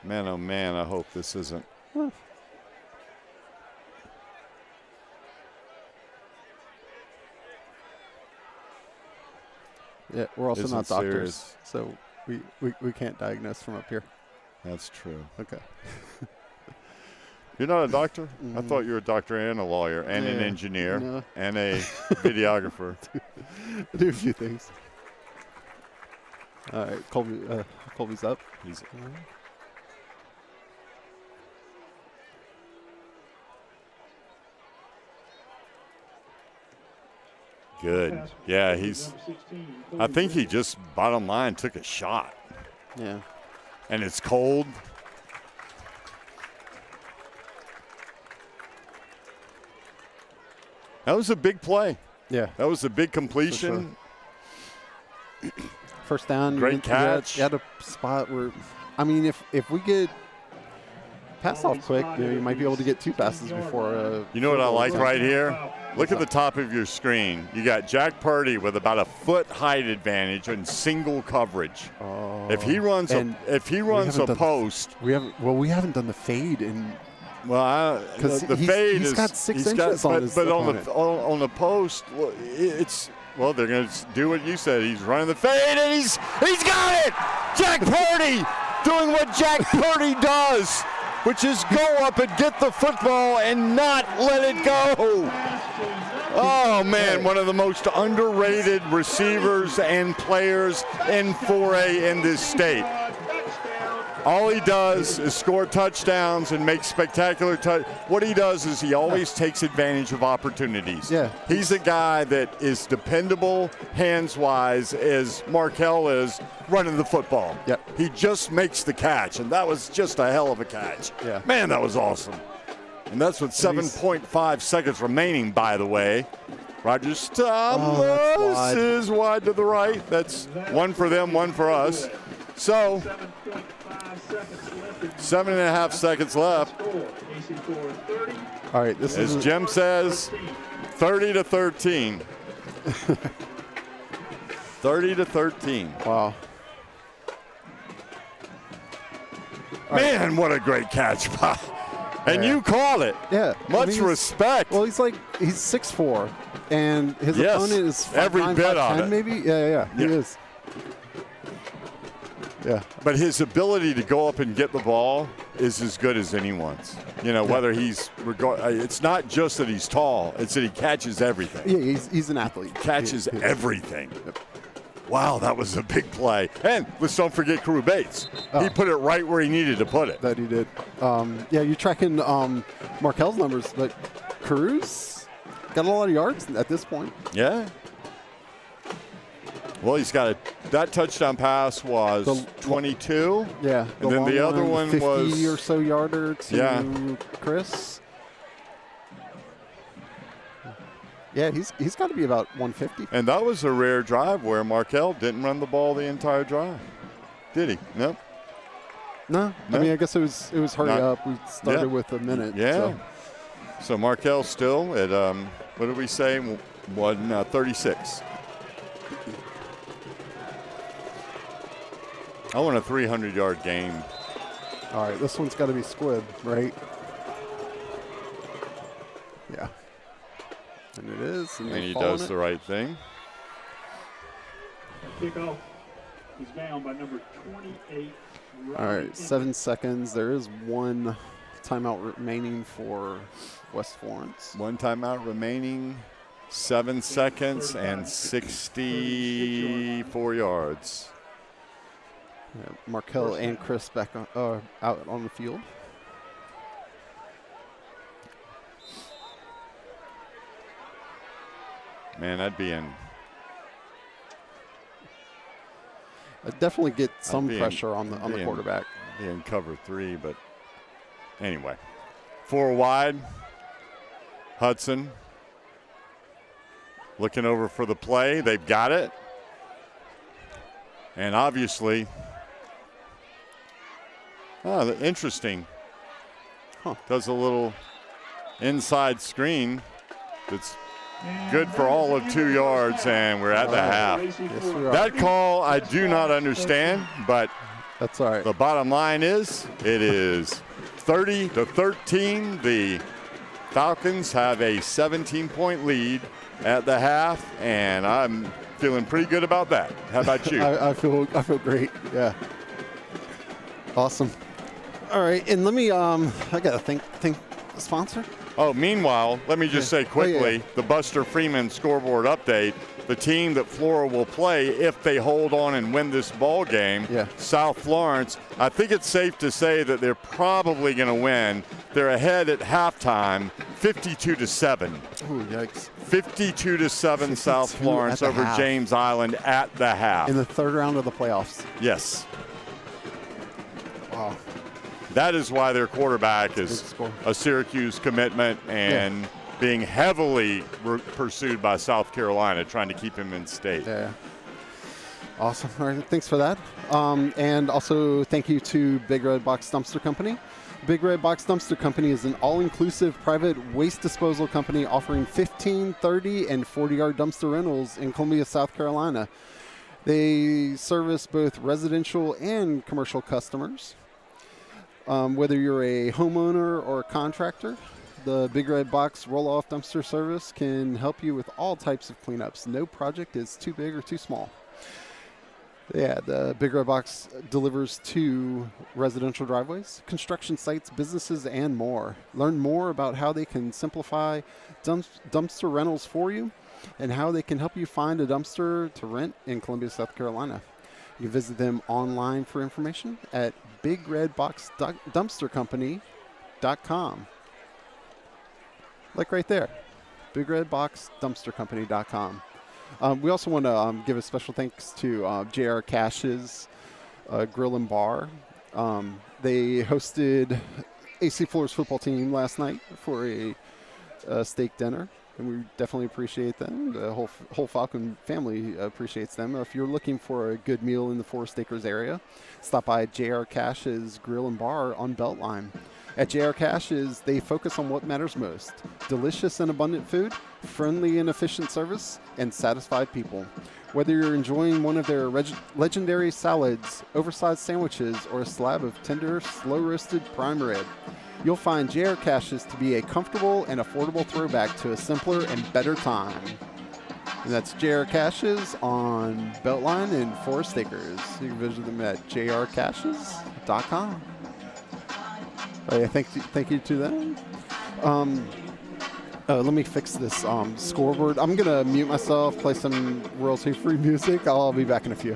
Man, oh man, I hope this isn't. Yeah, we're also Isn't not doctors, serious. so we can't diagnose from up here. That's true. Okay. You're not a doctor? I thought you were a doctor and a lawyer and an engineer and a videographer. I do a few things. All right, Colby's up. He's good. Yeah, I think he just, bottom line, took a shot. Yeah. And it's cold. That was a big play. Yeah. That was a big completion. Sure. First down. Great catch. You had a spot where, I mean, if we get pass off quick, you might be able to get 2 passes before. You know what I like right here? Look at the top of your screen. You got Jack Purdy with about a foot height advantage in single coverage. If he runs a post, we haven't done the fade in. Well, the fade he's got 6 inches on his opponent. on the post, they're going to do what you said. He's running the fade, and he's got it. Jack Purdy doing what Jack Purdy does, which is go up and get the football and not let it go. Oh, man, one of the most underrated receivers and players in 4A in this state. All he does is score touchdowns and make spectacular What he does is he always takes advantage of opportunities. Yeah. He's a guy that is dependable hands-wise as Markel is running the football. Yep. He just makes the catch, and that was just a hell of a catch. Yeah. Man, that was awesome. And that's with 7.5 seconds remaining, by the way. Rogers Thomas is wide to the right. That's one for them, one for us. So, 7.5 seconds left. All right, this is, as Jim says, 30-13. 30-13. Wow. Man, what a great catch. And you call it. Yeah. Much respect. Well, he's 6'4", and his opponent is 5'9", every bit 5'10", of it. maybe. Yeah, he is. Yeah. But his ability to go up and get the ball is as good as anyone's. Whether it's not just that he's tall, it's that he catches everything. Yeah, he's an athlete. Catches everything. Yep. Wow, that was a big play. And let's don't forget Carew Bates. He put it right where he needed to put it. That he did. You're tracking Markel's numbers, but Carew's got a lot of yards at this point. Yeah. Well, he's got that touchdown pass was 22. Yeah. And then the other one 50 was 50 or so yarder to Chris. Yeah, he's got to be about 150. And that was a rare drive where Markel didn't run the ball the entire drive. Did he? Nope. No. I mean, I guess it was hurry up. We started with a minute. Yeah. So Markel still at, what did we say, 36. I want a 300-yard game. All right, this one's got to be squib, right? Yeah. And it is. And he does the right thing. Kickoff is down by number 28. All right, 7 seconds. There is one timeout remaining for West Florence. One timeout remaining, 7 seconds, and 64 yards. Yeah, Markel and Chris back out on the field. Man, I'd definitely get some pressure on the quarterback. In cover 3, but anyway. 4 wide. Hudson looking over for the play. They've got it. And obviously, interesting. Does a little inside screen that's good for all of 2 yards, and we're at the half. Yes, we are. That call I do not understand, but That's all right. The bottom line is, it is 30-13. The Falcons have a 17-point lead at the half, and I'm feeling pretty good about that. How about you? I feel great. Yeah. Awesome. All right, and let me I gotta think sponsor. Oh, meanwhile, let me just say quickly, the Buster Freeman scoreboard update. The team that Flora will play if they hold on and win this ball game, South Florence, I think it's safe to say that they're probably going to win. They're ahead at halftime, 52-7. Ooh, yikes. 52-7 South Florence over half. James Island at the half. In the third round of the playoffs. Yes. Wow. That is why their quarterback is a Syracuse commitment and being heavily pursued by South Carolina, trying to keep him in state. Yeah. Awesome. All right, thanks for that. And also thank you to Big Red Box Dumpster Company. Big Red Box Dumpster Company is an all-inclusive private waste disposal company offering 15, 30, and 40-yard dumpster rentals in Columbia, South Carolina. They service both residential and commercial customers. Whether you're a homeowner or a contractor, the Big Red Box roll-off dumpster service can help you with all types of cleanups. No project is too big or too small. Yeah, the Big Red Box delivers to residential driveways, construction sites, businesses, and more. Learn more about how they can simplify dumpster rentals for you and how they can help you find a dumpster to rent in Columbia, South Carolina. You can visit them online for information at bigredboxdumpstercompany.com. Like right there, bigredboxdumpstercompany.com. We also want to give a special thanks to J.R. Cash's Grill and Bar. They hosted AC Flora's football team last night for a steak dinner, and we definitely appreciate them. The whole Falcon family appreciates them. If you're looking for a good meal in the Forest Acres area, stop by J.R. Cash's Grill and Bar on Beltline. At J.R. Cash's, they focus on what matters most: delicious and abundant food, friendly and efficient service, and satisfied people. Whether you're enjoying one of their legendary salads, oversized sandwiches, or a slab of tender, slow-roasted prime rib, you'll find J.R. Cash's to be a comfortable and affordable throwback to a simpler and better time. And that's J.R. Cash's on Beltline in Forest Acres. You can visit them at jrcashes.com. Yeah, thank you to them. Let me fix this scoreboard. I'm going to mute myself, play some royalty-free music. I'll be back in a few.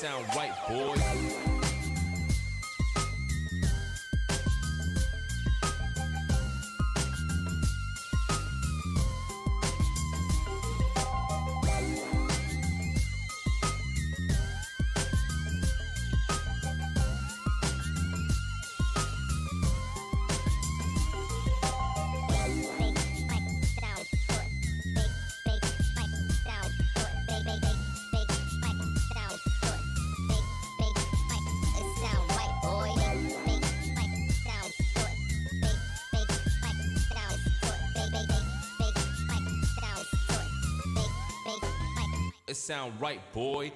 Sound right, boy. It sound right, boy.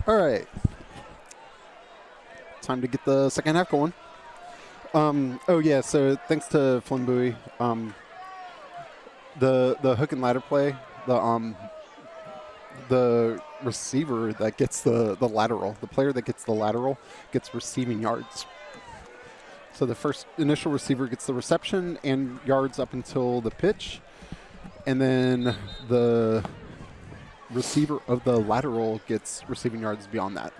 All right. Time to get the second half going. Oh, yeah, so thanks to Flynn Bowie, the hook and ladder play, the receiver that gets the lateral, the player that gets the lateral gets receiving yards. So the first initial receiver gets the reception and yards up until the pitch, and then the receiver of the lateral gets receiving yards beyond that.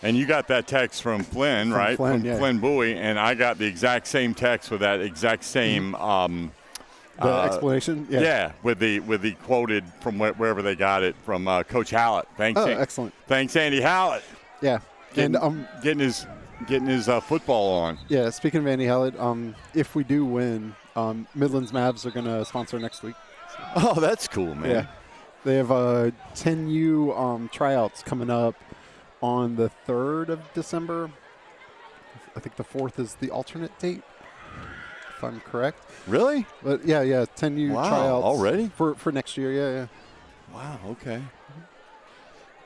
And you got that text from Flynn, right? Flynn, from yeah. Flynn Bowie, and I got the exact same text with that exact same The explanation? Yeah, with the quoted from wherever they got it from Coach Hallett. Thanks, Excellent. Thanks, Andy Hallett. Yeah. Getting his football on. Yeah, speaking of Andy Hallett, if we do win, Midlands Mavs are going to sponsor next week. Oh, that's cool, man. Yeah. They have 10U tryouts coming up on the 3rd of December. I think the 4th is the alternate date, if I'm correct. Really? But yeah, 10U tryouts already for next year. Yeah. Wow. Okay.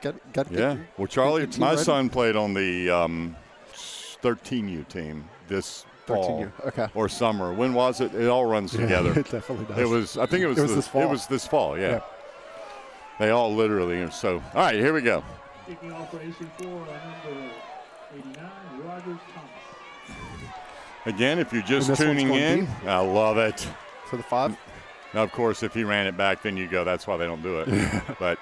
Got Well, Charlie, get my ready. son played on the 13U team this fall 13U. Okay. or summer. When was it? It all runs together. It definitely does. It was. I think it was this fall. It was this fall. Yeah. Yeah. They all literally are. So, all right, here we go. Kicking off for AC4, number 89, Rogers Thomas. Again, if you're just And this one's tuning going in, deep? I love it. To the 5. Now, of course, if he ran it back, then you go, that's why they don't do it. But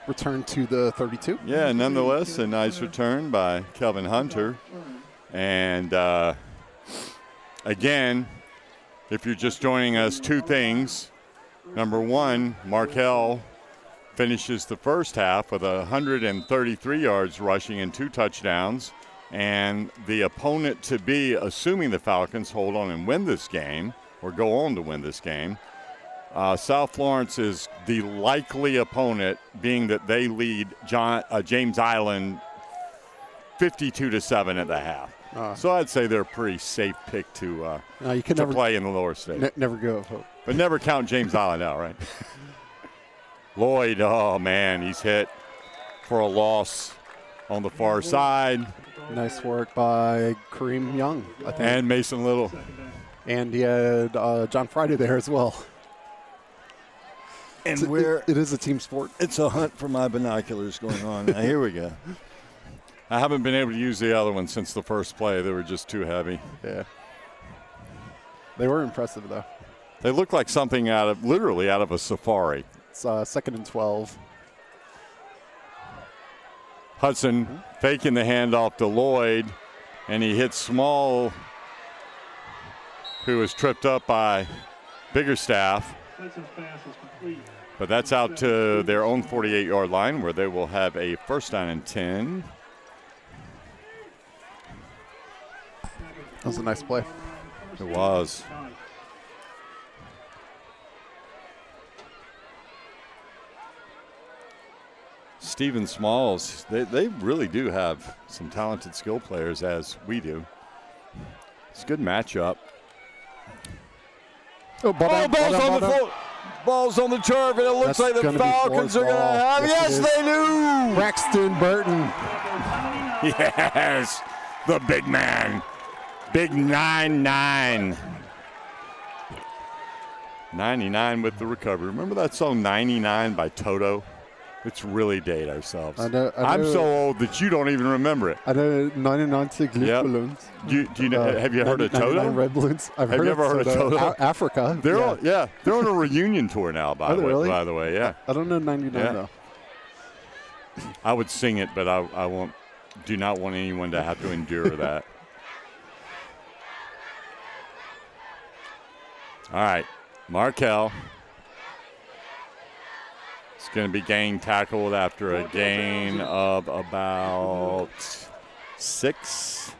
Return to the 32. yeah, nonetheless, a nice return by Kelvin Hunter. And again, if you're just joining us, two things. Number one, Markel finishes the first half with 133 yards rushing and 2 touchdowns. And the opponent to be, assuming the Falcons hold on and win this game, or go on to win this game, South Florence is the likely opponent, being that they lead James Island 52-7 at the half. So I'd say they're a pretty safe pick to You can never play in the lower state. never go of hope. But never count James Island out, right? Lloyd, oh, man, he's hit for a loss on the far side. Nice work by Kareem Young, I think. And Mason Little. And he had John Friday there as well. And It is a team sport. it's a hunt for my binoculars going on. Now, here we go. I haven't been able to use the other one since the first play. They were just too heavy. Yeah. They were impressive, though. They look like something literally out of a safari. It's 2nd and 12. Hudson faking the handoff to Lloyd, and he hits Small, who was tripped up by Biggerstaff. Hudson's pass is complete. But that's out to their own 48-yard line, where they will have a 1st down and 10. That was a nice play. It was. Stephen Smalls, they really do have some talented skill players, as we do. It's a good matchup. Oh, Ball's on the floor. Ball's on the turf, and it looks That's like the gonna be Falcons are Floyd's going to ball. have. Yes, it Yes, they do. Braxton Burton. Yes, the big man. Big 9-9. 99 with the recovery. Remember that song 99 by Toto? Let's really date ourselves. I know. I'm so old that you don't even remember it. I know 99 Sig Yep. balloons. Do you know? Have you heard of 99 Toto? Red balloons. I've Have heard you ever heard of Toto? Africa. They're yeah. they're on a reunion tour now. By Are they really? the way, yeah. I don't know 99 Yeah. though. I would sing it, but I won't. Do not want anyone to have to endure that. All right, Markel. It's going to be gang tackled after a gain of about 6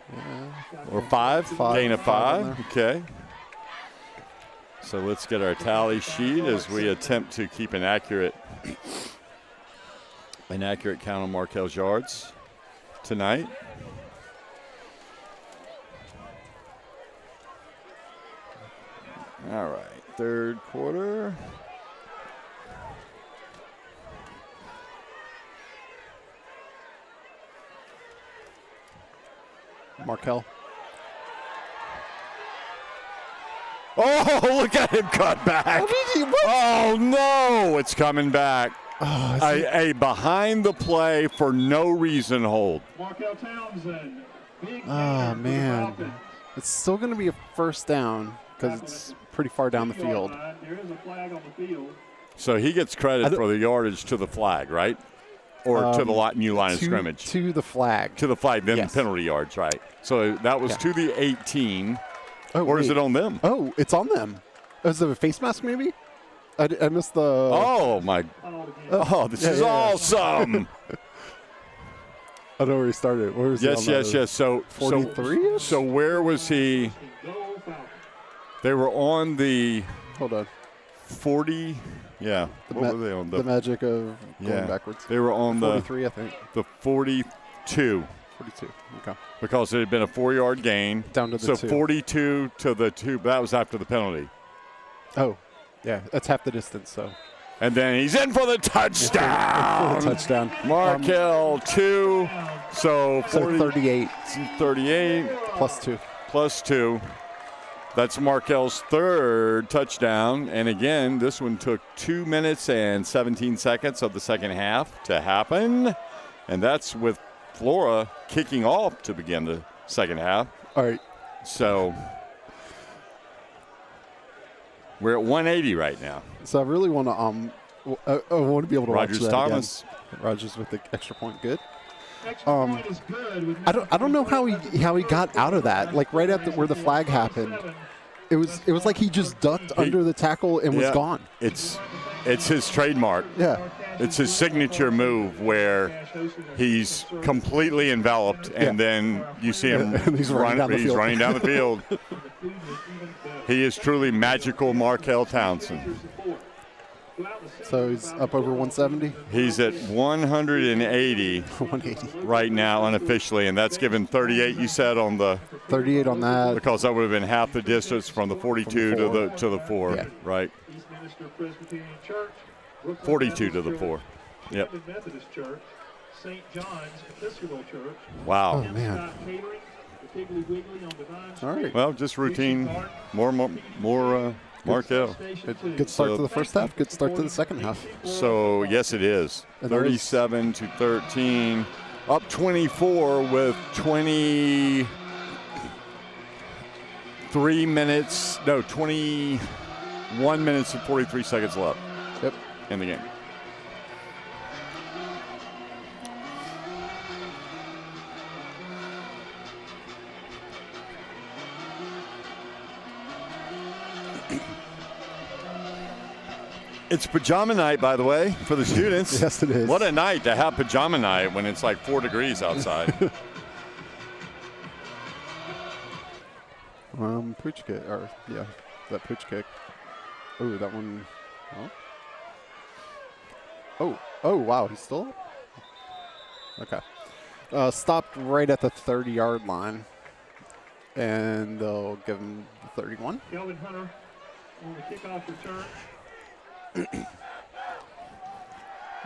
or 5. Gain of 5. Okay. So let's get our tally sheet as we attempt to keep an accurate count on Markel's yards tonight. All right, third quarter. Markel. Oh, look at him cut back. Oh, no. It's coming back. Oh, A behind the play for no reason hold. Markel Townsend. Big oh gainer for the man. Falcons. It's still going to be a first down because it's pretty far down the field. There is a flag on the field. So he gets credit for the yardage to the flag, right? Or to the new line of scrimmage? To the flag. To the flag, then Yes. penalty yards, right? So that was to the 18. Oh, or is wait. it on them? Oh, it's on them. Is it a face mask maybe? I missed the. Oh, my. Oh, this is awesome. I know where he started. Where was he on Yes. So 43-ish? So where was he? They were on the Hold on. 40. Yeah. What were they on? The magic of going backwards. They were on 43, I think. the 42. 42. Okay. Because it had been a 4-yard gain. Down to the 2. So 42 to the 2. That was after the penalty. Oh, yeah. That's half the distance. So. And then he's in for the touchdown. For the touchdown. Markel 2. So 40, 38 38 plus 2. plus 2. That's Markel's third touchdown. And again, this one took 2 minutes and 17 seconds of the second half to happen. And that's with Flora kicking off to begin the second half. All right. So we're at 180 right now. So I really want to I want to be able to Rogers watch that Thomas. again. Rogers with the extra point. Good. Extra point is good with I don't know how he got out of that. Like right at where the flag happened, it was like he just ducked under the tackle and was gone. It's his trademark. Yeah. It's his signature move where he's completely enveloped and then you see him He's running down the field. He is truly magical Markel Townsend. So he's up over 170. He's at 180 180. right now unofficially, and that's given 38 you said on the 38 on that. because that would have been half the distance from the 42 to the 4, Yeah. right? Eastminster Presbyterian Church, Brooklyn 42 to the Baptist 4. Church, Yep. Hampton Methodist Church, St. John's Episcopal Church, Wow. Oh, man. Scott Catering, the Piggly Wiggly on Divine Street. All right. Well, just routine, more Markel. Good start to the first half. Good start to the second half. So, yes, it is. And there was- 37 to 13. Up 24 with 21 minutes and 43 seconds left Yep. in the game. It's pajama night, by the way, for the students. Yes, it is. What a night to have pajama night when it's like 4 degrees outside. Pooch kick, that pooch kick. Oh, that one. Oh, wow, he's still up? Okay. Stopped right at the 30-yard line, and they'll give him the 31. Kelvin Hunter on the kickoff return.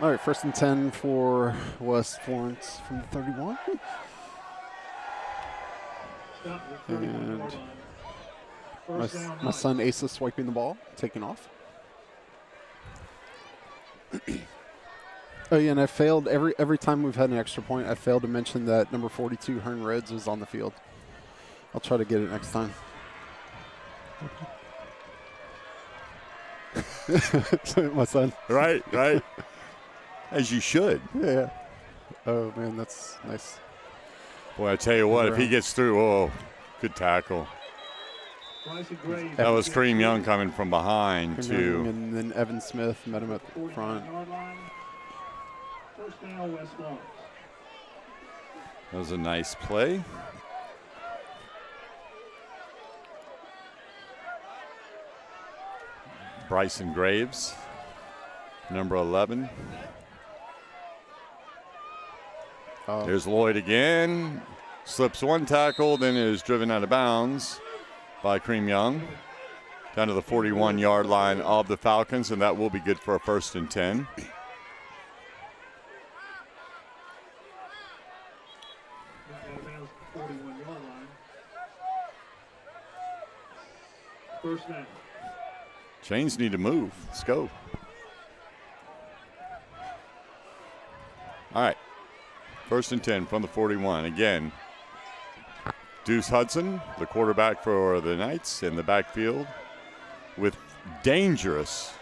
All right, 1st and 10 for West Florence from the 31. Stop the 31-yard line. First down, My son Asa swiping the ball, taking off. Oh yeah, and I failed every time we've had an extra point. I failed to mention that number 42 Hearn Reds was on the field. I'll try to get it next time. My son. Right. As you should. Yeah. Oh man, that's nice. Boy, I tell you what, if he gets through, good tackle. Bryson Graves. That was Kareem Young coming from behind, too. And then Evan Smith met him at the front. 49-yard line. First down, West Florence. That was a nice play. Bryson Graves, number 11. There's Lloyd again. Slips one tackle, then is driven out of bounds by Kareem Young. Down to the 41-yard line of the Falcons, and that will be good for a 1st and 10. Chains need to move. Let's go. All right. 1st and 10 from the 41. Again, Deuce Hudson, the quarterback for the Knights, in the backfield with dangerous.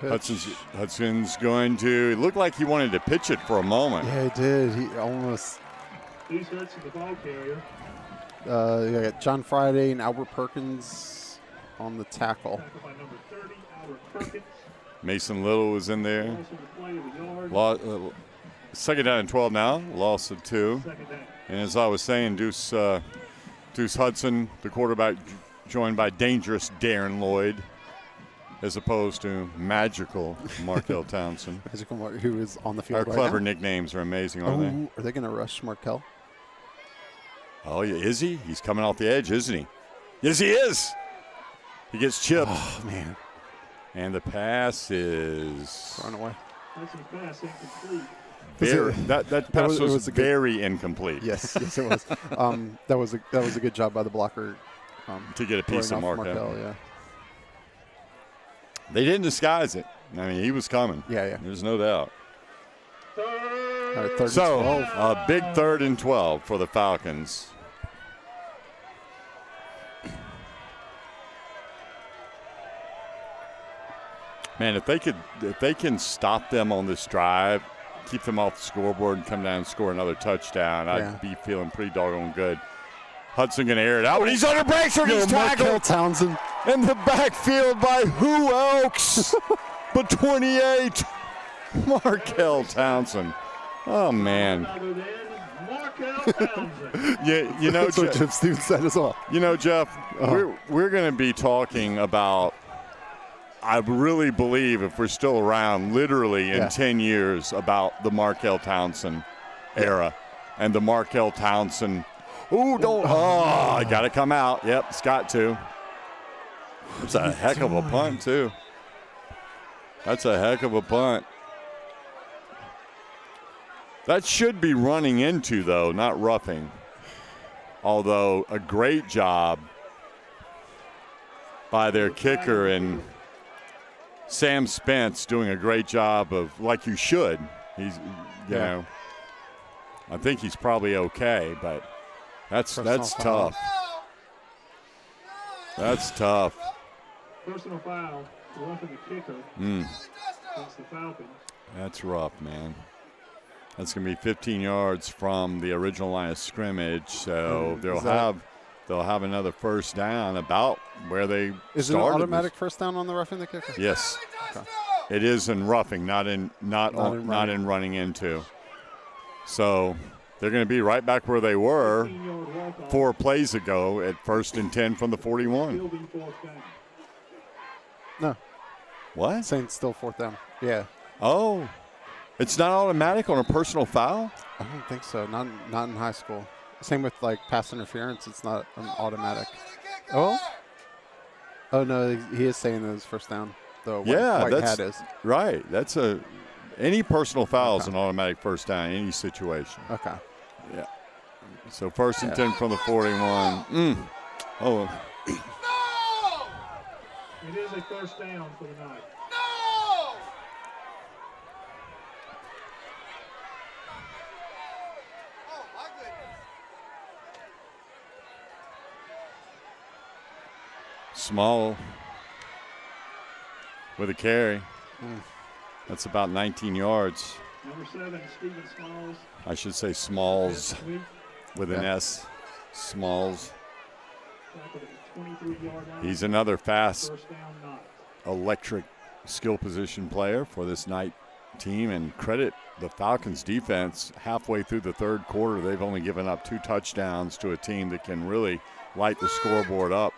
Hudson's going to, it looked like he wanted to pitch it for a moment. Yeah, he did. He almost. Deuce Hudson, the ball carrier. You got John Friday and Albert Perkins on the tackle. Tackled by number 30, Albert Perkins. Mason Little was in there. Also the play of the yard. Second down and 12 now, loss of 2. Second down. And as I was saying, Deuce Hudson, the quarterback, joined by dangerous Darren Lloyd, as opposed to magical Markel Townsend. Who is on the field Our right clever now. nicknames are amazing, aren't they? Are they going to rush Markel? Oh, yeah, is he? He's coming off the edge, isn't he? Yes, he is. He gets chipped. Oh, man. And the pass is Run away. That's a pass incomplete. that pass was a good- very incomplete. Yes, yes, it was. That was a good job by the blocker To get a piece of throwing off Markel. Yeah. They didn't disguise it. I mean, he was coming. Yeah. There's no doubt. All right, 3rd and So, 12. a big 3rd and 12 for the Falcons. Man, if they can stop them on this drive, keep them off the scoreboard and come down and score another touchdown, Yeah. I'd be feeling pretty doggone good. Hudson going to air it out. He's under pressure. He's Markel tackled Townsend. in the backfield by who else but 28, Markel Townsend. Oh, man. Other than Markel Townsend. Yeah, you know, That's what Jim Stevens said as well. You know, Jeff, we're going to be talking about, I really believe, if we're still around, literally in 10 years, about the Markel Townsend era and the Markel Townsend. I got to come out. Yep, it's got to. It's a heck of a punt, too. That's a heck of a punt. That should be running into, though, not roughing. Although a great job by their kicker and Sam Spence doing a great job of, like you should. He's, you know, I think he's probably okay, but that's tough. That's tough. Personal foul, roughing the kicker. Against the Falcons. That's rough, man. That's going to be 15 yards from the original line of scrimmage, so they'll have another first down about where they Is it started. an automatic first down on the roughing the kicker? Yes. Okay. It is in roughing, not in running into. So they're going to be right back where they were 15-yard walk-off. 4 plays ago at 1st and 10 from the 41. Fielding fourth down. No. What? Saints still 4th down. Yeah. Oh, it's not automatic on a personal foul? I don't think so. Not in high school. Same with like pass interference. It's not an automatic. Oh no, he is saying that it's first down. The white hat is right. That's any personal foul is an automatic first down in any situation. okay. Yeah. So 1st and 10 from the 41. Oh. It is a first down for the night. Small with a carry. That's about 19 yards. Number 7, Stephen Smalls. I should say Smalls Sweet. with an S. Smalls. Tackled at the 23-yard line. He's another fast, First down, not. electric skill position player for this Knight team, and credit the Falcons defense. Halfway through the 3rd quarter, they've only given up 2 touchdowns to a team that can really light the scoreboard up.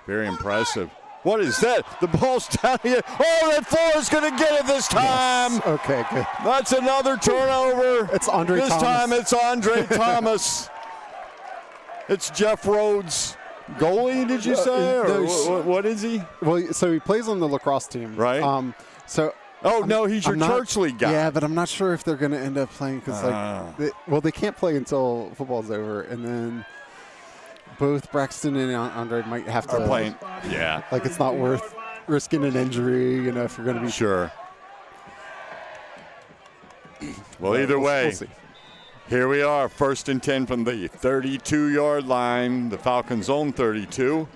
Very impressive. What is that? The ball's down here. Oh, that Flora's going to get it this time. Yes. Okay, good. That's another turnover. It's Andre This Thomas. time it's Andre Thomas. It's Jeff Rhodes. Goalie, did you say? Or no, what is he? Well, so he plays on the lacrosse team, Right. So. No, he's your church league guy. Yeah, but I'm not sure if they're going to end up playing because, they can't play until football's over, and then both Braxton and Andre might have to Are playing. Yeah. Like, it's not worth risking an injury, you know, if you're going to be Sure. Well, either way, we'll see. Here we are, 1st and 10 from the 32-yard line. The Falcons' own 32.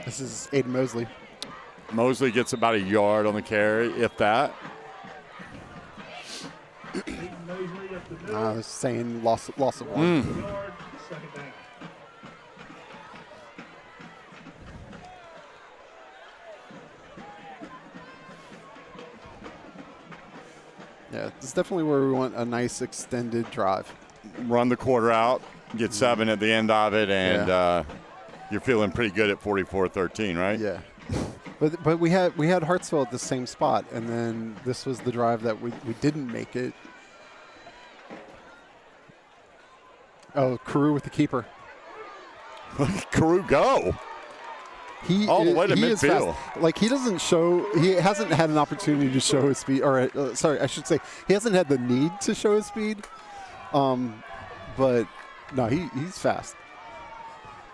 This is Aiden Mosley. Mosley gets about a yard on the carry, if that. I was saying loss of one. Yeah, it's definitely where we want a nice extended drive. Run the quarter out, get 7 at the end of it, and you're feeling pretty good at 44-13, right? Yeah. But we had Hartsville at the same spot, and then this was the drive that we didn't make it. Oh, Carew with the keeper. Carew go. All the way to midfield. Like, he hasn't had an opportunity to show his speed, or sorry, I should say he hasn't had the need to show his speed. But no, he's fast.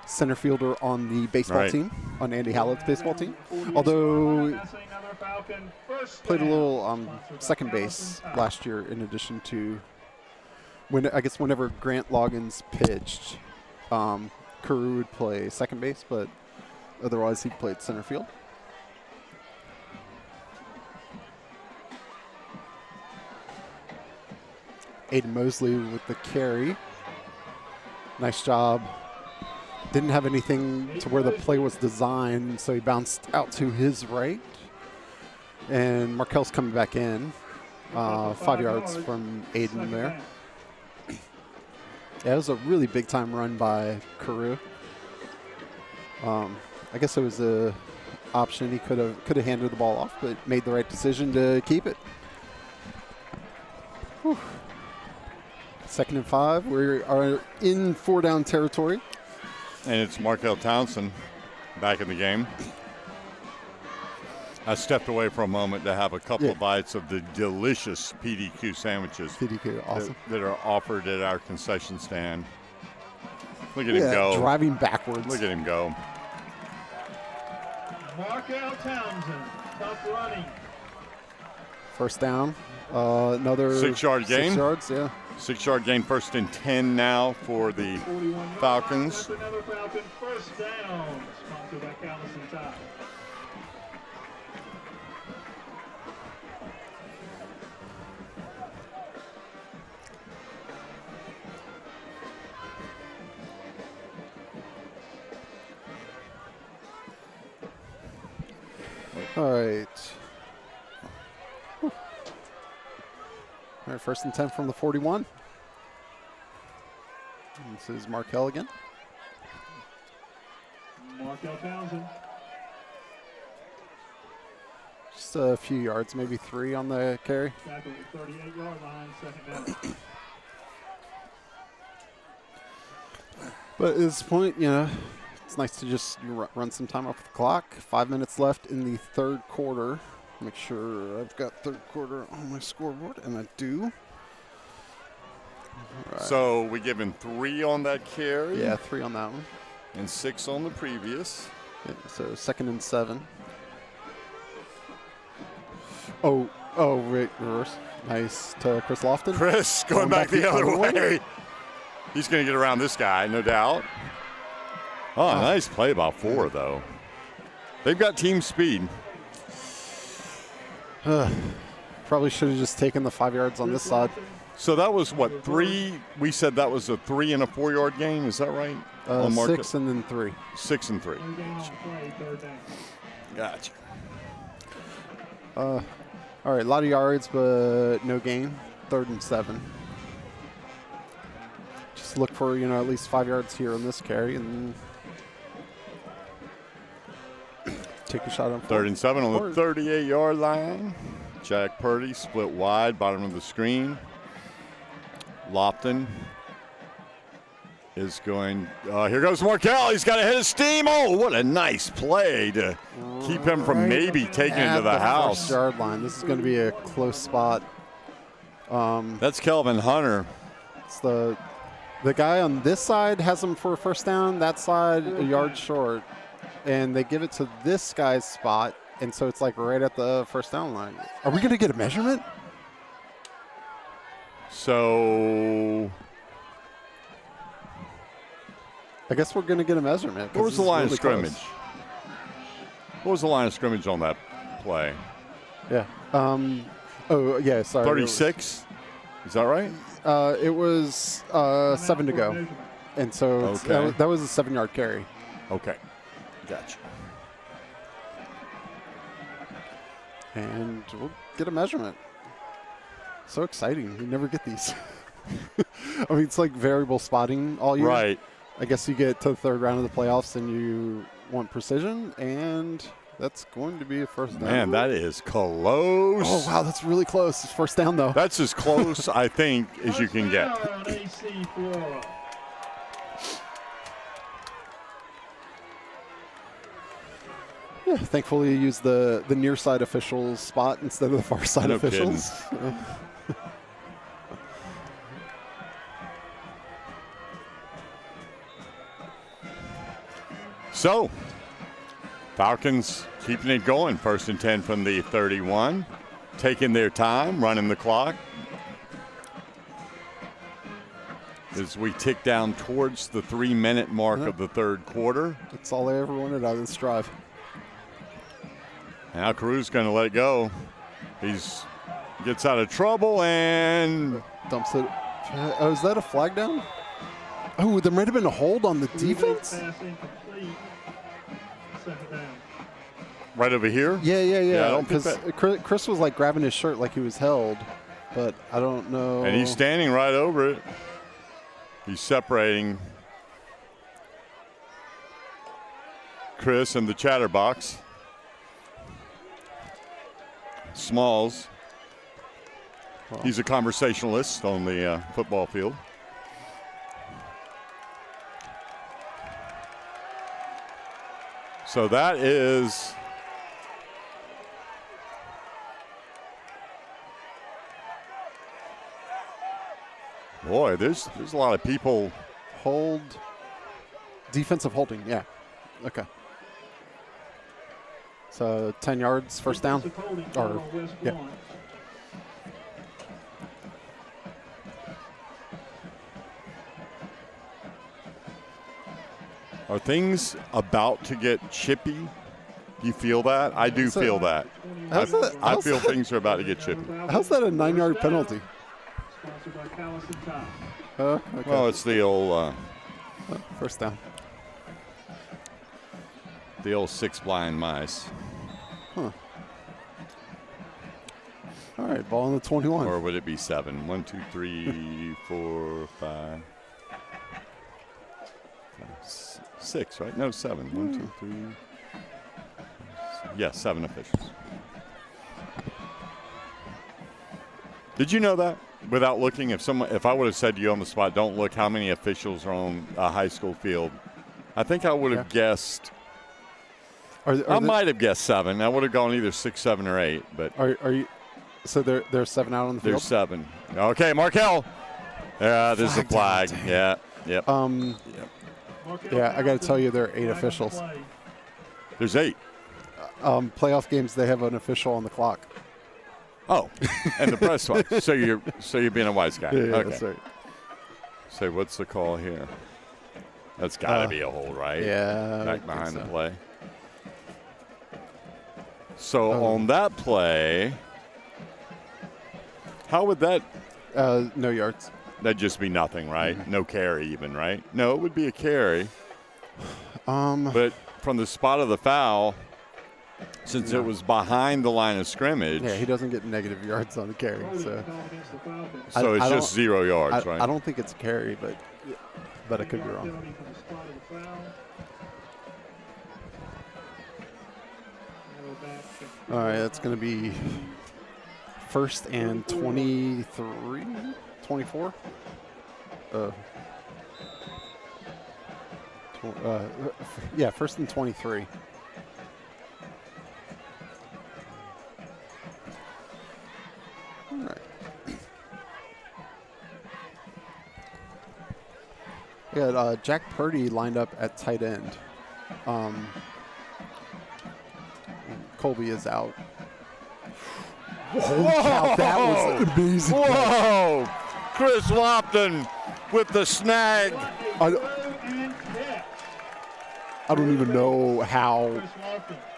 Center fielder on the baseball team, on Andy Hallett's baseball team. Although played a little second base last year, in addition to whenever Grant Loggins pitched, Carew would play second base, but otherwise he played center field. Aiden Mosley with the carry. Nice job. Didn't have anything to where the play was designed, so he bounced out to his right. And Markel's coming back in. 5 yards from Aiden there. Yeah, it was a really big-time run by Carew. I guess it was a option. He could have handed the ball off, but made the right decision to keep it. Whew. 2nd and 5. We are in 4-down territory. And it's Markel Townsend back in the game. I stepped away for a moment to have a couple of bites of the delicious PDQ sandwiches. PDQ, awesome. That are offered at our concession stand. Look at him go. Driving backwards. Look at him go. Markel Townsend, tough running. 1st down. Another 6-yard gain. 6 yards, yeah. 6-yard gain, 1st and 10 now for the Falcons. Another Falcon 1st down, sponsored by Callison Tire. All right. All right, 1st and 10 from the 41. This is Markel again. Markel Townsend. Just a few yards, maybe 3 on the carry. Back at the 38-yard line, 2nd down. But at this point, you know, it's nice to just run some time off the clock. 5 minutes left in the 3rd quarter. Make sure I've got 3rd quarter on my scoreboard, and I do. Right. So we give him 3 on that carry. Yeah, 3 on that one. And 6 on the previous. Yeah, so 2nd and 7. Oh, right, reverse. Nice to Chris Lofton. Chris going back the other way. He's going to get around this guy, no doubt. Oh, nice play by 4, though. They've got team speed. Probably should have just taken the 5 yards on this side. So that was, what, 3? We said that was a 3 and a 4-yard gain. Is that right? 6 and then 3. 6 and 3. Gotcha. All right, a lot of yards, but no gain. 3rd and 7. Just look for, you know, at least 5 yards here on this carry, and take a shot on 3rd and 7 on the 38-yard line. Jack Purdy split wide, bottom of the screen. Lofton is going. Here goes Markel. He's got a head of steam. Oh, what a nice play to keep him from maybe taking it to the house. 1st-yard line. This is going to be a close spot. That's Kelvin Hunter. It's the The guy on this side has him for a first down. That side a yard short, and they give it to this guy's spot, and so it's like right at the first down line. Are we going to get a measurement? So I guess we're going to get a measurement. what was the line of scrimmage? Close. What was the line of scrimmage on that play? Yeah. Oh, yeah, sorry. 36? Is that right? It was 7 to go. And so Okay. that was a 7-yard carry. Okay. Gotcha. And we'll get a measurement. So exciting. We never get these. I mean, it's like variable spotting all year. Right. I guess you get to the third round of the playoffs and you want precision, and that's going to be a first down. Man, that is close. Oh, wow, that's really close. It's first down, though. That's as close, I think, as you can get. Yeah, thankfully you use the near side officials spot instead of the far side No officials. So, Falcons keeping it going. 1st and 10 from the 31. Taking their time, running the clock. As we tick down towards the 3-minute mark of the third quarter. That's all I ever wanted out of this drive. Now Carew's going to let it go. He's gets out of trouble and Dumps it. Oh, is that a flag down? Oh, there might have been a hold on the defense? right over here. Yeah. I don't think Because Chris was like grabbing his shirt like he was held, but I don't know. And he's standing right over it. He's separating Chris and the chatterbox. Smalls. He's a conversationalist on the football field. So that is boy, there's a lot of people. Hold. Defensive holding, yeah. Okay. So 10 yards, first down. Or, yeah. Are things about to get chippy? Do you feel that? I do feel that. I feel things are about to get chippy. How's that a 9-yard penalty? Okay. Well, it's the old First down. the old 6 blind mice. Huh. All right, ball on the 21. Or would it be 7? 1, 2, 3, 4, 5. 6, right? No, 7. 1, 2, 3. Yeah, 7 officials. Did you know that? Without looking, if I would have said to you on the spot, don't look how many officials are on a high school field, I think I would have guessed. I might have guessed 7. I would have gone either 6, 7, or 8. But are you? So there's 7 out on the field. There's 7. Okay, Markel. Yeah, there's a flag. Yeah. Yep. Yeah, I got to tell you, there are 8 officials. There's 8. Playoff games, they have an official on the clock. Oh, and the press one. So you're being a wise guy. Yeah, Okay. that's right. So what's the call here? That's got to be a hold, right? Yeah. I Back think behind the so. play. So on that play, how would that? No yards. That'd just be nothing, right? No carry even, right? No, it would be a carry. But from the spot of the foul, since it was behind the line of scrimmage. Yeah, he doesn't get negative yards on the carry. So it's just 0 yards, right? I don't think it's a carry, but I could be wrong. All right, that's going to be 1st and 23, 24. Yeah, 1st and 23. All right. had Jack Purdy lined up at tight end. Colby is out. Holy cow, that was amazing. Whoa! Chris Lopton with the snag. I don't even know how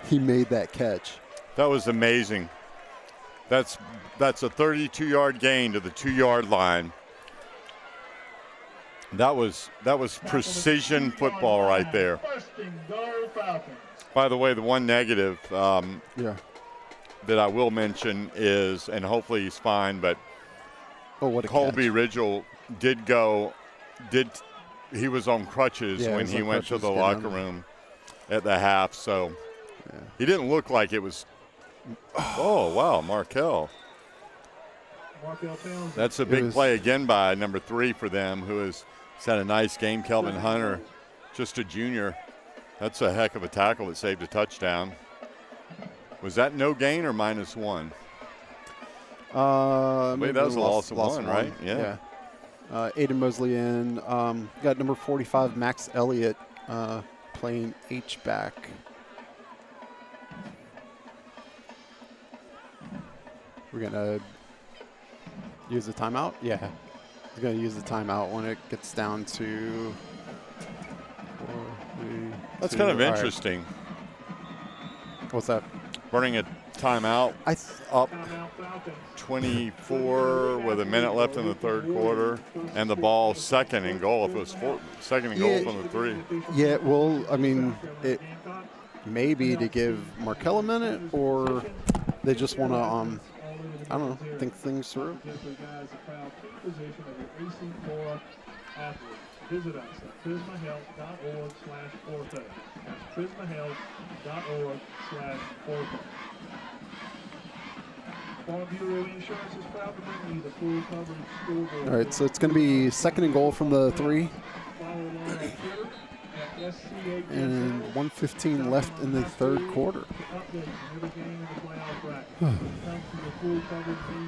he made that catch. That was amazing. That's a 32-yard gain to the 2-yard line. That was precision football right there. By the way, the one negative that I will mention is, and hopefully he's fine, but Colby Ridgel he was on crutches when he went to the locker room at the half, so he didn't look like it was. Oh, wow, Markel. That's a big play again by number 3 for them, who has had a nice game. Kelvin Hunter, just a junior. That's a heck of a tackle that saved a touchdown. Was that no gain or -1? Maybe that was a loss of 1, right? Yeah. Aiden Mosley in. Got number 45, Max Elliott, playing H-back. We're going to use the timeout? Yeah. We're going to use the timeout when it gets down to 4, 3, That's 2. kind of interesting. What's that? Burning a timeout up 24 with a minute left in the third quarter, and the ball second and goal. If it was second and goal from the 3. Yeah, well, I mean, it may be to give Markel a minute, or they just want to, I don't know, think things through. Visit us at prismahealth.org/ortho. That's prismahealth.org/ortho. Farm Bureau Insurance is proud to bring you the full coverage school board. All right, so it's going to be second and goal from the 3. Follow along on Twitter at SCHSL. And 1:15 left in the third quarter.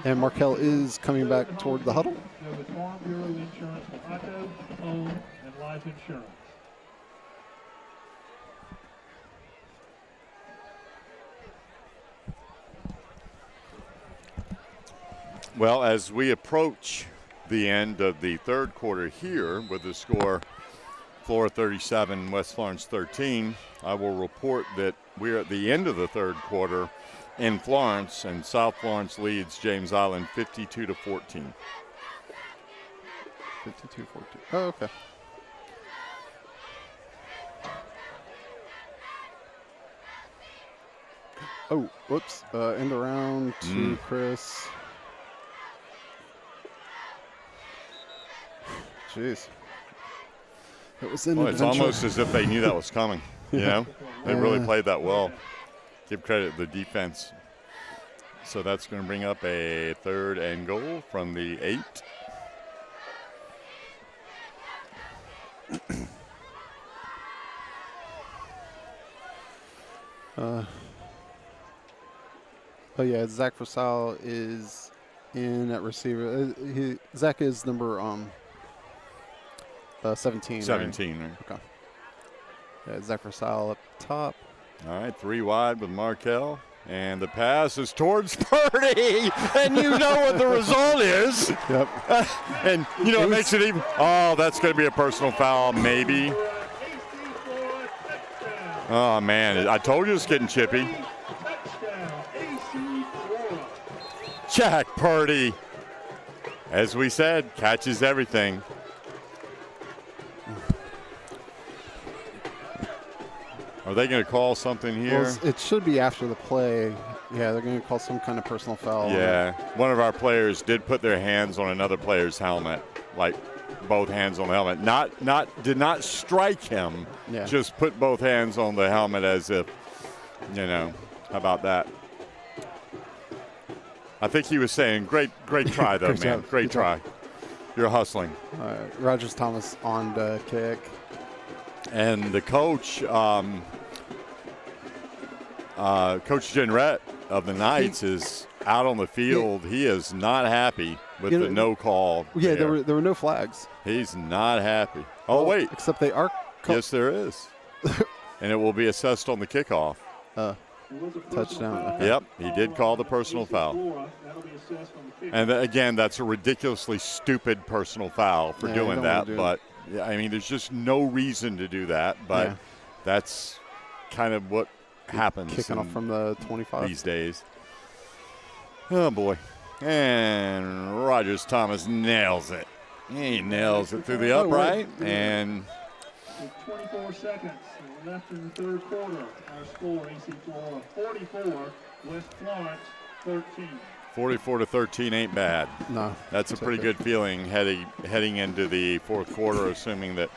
And Markel is coming back toward the huddle. Farm Bureau Insurance for auto, home, and life insurance. Well, as we approach the end of the third quarter here with the score Flora 37, West Florence 13, I will report that we're at the end of the third quarter in Florence, and South Florence leads James Island 52-14. 52-14. Oh, okay. Oh, whoops. End around to Chris. Jeez. It was in It's almost as if they knew that was coming. You know, they really played that well. Give credit to the defense. So that's going to bring up a third and goal from the 8. Oh yeah, Zach Versal is in at receiver. Zach is number 17. 17, right? Okay. Yeah, Zach Versal up top. All right, 3 wide with Markel. And the pass is towards Purdy, and you know what the result is. Yep. And, you know, it makes it even. Oh, that's going to be a personal foul, maybe. Oh, man, I told you it's getting chippy. Jack Purdy, as we said, catches everything. Are they going to call something here? Well, it should be after the play. Yeah, they're going to call some kind of personal foul. Yeah, one of our players did put their hands on another player's helmet, like both hands on the helmet. Did not strike him. Yeah. Just put both hands on the helmet as if, you know, how about that? I think he was saying, great try though, Great man. job. Great Good try. job. You're hustling. Rogers Thomas on the kick. And the coach, Coach Jenrette of the Knights is out on the field. He is not happy with the no call. Yeah, there were no flags. He's not happy. Oh, wait. Except they are. Yes, there is. And it will be assessed on the kickoff. Touchdown. Okay. Yep, he did call the personal foul. And again, that's a ridiculously stupid personal foul for doing that. But, yeah, I mean, there's just no reason to do that. But that's kind of what happens. Kicking off from the 25. These days. Oh, boy. And Rogers Thomas nails it. He nails it through the upright. And 24 seconds left in the third quarter. Our score, AC Flora 44, West Florence 13. 44-13 ain't bad. No. That's a pretty good feeling heading into the fourth quarter, assuming that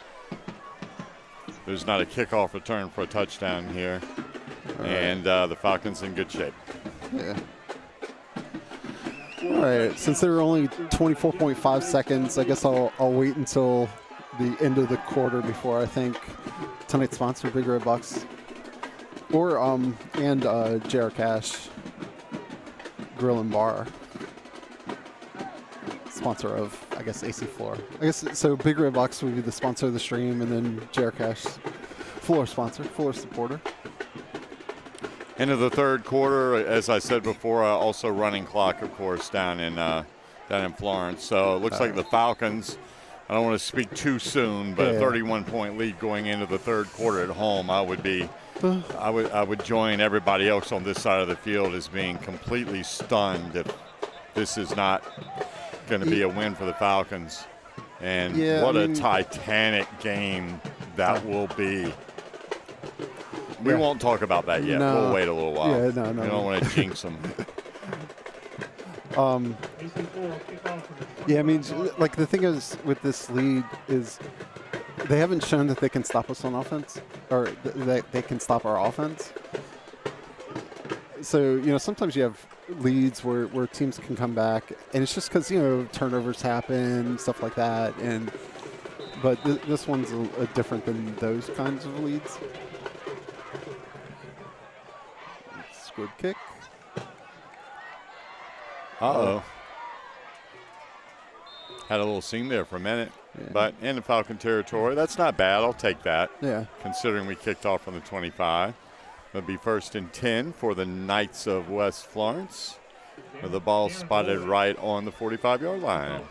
there's not a kickoff return for a touchdown here. And the Falcons in good shape. Yeah. All right. Since there were only 24.5 seconds, I guess I'll wait until the end of the quarter before I thank tonight's sponsor, Big Red Box, or and JR Cash Grill and Bar, sponsor of, I guess, AC Flora. I guess so. Big Red Box would be the sponsor of the stream, and then JR Cash, floor sponsor, floor supporter. Into the third quarter, as I said before, also running clock, of course, down in Florence. So it looks like the Falcons, I don't want to speak too soon, but a 31-point lead going into the third quarter at home. I would join everybody else on this side of the field as being completely stunned if this is not going to be a win for the Falcons. And what a titanic game that will be. We won't talk about that yet. No. We'll wait a little while. Yeah, no. We don't want to jinx them. Yeah, I mean, like the thing is with this lead is they haven't shown that they can stop us on offense, or that they can stop our offense. So, sometimes you have leads where teams can come back, and it's just because, turnovers happen, stuff like that. But this one's a different than those kinds of leads. Squid kick. Uh-oh. Had a little seam there for a minute, but in the Falcon territory. That's not bad. I'll take that. Yeah. Considering we kicked off from the 25. It'll be 1st and 10 for the Knights of West Florence. With the ball spotted right on the 45-yard line.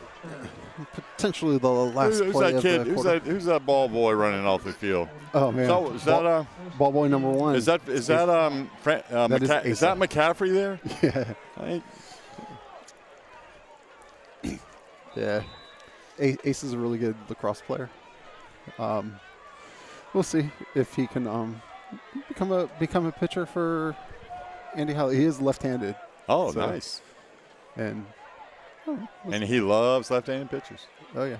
Potentially the last Who's play that kid? of the quarter. Who's that ball boy running off the field? Oh man! Is that ball boy number 1? Is that is that McCaffrey there? Yeah. Yeah. Ace is a really good lacrosse player. We'll see if he can become a pitcher for Andy Howley. He is left-handed. Oh, so, nice. And he loves left-handed pitchers. Oh yeah.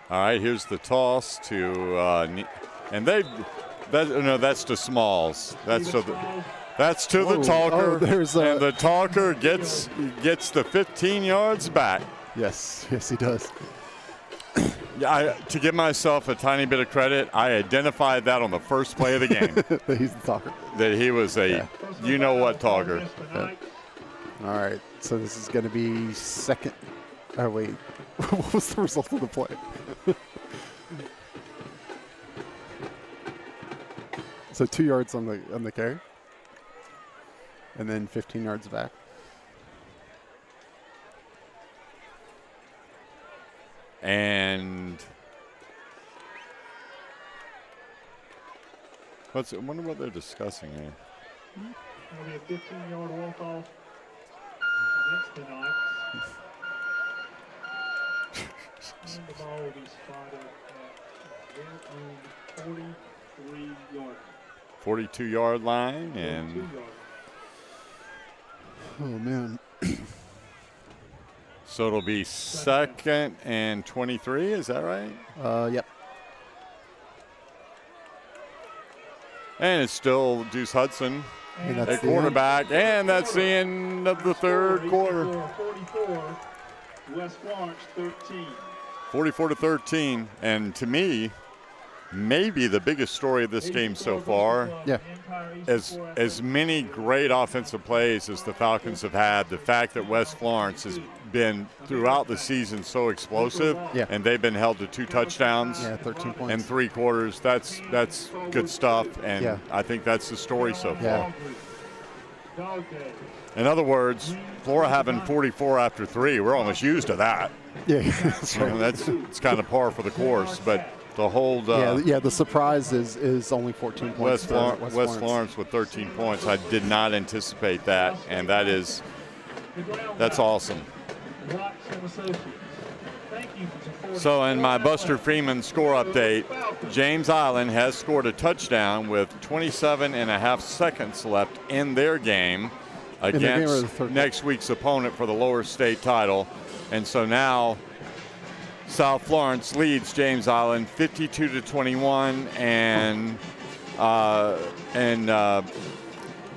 All right, here's the toss to and that's to Smalls. That's to the talker. And the talker gets the 15 yards back. Yes, he does. To give myself a tiny bit of credit, I identified that on the first play of the game. That he's the talker. That he was you-know-what talker. Yeah. All right, so this is going to be second. Oh, wait. What was the result of the play? So 2 yards on the carry, and then 15 yards back. And I wonder what they're discussing here. It'll be a 15-yard walk-off against the Knights. And the ball will be spotted at their own 43-yard. 42-yard line, and oh man. So it'll be 2nd and 23. Is that right? Yep. And it's still Deuce Hudson at quarterback, and that's the end of the third quarter. 44, West Florence 13. 44-13, and to me, maybe the biggest story of this game so far. Yeah. As many great offensive plays as the Falcons have had, the fact that West Florence has been throughout the season so explosive, and they've been held to 2 touchdowns 13 points. and 3 quarters, that's good stuff, and I think that's the story so far. In other words, Flora having 44 after 3, we're almost used to that. Yeah, that's right. It's kind of par for the course, but to hold the surprise is only 14 points. West Florence with 13 points. I did not anticipate that, and that's awesome. So in my Buster Freeman score update, James Island has scored a touchdown with 27.5 seconds left in their game against next week's opponent for the lower state title. And so now South Florence leads James Island 52-21, and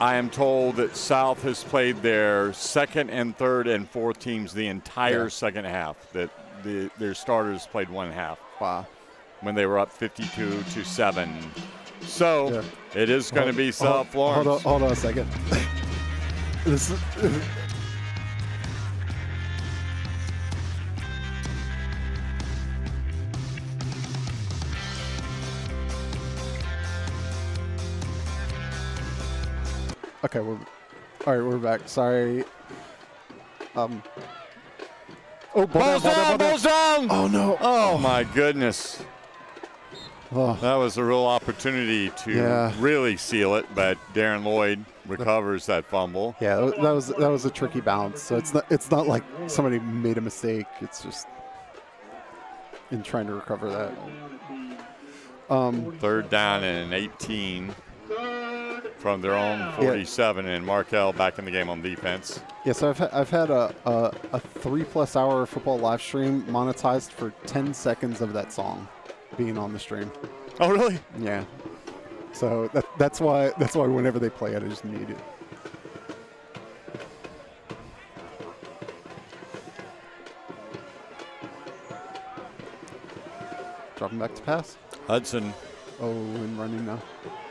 I am told that South has played their second and third and fourth teams the entire second half. That their starters played one half. Wow. When they were up 52-7. So it is going to be South Florence. Hold on a second. This is, okay, we're back. Sorry. Ball's down! Oh no! Oh my goodness! Oh. That was a real opportunity to really seal it, but Darren Lloyd recovers that fumble. Yeah, that was a tricky bounce. So it's not like somebody made a mistake. It's just in trying to recover that. Third down and 18 from their own 47, and Markel back in the game on defense. Yeah, so I've had a 3+ hour football live stream monetized for 10 seconds of that song being on the stream. Oh, really? Yeah. So that's why whenever they play it, I just need it. Dropping back to pass. Hudson. Oh, and running now.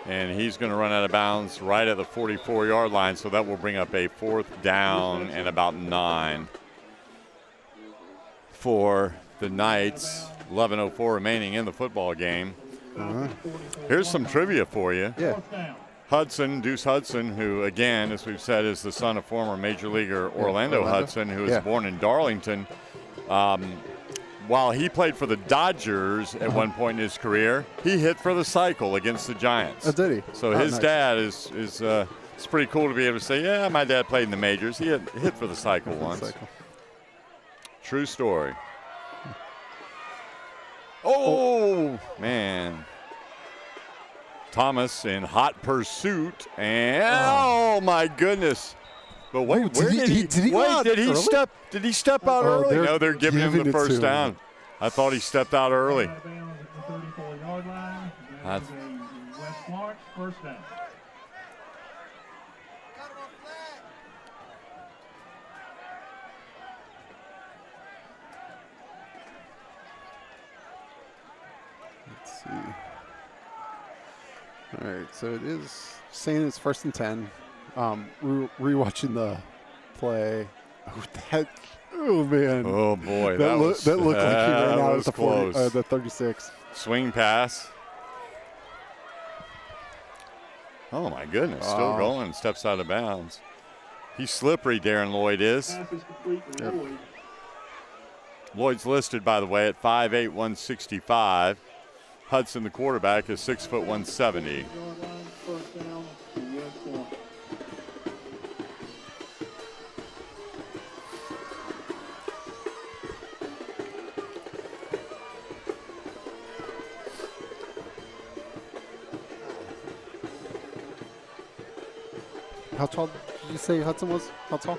And he's going to run out of bounds right at the 44-yard line, so that will bring up a 4th down and about 9 for the Knights. 11:04 remaining in the football game. Here's some trivia for you. Yeah. Deuce Hudson, who, again, as we've said, is the son of former Major Leaguer Orlando Hudson, who was born in Darlington. While he played for the Dodgers at one point in his career, he hit for the cycle against the Giants. Oh, did he? So his dad is it's pretty cool to be able to say, yeah, my dad played in the majors. He hit for the cycle once. True story. Oh, man. Thomas in hot pursuit, and oh my goodness. But wait, did he step out early? No, they're giving him the first down. I thought he stepped out early. West Florence, first down. Let's see. All right, so it is saying it's 1st and 10. Rewatching the play. Oh man! Oh boy! that looked like he ran out at the 40, the 36. Swing pass. Oh my goodness! Still going. Steps out of bounds. He's slippery. Darren Lloyd is. Yep. Lloyd's listed, by the way, at 5'8", 165. Hudson, the quarterback, is 6', 170. How tall did you say Hudson was? How tall?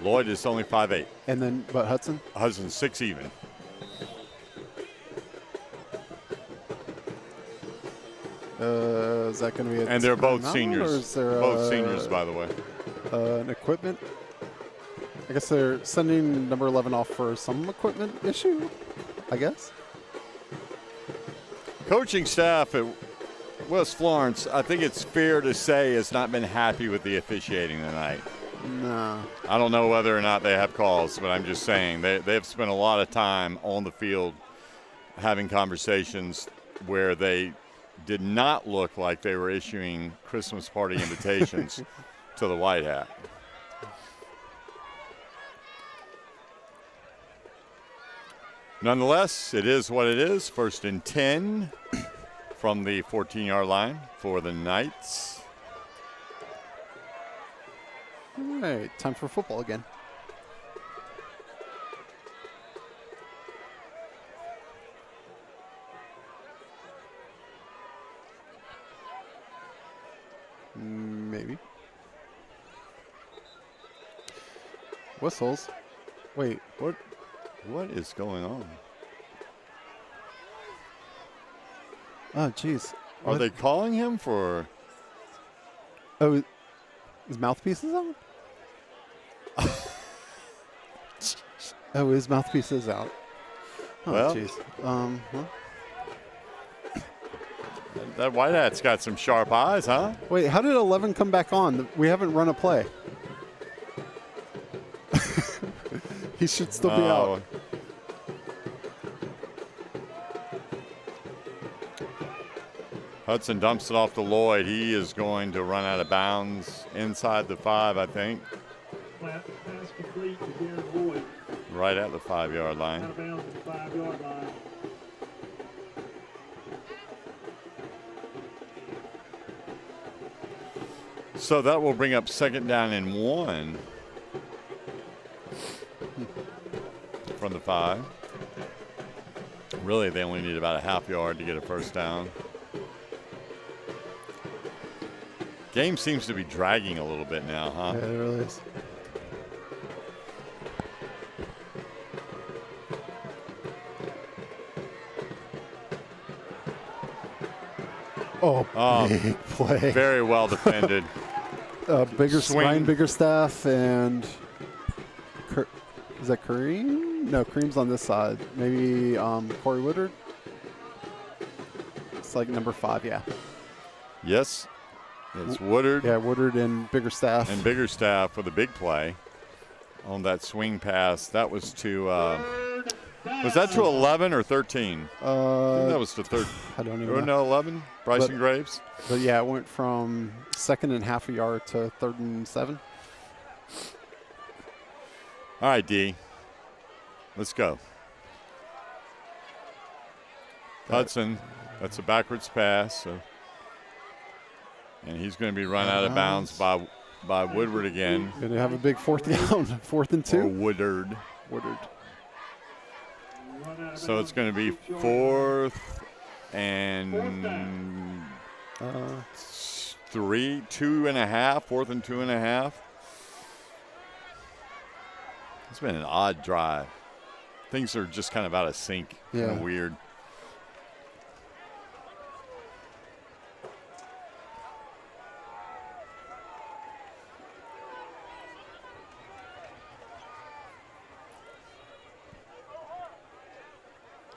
Lloyd is only 5'8". And then, but Hudson? Hudson's 6 even. Is that going to be? And they're both seniors. Or is there both seniors, by the way. An equipment. I guess they're sending number 11 off for some equipment issue. I guess. Coaching staff at West Florence, I think it's fair to say, has not been happy with the officiating tonight. No. I don't know whether or not they have calls, but I'm just saying they've spent a lot of time on the field having conversations where they did not look like they were issuing Christmas party invitations to the White Hat. Nonetheless, it is what it is. 1st and 10 from the 14-yard line for the Knights. All right, time for football again. Maybe. Whistles. Wait, What is going on? oh, jeez. Are they calling him for? Oh, his mouthpiece is on? Oh, his mouthpiece is out. Oh, Well. jeez. That White Hat's got some sharp eyes, huh? Wait, how did 11 come back on? We haven't run a play. He should still be out. Hudson dumps it off to Lloyd. He is going to run out of bounds inside the 5, I think. Pass complete to Jared Boyd. Right at the 5-yard line. Out of bounds at the 5-yard line. So that will bring up 2nd down and 1 from the 5. Really, they only need about a half yard to get a 1st down. Game seems to be dragging a little bit now, huh? Yeah, it really is. Oh, big play. Very well defended. Bigger Swing. Ryan Biggerstaff and is that Kareem? No, Kareem's on this side. Maybe Corey Woodard. It's like number 5, yeah. Yes, it's Woodard. Yeah, Woodard and Biggerstaff. And Biggerstaff for the big play on that swing pass. That was to was that to 11 or 13? I think that was to 13. I don't Or even know. no, 11. Bryson Graves. But yeah, it went from 2nd and half a yard to 3rd and 7. All right, D. Let's go. Hudson. That's a backwards pass. So. And he's going to be run out of bounds by Woodward again. Going to have a big 4th down. 4th and 2. Or Woodard. Woodard. So it's going to be 4th and 3, 2.5, 4th and 2.5. It's been an odd drive. Things are just kind of out of sync. Yeah. Kind of weird.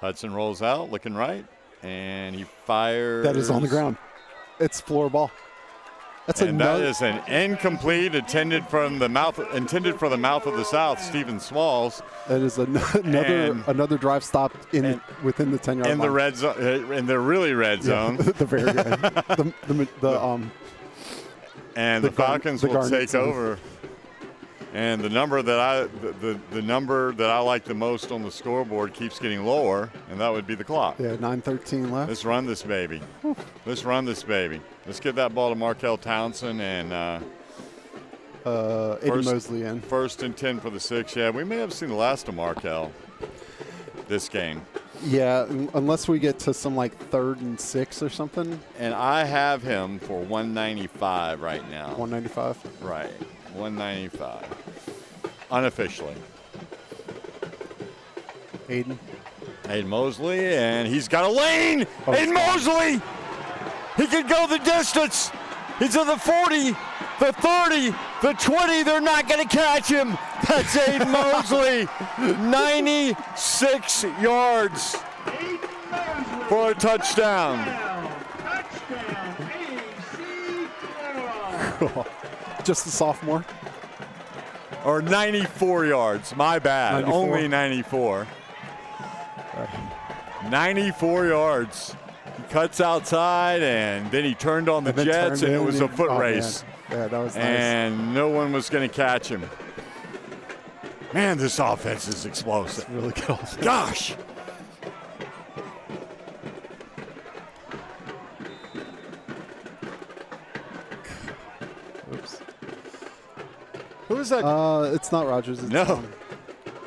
Hudson rolls out, looking right, and he fires. That is on the ground. It's floor ball. That's and that is an incomplete intended for the mouth of the South, Stephen Smalls. That is another drive stop within the 10-yard line. In the red zone, in the really red zone. The very good. And the Falcons will take over. And the number that I like the most on the scoreboard keeps getting lower, and that would be the clock. Yeah, 9:13 left. Let's run this baby. Let's run this baby. Let's get that ball to Markel Townsend and Aiden Mosley in. 1st and 10 for the 6. Yeah, we may have seen the last of Markel this game. Yeah, unless we get to some like 3rd and 6 or something. And I have him for 195 right now. 195? Right. 195. Unofficially. Aiden Mosley, and he's got a lane. Oh, Aiden Mosley! He can go the distance. He's at the 40, the 30, the 20. They're not going to catch him. That's Aiden Mosley. 96 yards. Aiden Mosley for a touchdown. Touchdown, AC Flora. Just a sophomore. Or 94 yards. My bad. 94? Only 94. 94 yards. He cuts outside, and then he turned on the Jets, and it was a foot race. Man. Yeah, that was nice. And no one was going to catch him. Man, this offense is explosive. It's really good. Gosh. Oops. Who is that? It's not Rogers. It's No.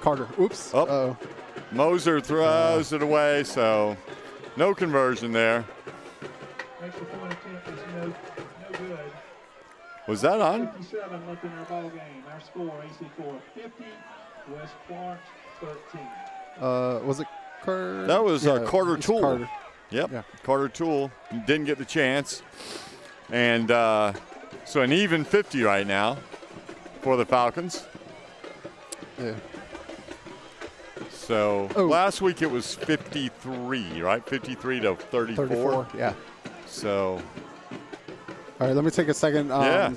Carter. Oops. Oh. Uh-oh. Moser throws it away, so no conversion there. Extra point attempt is no good. Was that on? 57 left in our ball game. Our score, AC Flora 50, West Florence 13. Was it Carter? That was Yeah, Carter it was Toole. Carter. Yep, Yeah. Carter Toole didn't get the chance. And so an even 50 right now for the Falcons. Yeah. So last week it was 53, right? 53 to 34. 34. Yeah. So All right, let me take a second. Yeah.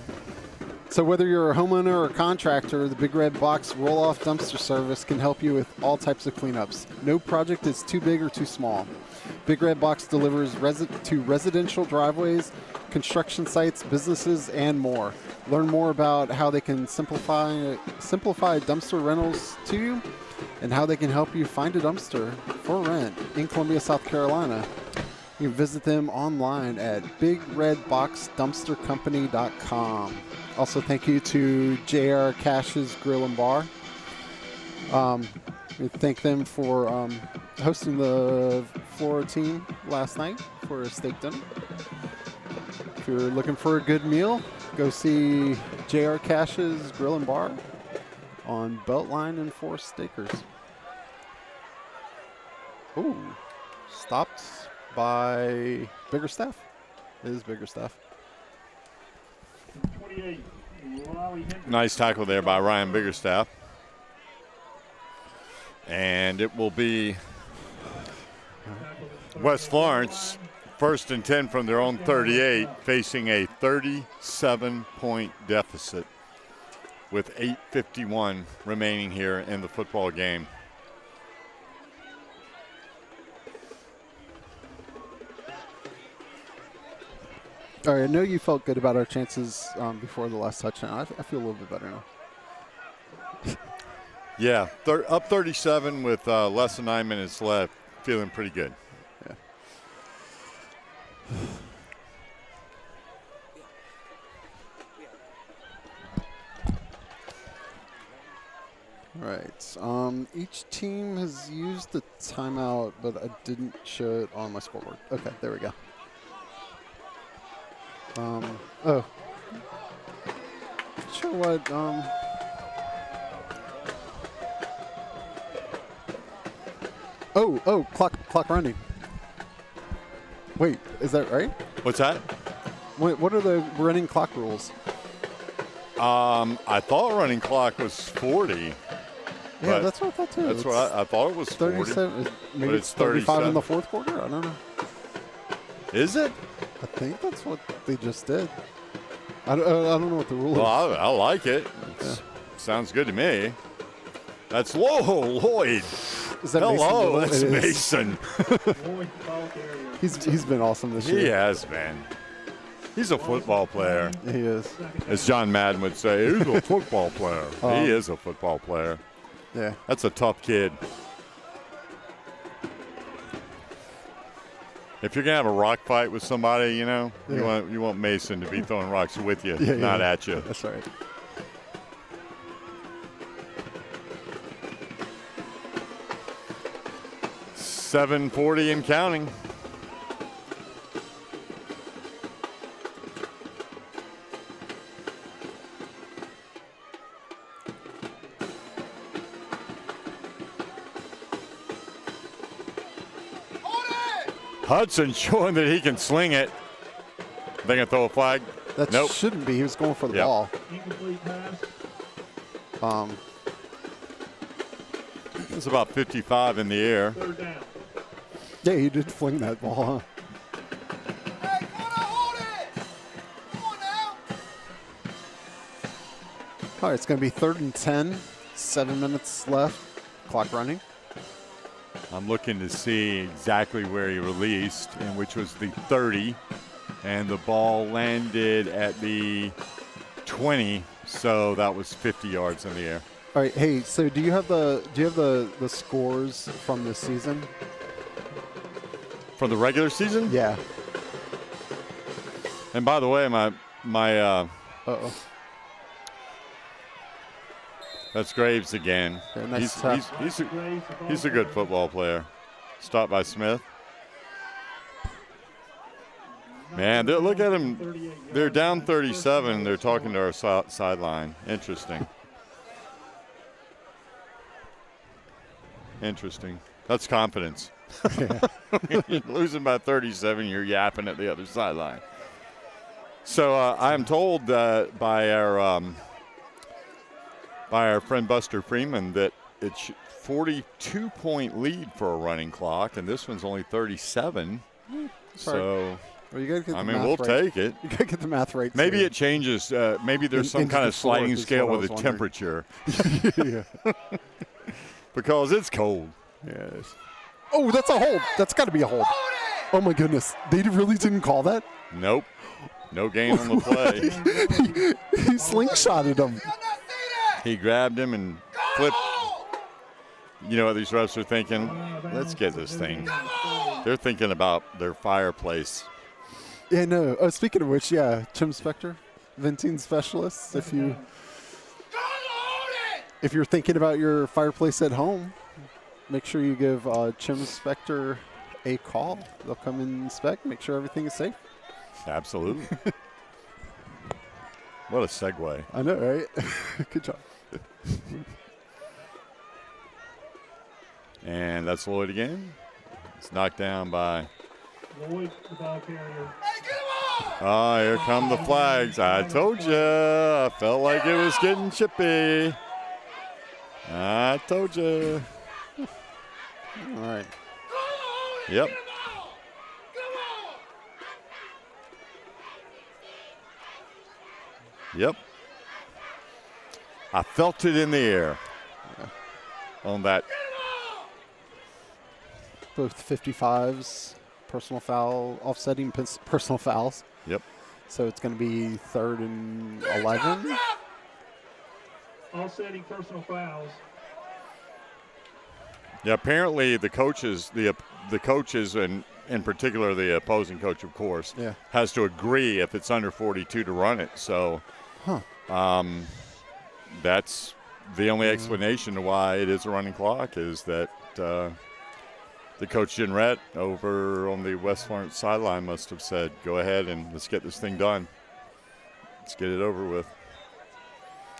So whether you're a homeowner or a contractor, the Big Red Box roll-off dumpster service can help you with all types of cleanups. No project is too big or too small. Big Red Box delivers to residential driveways, construction sites, businesses, and more. Learn more about how they can simplify dumpster rentals to you and how they can help you find a dumpster for rent in Columbia, South Carolina. You can visit them online at bigredboxdumpstercompany.com. Also, thank you to J.R. Cash's Grill and Bar. We thank them for hosting the Flora team last night for a steak dinner. If you're looking for a good meal, go see J.R. Cash's Grill and Bar on Beltline and Forest Acres. Ooh, stopped by Biggerstaff. It is Biggerstaff. 28, Raleigh Henry. nice tackle there by Ryan Biggerstaff. And it will be West Florence, 1st and 10 from their own 38, facing a 37-point deficit with 8:51 remaining here in the football game. All right, I know you felt good about our chances before the last touchdown. I feel a little bit better now. Yeah, up 37 with less than 9 minutes left. Feeling pretty good. Yeah. All right. Each team has used the timeout, but I didn't show it on my scoreboard. Okay, there we go. Sure what? Clock running. Wait, is that right? What's that? Wait, what are the running clock rules? I thought running clock was 40. Yeah, but that's what I thought too. That's It's what I thought it was 40. 37. Maybe but it's 35 in 37. the fourth quarter. I don't know. Is it? I think that's what they just did. I don't know what the rule Well, is. I like it. Sounds good to me. That's Lloyd. Is that Hello, Mason? that's It is. Mason. Lloyd ball carrier. He's been awesome this He year. has been. He's a football player. He is. As John Madden would say, he's a football player. He is a football player. Yeah. That's a tough kid. If you're gonna have a rock fight with somebody, you know, Yeah. you want Mason to be throwing rocks with you, Yeah, not yeah. at you. That's right. $7:40 and counting. Hudson showing that he can sling it. They gonna throw a flag? That Nope. shouldn't be. He was going for the Yep. ball. Incomplete pass. It's about 55 in the air. 3rd down. Yeah, he did fling that ball, huh? Hey, come on, hold it! Come on now! All right, it's going to be 3rd and 10. 7 minutes left. Clock running. I'm looking to see exactly where he released, and which was the 30, and the ball landed at the 20, so that was 50 yards in the air. All right, hey, so do you have the scores from this season? For the regular season? Yeah. And by the way, my Uh-oh. that's Graves again. Yeah, nice He's a good football player. Stopped by Smith. Man, look at him. They're down 37. They're talking to our sideline. Interesting. Interesting. That's confidence. You're losing by 37. You're yapping at the other sideline. So I'm told by our friend Buster Freeman that it's 42-point lead for a running clock, and this one's only 37. So, well, you gotta get the I mean, math we'll right. take it. You gotta get the math right. Maybe too. it changes. Maybe there's some Into kind the of sliding fourth is scale what I with a was wondering. temperature Yeah. because it's cold. Yes. Oh, that's a hold. That's got to be a hold. Oh my goodness, they really didn't call that. Nope. No gain on the play. He slingshotted him. He grabbed him and flipped. You know what these refs are thinking? Let's get this thing. They're thinking about their fireplace. Yeah, no. Oh, speaking of which, yeah, Chim Spector, venting specialist. If you're thinking about your fireplace at home, make sure you give Chim Spector a call. They'll come and inspect, make sure everything is safe. Absolutely. What a segue. I know, right? Good job. And that's Lloyd again. It's knocked down by. Lloyd, the ball carrier. Oh, here come the flags. I told you. I felt like it was getting chippy. I told you. All right. Yep. Yep. I felt it in the air on that. Both 55s, personal foul, offsetting personal fouls. Yep. So it's going to be 3rd and 11. Offsetting personal fouls. Yeah, apparently the coaches, the coaches, and in particular the opposing coach, of course, Yeah. has to agree if it's under 42 to run it. So that's the only explanation to why it is a running clock is that the coach Ginrett over on the West Florence sideline must have said, go ahead and let's get this thing done. Let's get it over with.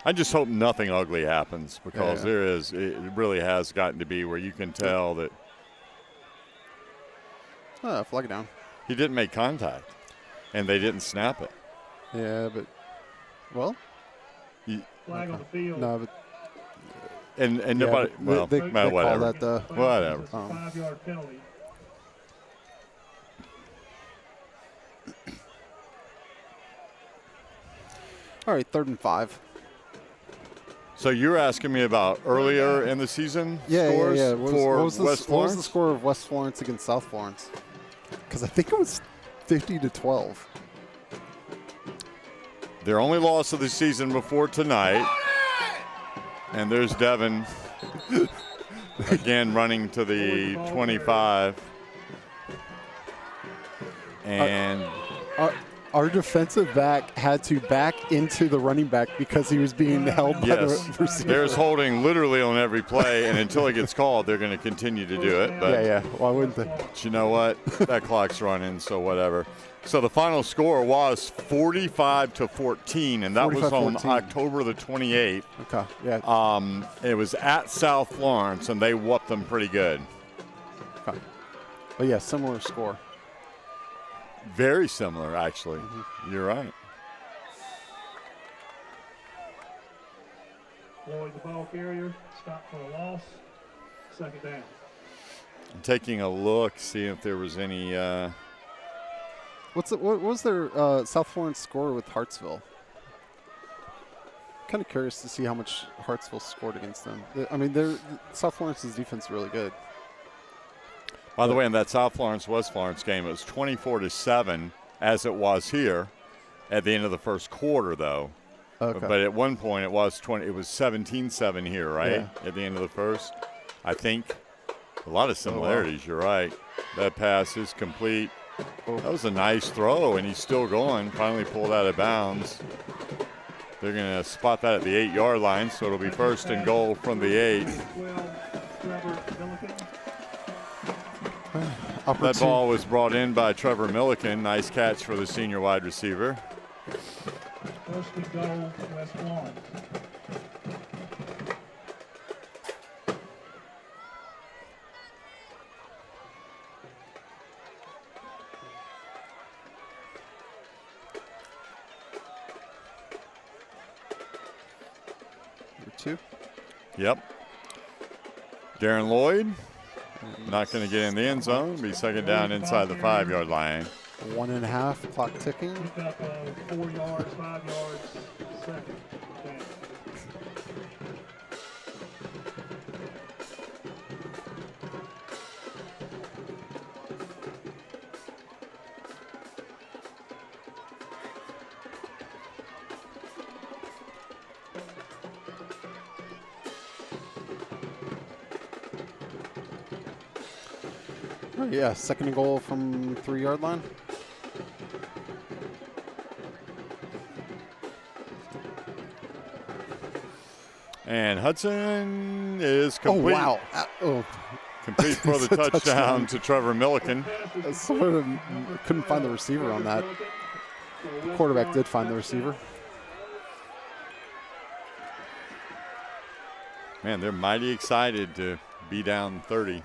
I just hope nothing ugly happens because it really has gotten to be where you can tell that Flag down. he didn't make contact and they didn't snap it. Yeah, but, well, Flag on the field. no, but And nobody, but well, they call whatever. that the Whatever. It's a 5-yard penalty. all right, 3rd and 5. So you're asking me about earlier in the season scores for West Florence? What was the score of West Florence against South Florence? Because I think it was 50-12. Their only loss of the season before tonight. And there's Devin again running to the 25. And Our defensive back had to back into the running back because he was being held by the receiver. there's holding literally on every play, and until it gets called, they're going to continue to do it. But, Yeah. Why wouldn't they? but you know what? That clock's running, so whatever. So the final score was 45-14, and that was on 45-14. October the 28th. Okay, yeah. It was at South Florence, and they whooped them pretty good. Okay. But yeah, similar score. Very similar, actually. You're right. Lloyd, the ball carrier. Stop for a loss. 2nd down. I'm taking a look, see if there was any. What was their South Florence score with Hartsville? Kind of curious to see how much Hartsville scored against them. I mean, South Florence's defense is really good. By the way, in that South Florence West Florence game, it was 24-7, as it was here, at the end of the first quarter, though. Okay. But at one point, it was 17-7 here, right? Yeah. At the end of the first, I think. A lot of similarities. You're right. That pass is complete. Oh. That was a nice throw, and he's still going. Finally pulled out of bounds. They're going to spot that at the 8-yard line, so it'll be first and goal from the 8. That ball was brought in by Trevor Milliken. Nice catch for the senior wide receiver. First and goal, West Florence. Number 2. Yep. Darren Lloyd. Not going to get in the end zone. Be second down inside the 5-yard line. 1.5, clock ticking. Pick up 4 yards, 5 yards, second. Okay. Oh, yeah, second and goal from 3-yard line. And Hudson is complete. Oh, wow. Complete for the It's a touchdown to Trevor Milliken. I sort of couldn't find the receiver on that. The quarterback did find the receiver. Man, they're mighty excited to be down 30.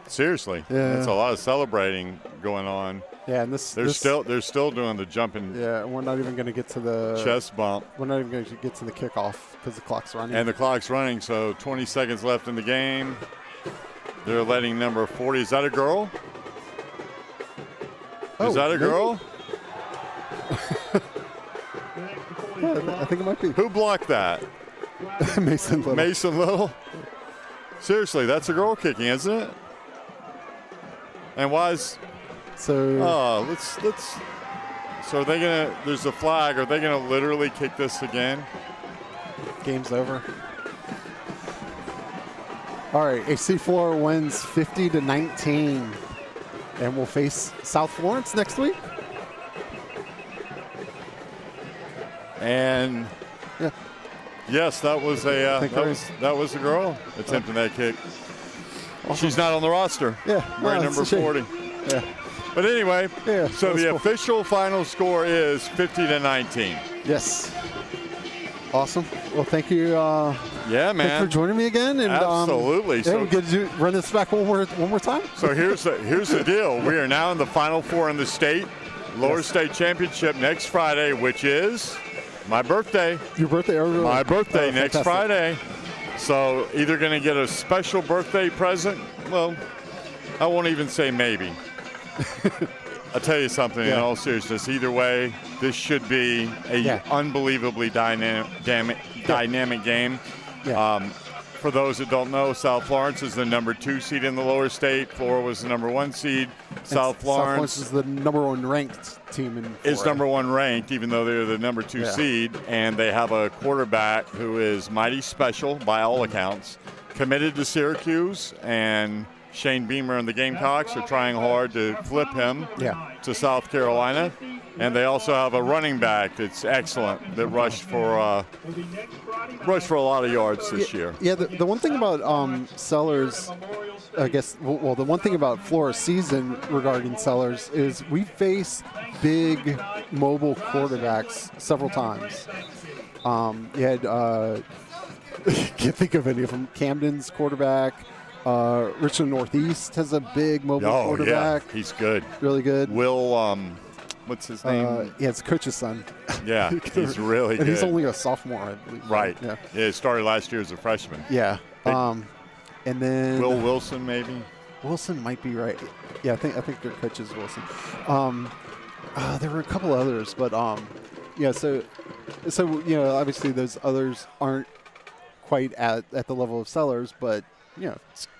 Seriously, Yeah. that's a lot of celebrating going on. Yeah, and They're still doing the jumping Yeah, we're not even going to get to the chest bump, We're not even going to get to the kickoff because the clock's running. and the clock's running. So 20 seconds left in the game. They're letting number 40. Is that a girl? Is that a girl? Yeah, I think it might be. Who blocked that? Mason Little. Mason Little. Seriously, that's a girl kicking, isn't it? And why is? So let's. So are they gonna? There's a flag. Are they gonna literally kick this again? game's over. All right, AC Flora wins 50-19, and we'll face South Florence next week. And Yeah. yes, that was a think that was a girl attempting that kick. She's not on the roster. Yeah, Wearing no, it's number a shame. 40. Yeah. But anyway, Yeah, so that's the cool. official final score is 50-19. Yes. Awesome. Well, thank you. Yeah, Thanks man. for joining me again. And, Absolutely. Yeah, So- we get to run this back one more time. So here's the deal. We are now in the Final Four in the state, Lower State Championship next Friday, which is my birthday. Your birthday. My birthday Oh, next fantastic. Friday. So either going to get a special birthday present. Well, I won't even say maybe. I'll tell you something in Yeah. all seriousness. Either way, this should be a unbelievably dynamic game. Yeah. For those that don't know, South Florence is the number 2 seed in the lower state. Flora was the number 1 seed. South Florence is the number 1 ranked team in is Florida. number 1 ranked, even though they're the number 2 Yeah. seed. And they have a quarterback who is mighty special by all accounts, committed to Syracuse, and Shane Beamer and the Gamecocks are trying hard to flip him to South Carolina. And they also have a running back that's excellent that rushed for a lot of yards this year. Yeah, the one thing about Sellers, I guess, well, the one thing about Flora's season regarding Sellers is we face big mobile quarterbacks several times. You had, can't think of any of them, Camden's quarterback. Richmond Northeast has a big mobile quarterback. Yeah, he's good. Really good. Will, what's his name? Yeah, it's coach's son. Yeah, he's really And good. he's only a sophomore, I believe. Right. Yeah. It started last year as a freshman. Yeah. And then Will Wilson, maybe. Wilson might be right. Yeah, I think their coach is Wilson. There were a couple others, but yeah. So obviously those others aren't quite at the level of Sellers, but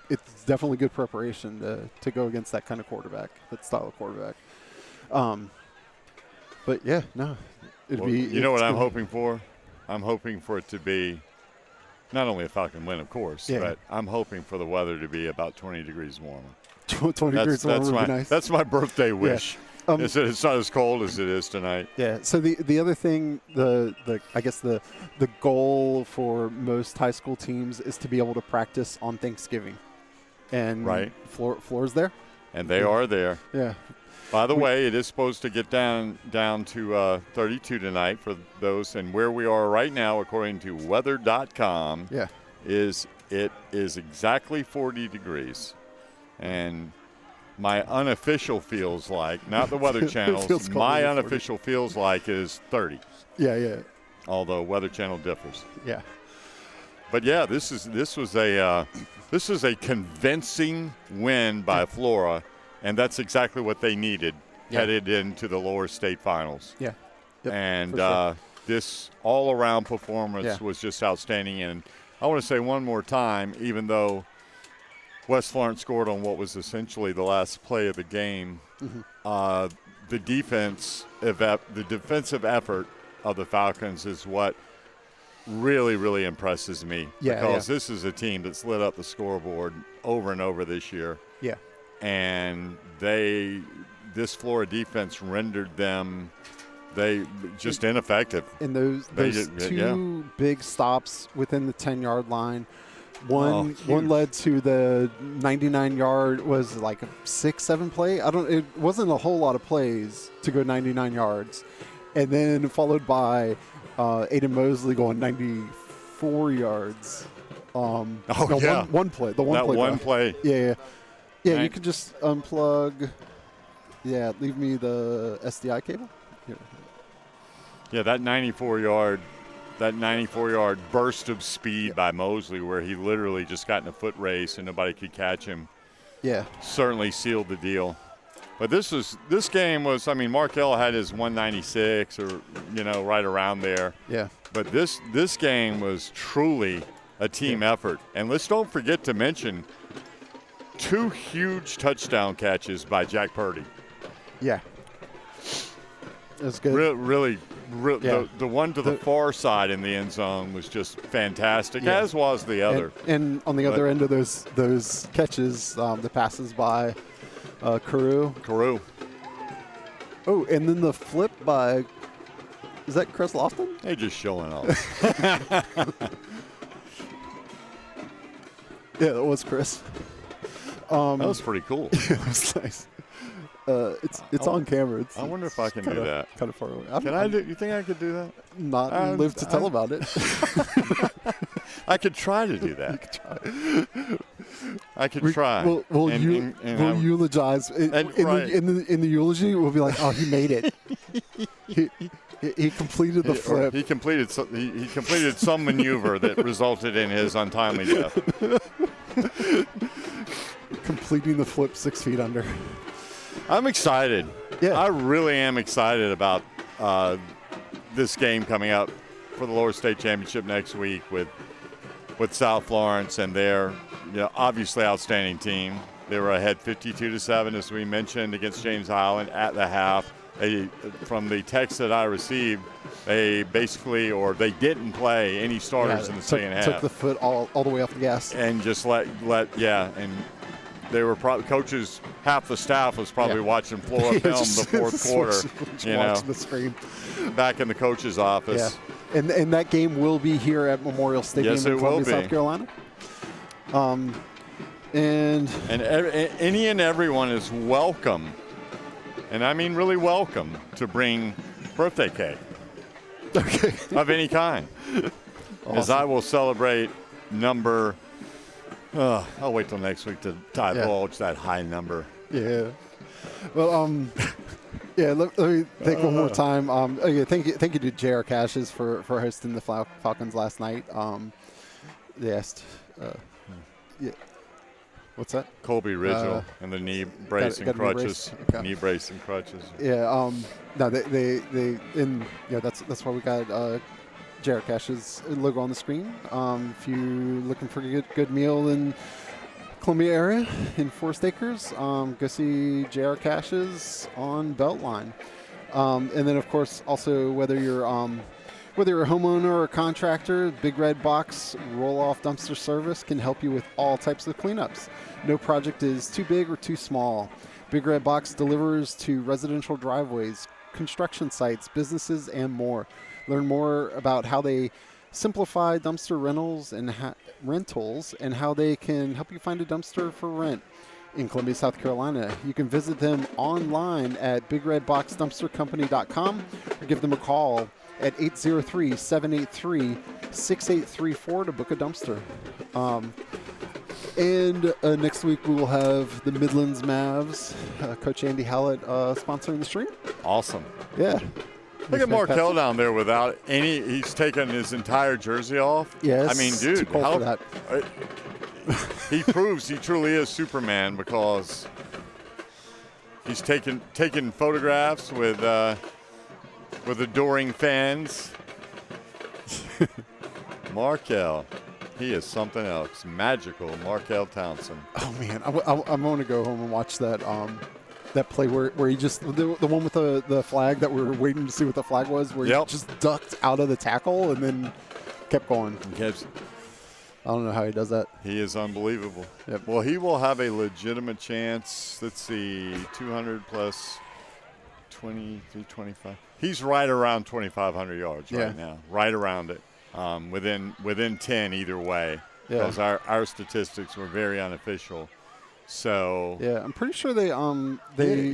it's definitely good preparation to go against that kind of quarterback, that style of quarterback. But yeah, no, it'd be. You know what I'm hoping for? I'm hoping for it to be not only a Falcon win, of course, but I'm hoping for the weather to be about 20 degrees warmer. 20 degrees warmer would be nice. That's my birthday wish. Yeah. It's not as cold as it is tonight. Yeah. So the other thing, I guess the goal for most high school teams is to be able to practice on Thanksgiving, and Flora's there, and they are there. Yeah. By the way, it is supposed to get down to 32 tonight for those, and where we are right now, according to weather.com, is exactly 40 degrees, and my unofficial feels like, not the Weather Channel's, my unofficial feels like is 30. Yeah. Although Weather Channel differs. Yeah. But yeah, this was a convincing win by Flora. And that's exactly what they needed headed into the lower state finals. Yeah. Yep, and this all-around performance was just outstanding. And I want to say one more time, even though West Florence scored on what was essentially the last play of the game, the defensive effort of the Falcons is what really, really impresses me. Because this is a team that's lit up the scoreboard over and over this year. Yeah. And this Flora defense rendered them just ineffective. And those two big stops within the 10-yard line. One led to the 99-yard, was like a 6-7 play. It wasn't a whole lot of plays to go 99 yards, and then followed by Aiden Mosley going 94 yards. One play. One play. Yeah. Yeah, you could just unplug. Yeah, leave me the SDI cable. Here. Yeah, that 94-yard burst of speed by Mosley, where he literally just got in a foot race and nobody could catch him. Yeah, certainly sealed the deal. But this game was. I mean, Markell had his 196 or right around there. Yeah. But this game was truly a team effort, and let's don't forget to mention 2 huge touchdown catches by Jack Purdy. Yeah. It was good. Really, the one to the far side in the end zone was just fantastic, as was the other. And on the other end of those catches, the passes by Carew. Oh, and then the flip by, is that Chris Lofton? They're just showing off. Yeah, that was Chris. That was pretty cool. It was nice. It's on camera. I wonder if I can do that. Kind of far away. You think I could do that? Not live to tell about it. I could try to do that. I could try. We'll eulogize. In the eulogy, we'll be like, oh, he made it. He completed the flip. He completed some maneuver that resulted in his untimely death. Completing the flip 6 feet under. I'm excited. Yeah. I really am excited about this game coming up for the lower state championship next week with South Florence and their obviously outstanding team. They were ahead 52-7, as we mentioned, against James Highland at the half. From the text that I received, they didn't play any starters in the second half. Took the foot all the way off the gas. And just and they were probably coaches. Half the staff was probably watching Flora film the fourth quarter. Watching the screen. Back in the coach's office. Yeah, and that game will be here at Memorial Stadium in Columbia, South Carolina. And any and everyone is welcome, and I mean really welcome, to bring birthday cake of any kind. Awesome. As I will celebrate number. I'll wait till next week to divulge that high number. Yeah. Well, let me take one more time. Thank you to J.R. Cashes for hosting the Falcons last night. They asked. What's that? Colby Ridgel and the knee brace and got a knee brace? crutches. Okay. Knee brace and crutches. Yeah. No, that's why we got Jared Cash's logo on the screen. If you're looking for a good meal in Columbia area in Forest Acres, go see J.R. Cash's on Beltline. And then, of course, also whether you're a homeowner or a contractor, Big Red Box roll-off dumpster service can help you with all types of cleanups. No project is too big or too small. Big Red Box delivers to residential driveways, construction sites, businesses, and more. Learn more about how they simplify dumpster rentals and how they can help you find a dumpster for rent in Columbia, South Carolina. You can visit them online at bigredboxdumpstercompany.com or give them a call at 803-783-6834 to book a dumpster. And next week we will have the Midlands Mavs, Coach Andy Hallett sponsoring the stream. Awesome. Yeah. Look at Markel down there without any. He's taken his entire jersey off. Yes. I mean, dude, too cold for that. He proves he truly is Superman because he's taken photographs with adoring fans. Markel, he is something else. Magical, Markel Townsend. Oh man, I want to go home and watch that play where he just the one with the flag that we were waiting to see what the flag was, where he just ducked out of the tackle and then kept going. I don't know how he does that. He is unbelievable. Yep. Well, he will have a legitimate chance. Let's see, 200 plus 23, 25. He's right around 2,500 yards right now, right around it, within 10 either way. Because our statistics were very unofficial. So yeah, I'm pretty sure they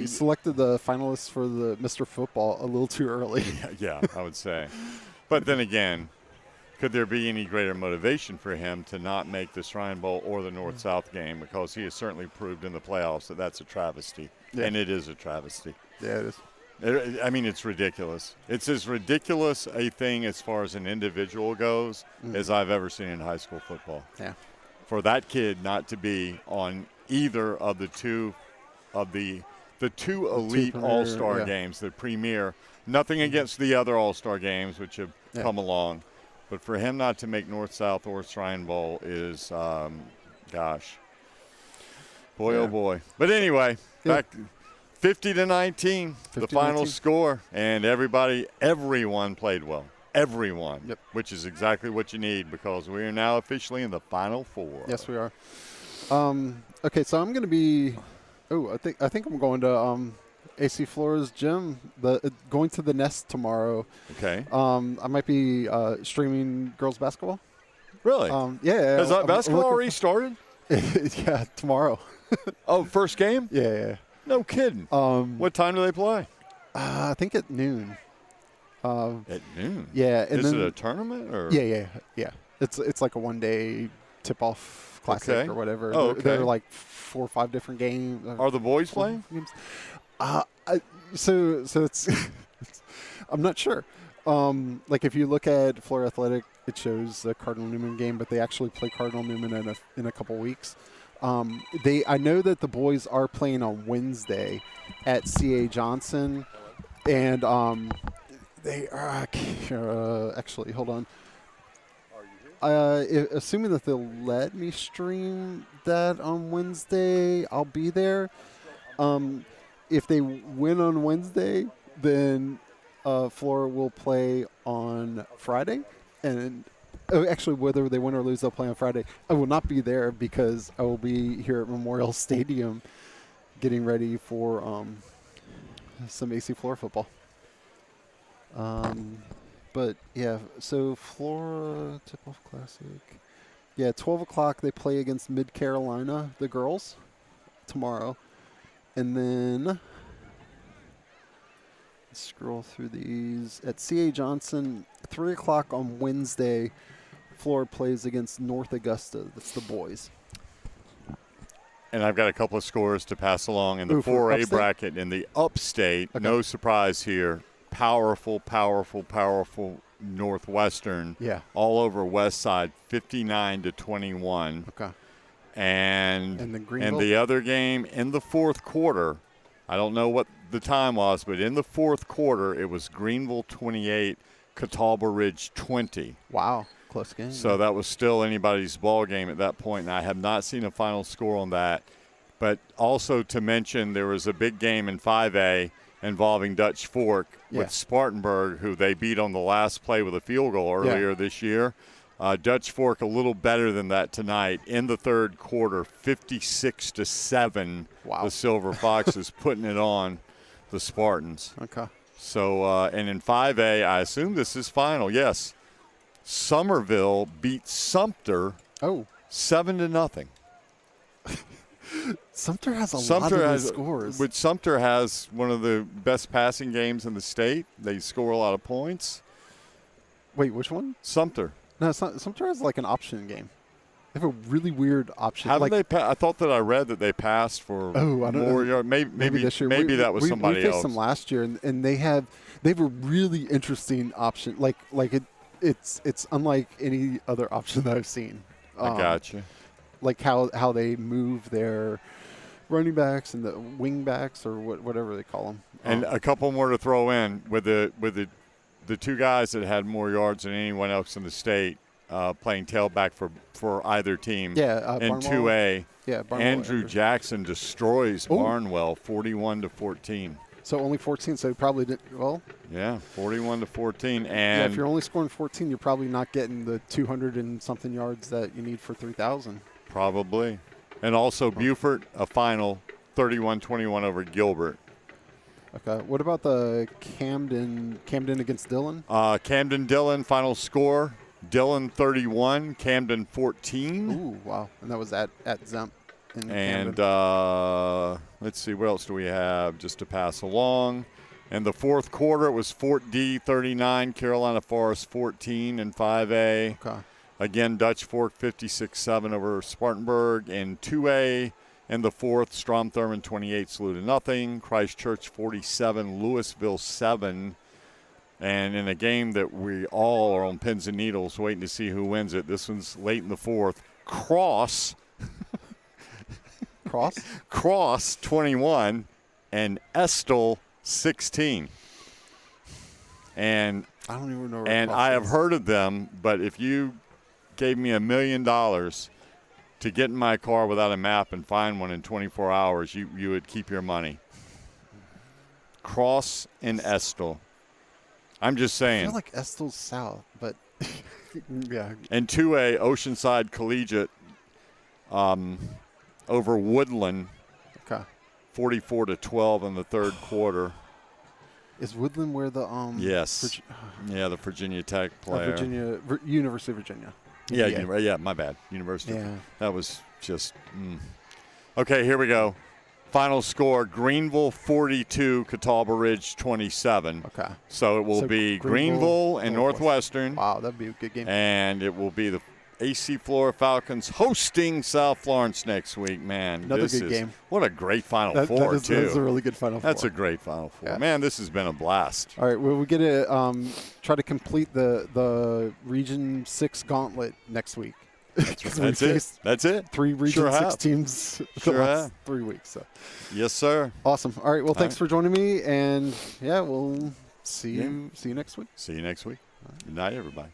selected the finalists for the Mr. Football a little too early. Yeah, I would say. But then again, could there be any greater motivation for him to not make the Shrine Bowl or the North-South game? Because he has certainly proved in the playoffs that that's a travesty. Yeah. And it is a travesty. Yeah, it is. I mean, it's ridiculous. It's as ridiculous a thing as far as an individual goes as I've ever seen in high school football. Yeah. For that kid not to be on either of the two elite all-star games, the premier, nothing against the other all-star games which have come along. But for him not to make North-South or Shrine Bowl is, gosh, boy, oh boy. But anyway, back 50-19, the final score, and everyone played well. Everyone, which is exactly what you need because we are now officially in the Final Four. Yes, we are. Okay, so I'm going to be. I think I'm going to AC Flora's gym. Going to the Nest tomorrow. Okay. I might be streaming girls basketball. Really? Yeah. Has basketball already started? Yeah, tomorrow. Oh, first game? Yeah. No kidding. What time do they play? I think at noon. At noon? Yeah. And is it a tournament? Or? Yeah. It's like a one-day tip-off classic or whatever. Oh, okay. There are like 4 or 5 different games. Are the boys playing? So it's I'm not sure. Like if you look at Florida Athletic, it shows the Cardinal Newman game, but they actually play Cardinal Newman in a couple weeks. I know that the boys are playing on Wednesday at C.A. Johnson, and they are actually hold on. Assuming that they'll let me stream that on Wednesday, I'll be there. If they win on Wednesday, then Flora will play on Friday. And actually, whether they win or lose, they'll play on Friday. I will not be there because I will be here at Memorial Stadium getting ready for some AC Flora football. But, yeah, so Flora Tip-Off Classic. Yeah, 12 o'clock they play against Mid-Carolina, the girls, tomorrow. And then, let's scroll through these. At C.A. Johnson, 3 o'clock on Wednesday, Flora plays against North Augusta. That's the boys. And I've got a couple of scores to pass along in the 4A bracket in the upstate. Okay. No surprise here. Powerful Northwestern. Yeah. All over West Side, 59-21. Okay. And then Greenville. the other game in the fourth quarter, I don't know what the time was, but in the fourth quarter, it was Greenville 28, Catawba Ridge 20. Wow, close game. So that was still anybody's ball game at that point, and I have not seen a final score on that. But also to mention, there was a big game in 5A involving Dutch Fork with Spartanburg, who they beat on the last play with a field goal earlier this year. Dutch Fork a little better than that tonight in the third quarter, 56-7. Wow. The Silver Foxes putting it on the Spartans. Okay. So, and in 5A, I assume this is final. Yes, Somerville beat Sumter 7-0. Sumter has a lot of those scores. But Sumter has one of the best passing games in the state. They score a lot of points. Wait, which one? Sumter. No, Sumter has like an option game. They have a really weird option. How did they I thought that I read that they passed for I don't more know. yards. Maybe this year. Maybe that was somebody we faced else. them last year, and they have a really interesting option. It's unlike any other option that I've seen. I got you. Like how they move their running backs and the wing backs or whatever they call them. And a couple more to throw in with the two guys that had more yards than anyone else in the state playing tailback for either team. Yeah, in Barnwell. 2A. Yeah, Barnwell. Andrew Jackson destroys Barnwell 41-14. So only 14. So he probably did well. Yeah, 41-14. Yeah, And if you're only scoring 14, you're probably not getting the 200 and something yards that you need for 3,000. probably. And also Beaufort, a final 31-21 over Gilbert. Okay. What about the Camden against Dillon? Camden-Dillon, final score, Dillon 31, Camden 14. Ooh, wow. And that was at Zemp in And Camden. let's see, what else do we have just to pass along? In the fourth quarter, it was Fort D 39, Carolina Forest 14 in 5A. Okay. Again, Dutch Fork 56-7 over Spartanburg. In 2A, in the fourth, Strom Thurmond 28, Saluda nothing. Christchurch 47, Louisville 7. And in a game that we all are on pins and needles waiting to see who wins it, this one's late in the fourth. Cross 21 and Estill 16. And I don't even know where and Cross I have is. heard of them, but if you gave me $1 million to get in my car without a map and find one in 24 hours, you would keep your money. Cross and Estill. I'm just I saying. feel like Estill's south, but yeah. And 2A, Oceanside Collegiate over Woodland, Okay. 44-12 in the third quarter. Is Woodland where the Yes. Yeah, the Virginia Tech player. University of Virginia. Yeah, my bad. University. Yeah. That was just Okay, here we go. Final score, Greenville 42, Catawba Ridge 27. Okay. So it will be Greenville and Northwestern. Wow, that'd be a good game. And it will be the AC Flora Falcons hosting South Florence next week. Man, Another good game. What a great Final Four, too. That's a really good Final Four. That's a great Final Four. Yeah. Man, this has been a blast. All right, well, we get to try to complete the Region 6 gauntlet next week. That's it. That's it. 3 Region Sure 6 have. teams Sure the last have. 3 weeks. So. Yes, sir. Awesome. All right, well, thanks right. for joining me, and, yeah, we'll see you next week. See you next week. Good night, everybody.